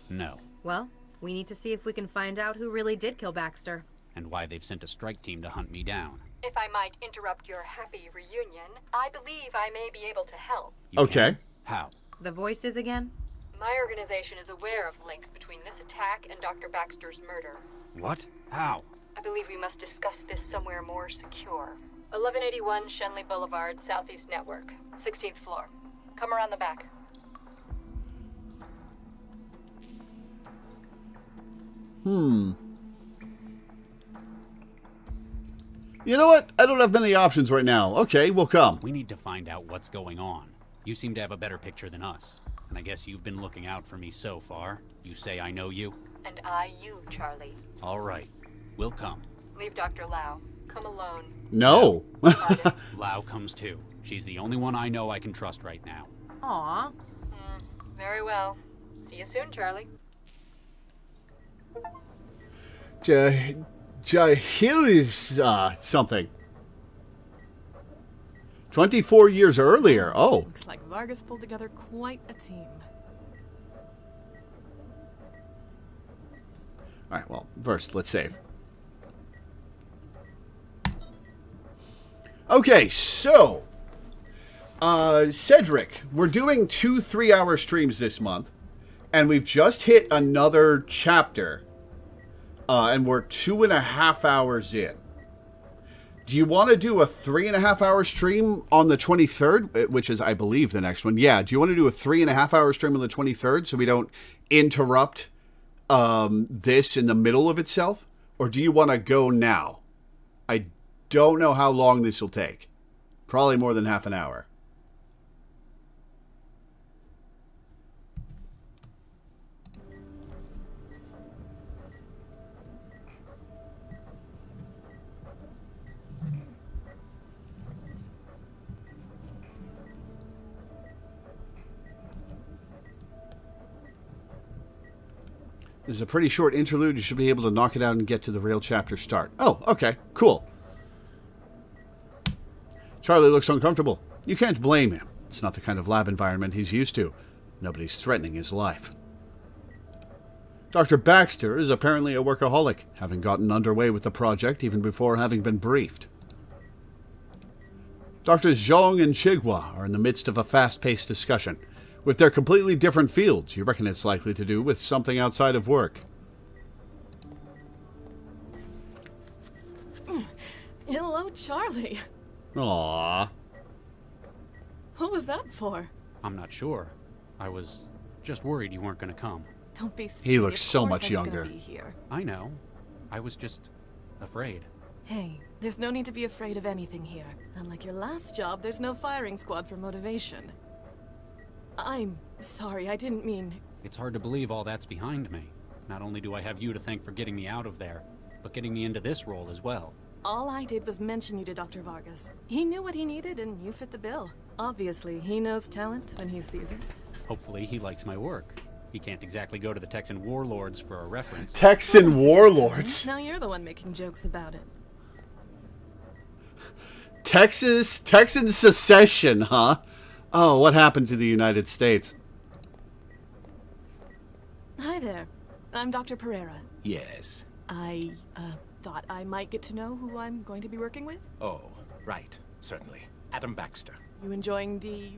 No. Well, we need to see if we can find out who really did kill Baxter. And why they've sent a strike team to hunt me down. If I might interrupt your happy reunion, I believe I may be able to help. You okay. can? How? The voices again? My organization is aware of links between this attack and Dr. Baxter's murder. What? How? I believe we must discuss this somewhere more secure. 1181 Shenley Boulevard, Southeast Network, 16th floor. Come around the back. You know what? I don't have many options right now. Okay, we'll come. We need to find out what's going on. You seem to have a better picture than us. And I guess you've been looking out for me so far. You say I know you? And I you, Charlie. All right. We'll come. Leave Dr. Lau. Come alone. No. Lau comes too. She's the only one I know I can trust right now. Aw. Very well. See you soon, Charlie. Here's something. 24 years earlier. Oh. Looks like Vargas pulled together quite a team. Alright, well, first, let's save. Okay, so... Cedric, we're doing 2 3-hour streams this month. And we've just hit another chapter. And we're 2.5 hours in. Do you want to do a 3.5-hour stream on the 23rd? Which is, I believe, the next one. Yeah, do you want to do a 3.5-hour stream on the 23rd so we don't interrupt this in the middle of itself? Or do you want to go now? I don't know how long this will take. Probably more than half an hour. This is a pretty short interlude. You should be able to knock it out and get to the real chapter start. Oh, okay. Cool. Charlie looks uncomfortable. You can't blame him. It's not the kind of lab environment he's used to. Nobody's threatening his life. Dr. Baxter is apparently a workaholic, having gotten underway with the project even before having been briefed. Drs. Zhong and Chigua are in the midst of a fast-paced discussion. With their completely different fields, you reckon it's likely to do with something outside of work. Hello, Charlie. Aww. What was that for? I'm not sure. I was just worried you weren't going to come. Don't be silly. He looks Of so course much I was gonna younger. be here. I know. I was just afraid. Hey, there's no need to be afraid of anything here. Unlike your last job, there's no firing squad for motivation. I'm sorry, I didn't mean... It's hard to believe all that's behind me. Not only do I have you to thank for getting me out of there, but getting me into this role as well. All I did was mention you to Dr. Vargas. He knew what he needed, and you fit the bill. Obviously, he knows talent when he sees it. Hopefully he likes my work. He can't exactly go to the Texan warlords for a reference. Texan warlords? Now you're the one making jokes about it. Texan secession, huh? Oh, what happened to the United States? Hi there. I'm Dr. Pereira. Yes. I, thought I might get to know who I'm going to be working with. Oh, right. Certainly. Adam Baxter. You enjoying the,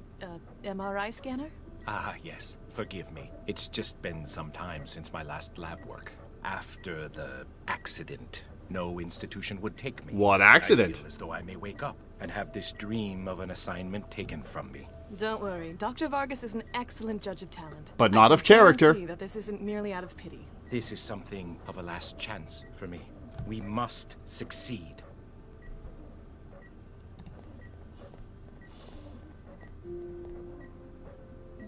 MRI scanner? Ah, yes. Forgive me. It's just been some time since my last lab work. After the accident, no institution would take me. What accident? I feel as though I may wake up and have this dream of an assignment taken from me. Don't worry. Dr. Vargas is an excellent judge of talent. But not of character. I guarantee that this isn't merely out of pity. This is something of a last chance for me. We must succeed.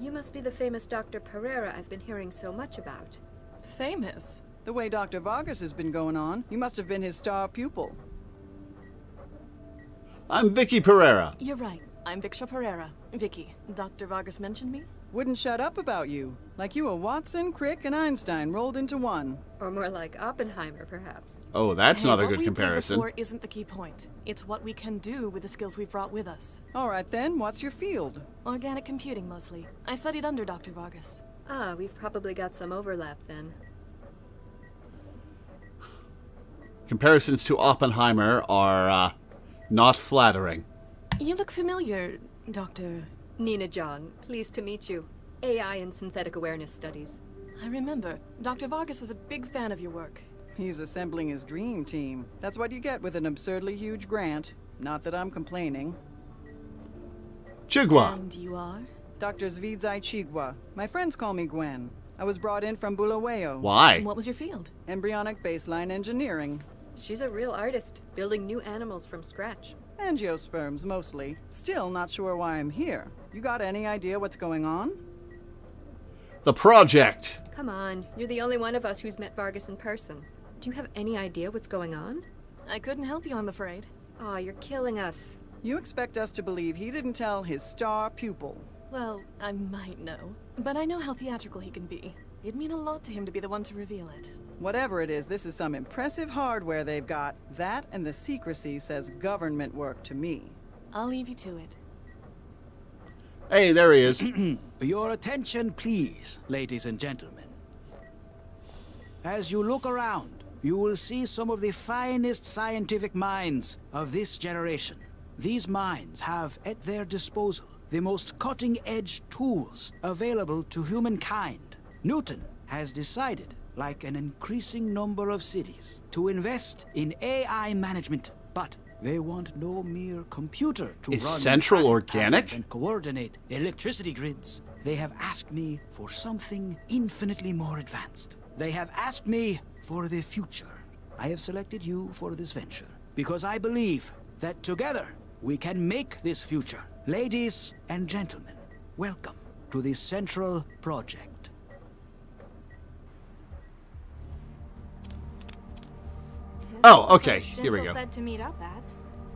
You must be the famous Dr. Pereira I've been hearing so much about. Famous? The way Dr. Vargas has been going on, you must have been his star pupil. I'm Vicky Pereira. You're right. I'm Viksha Pereira. Vicky. Dr. Vargas mentioned me? Wouldn't shut up about you. Like you were Watson, Crick, and Einstein rolled into one. Or more like Oppenheimer, perhaps. Oh, that's not a good What we comparison. did before isn't the key point. It's what we can do with the skills we've brought with us. All right then, what's your field? Organic computing, mostly. I studied under Dr. Vargas. Ah, we've probably got some overlap then. Comparisons to Oppenheimer are, not flattering. You look familiar, Dr. Nina Jong, pleased to meet you. AI and Synthetic Awareness Studies. I remember. Dr. Vargas was a big fan of your work. He's assembling his dream team. That's what you get with an absurdly huge grant. Not that I'm complaining. Chigua. And you are? Dr. Zvidzai Chigua. My friends call me Gwen. I was brought in from Bulawayo. Why? What was your field? Embryonic baseline engineering. She's a real artist, building new animals from scratch. Angiosperms, mostly. Still not sure why I'm here. You got any idea what's going on? The project. Come on, you're the only one of us who's met Vargas in person. Do you have any idea what's going on? I couldn't help you, I'm afraid. Aw, you're killing us. You expect us to believe he didn't tell his star pupil. Well, I might know. But I know how theatrical he can be. It'd mean a lot to him to be the one to reveal it. Whatever it is, this is some impressive hardware they've got. That and the secrecy says government work to me. I'll leave you to it. Hey, there he is. Your attention, please, ladies and gentlemen. As you look around, you will see some of the finest scientific minds of this generation. These minds have at their disposal the most cutting-edge tools available to humankind. Newton has decided, like an increasing number of cities, to invest in AI management, but they want no mere computer to Is run Central organic? and coordinate electricity grids. They have asked me for something infinitely more advanced. They have asked me for the future. I have selected you for this venture because I believe that together we can make this future. Ladies and gentlemen, welcome to the Central Project. Oh, okay. Here we Jinsel go. said to meet up at.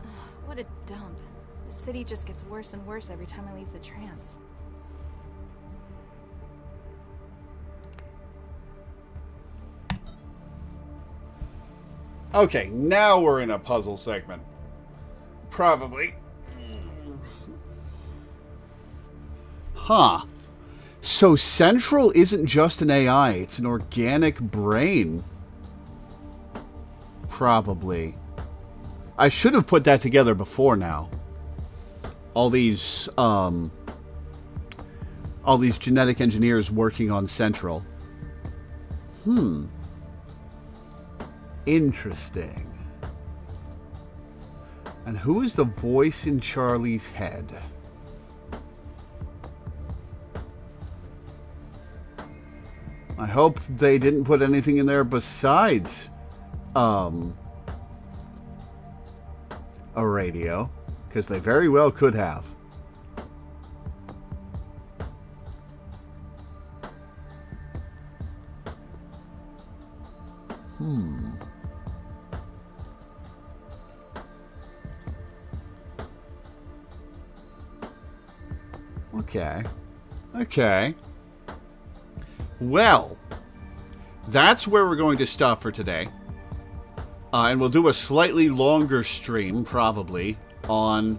Ugh, what a dump. The city just gets worse and worse every time I leave the trance. Okay, now we're in a puzzle segment. Probably. Huh. So Central isn't just an AI, it's an organic brain. Probably. I should have put that together before now. All these genetic engineers working on Central. Interesting. And who is the voice in Charlie's head? I hope they didn't put anything in there besides a radio, because they very well could have. Okay. Okay. Well, that's where we're going to stop for today. And we'll do a slightly longer stream, probably, on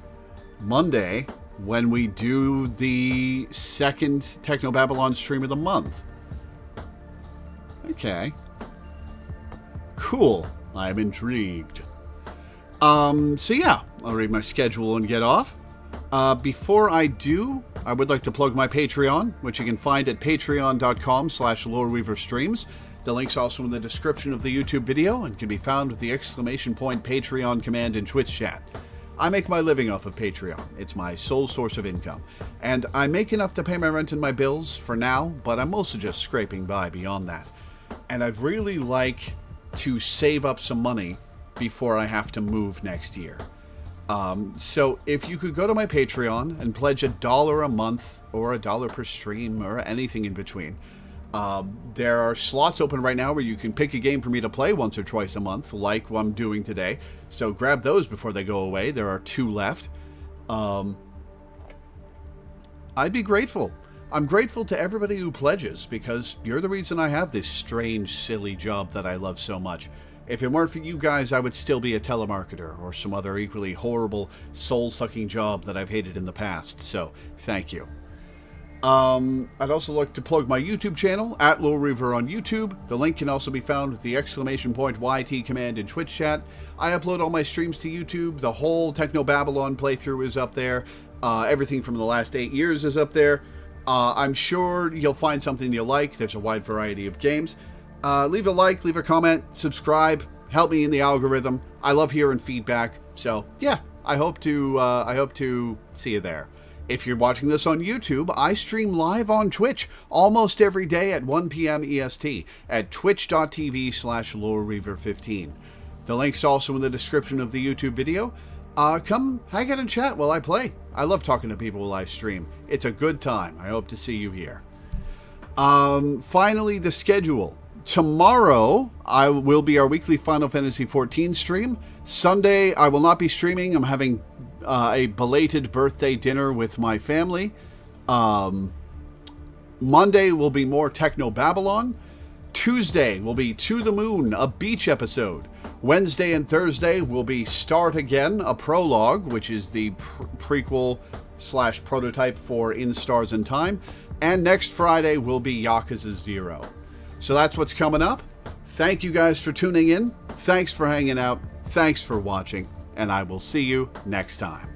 Monday, when we do the second Technobabylon stream of the month. Okay. Cool. I'm intrigued. So yeah, I'll read my schedule and get off. Before I do, I would like to plug my Patreon, which you can find at patreon.com/LoreweaverStreams. The link's also in the description of the YouTube video and can be found with the !Patreon command in Twitch chat. I make my living off of Patreon. It's my sole source of income. And I make enough to pay my rent and my bills for now, but I'm also just scraping by beyond that. And I'd really like to save up some money before I have to move next year. So if you could go to my Patreon and pledge $1 a month or $1 per stream or anything in between. There are slots open right now where you can pick a game for me to play once or twice a month, like what I'm doing today. So grab those before they go away. There are 2 left. I'd be grateful. I'm grateful to everybody who pledges, because you're the reason I have this strange, silly job that I love so much. If it weren't for you guys, I would still be a telemarketer or some other equally horrible, soul-sucking job that I've hated in the past. So, thank you. I'd also like to plug my YouTube channel, at Loreweaver on YouTube. The link can also be found with the !YT command in Twitch chat. I upload all my streams to YouTube. The whole Technobabylon playthrough is up there. Everything from the last 8 years is up there. I'm sure you'll find something you like. There's a wide variety of games. Leave a like, leave a comment, subscribe, help me in the algorithm. I love hearing feedback. So yeah, I hope to see you there. If you're watching this on YouTube, I stream live on Twitch almost every day at 1 p.m. EST at twitch.tv/Loreweaver15. The link's also in the description of the YouTube video. Come hang out and chat while I play. I love talking to people while I stream. It's a good time. I hope to see you here. Finally, the schedule. Tomorrow will be our weekly Final Fantasy XIV stream. Sunday, I will not be streaming. I'm having a belated birthday dinner with my family. Monday will be more Technobabylon. Tuesday will be To the Moon, a beach episode. Wednesday and Thursday will be Start Again, a prologue, which is the prequel / prototype for In Stars and Time. And next Friday will be Yakuza 0. So that's what's coming up. Thank you guys for tuning in. Thanks for hanging out. Thanks for watching. And I will see you next time.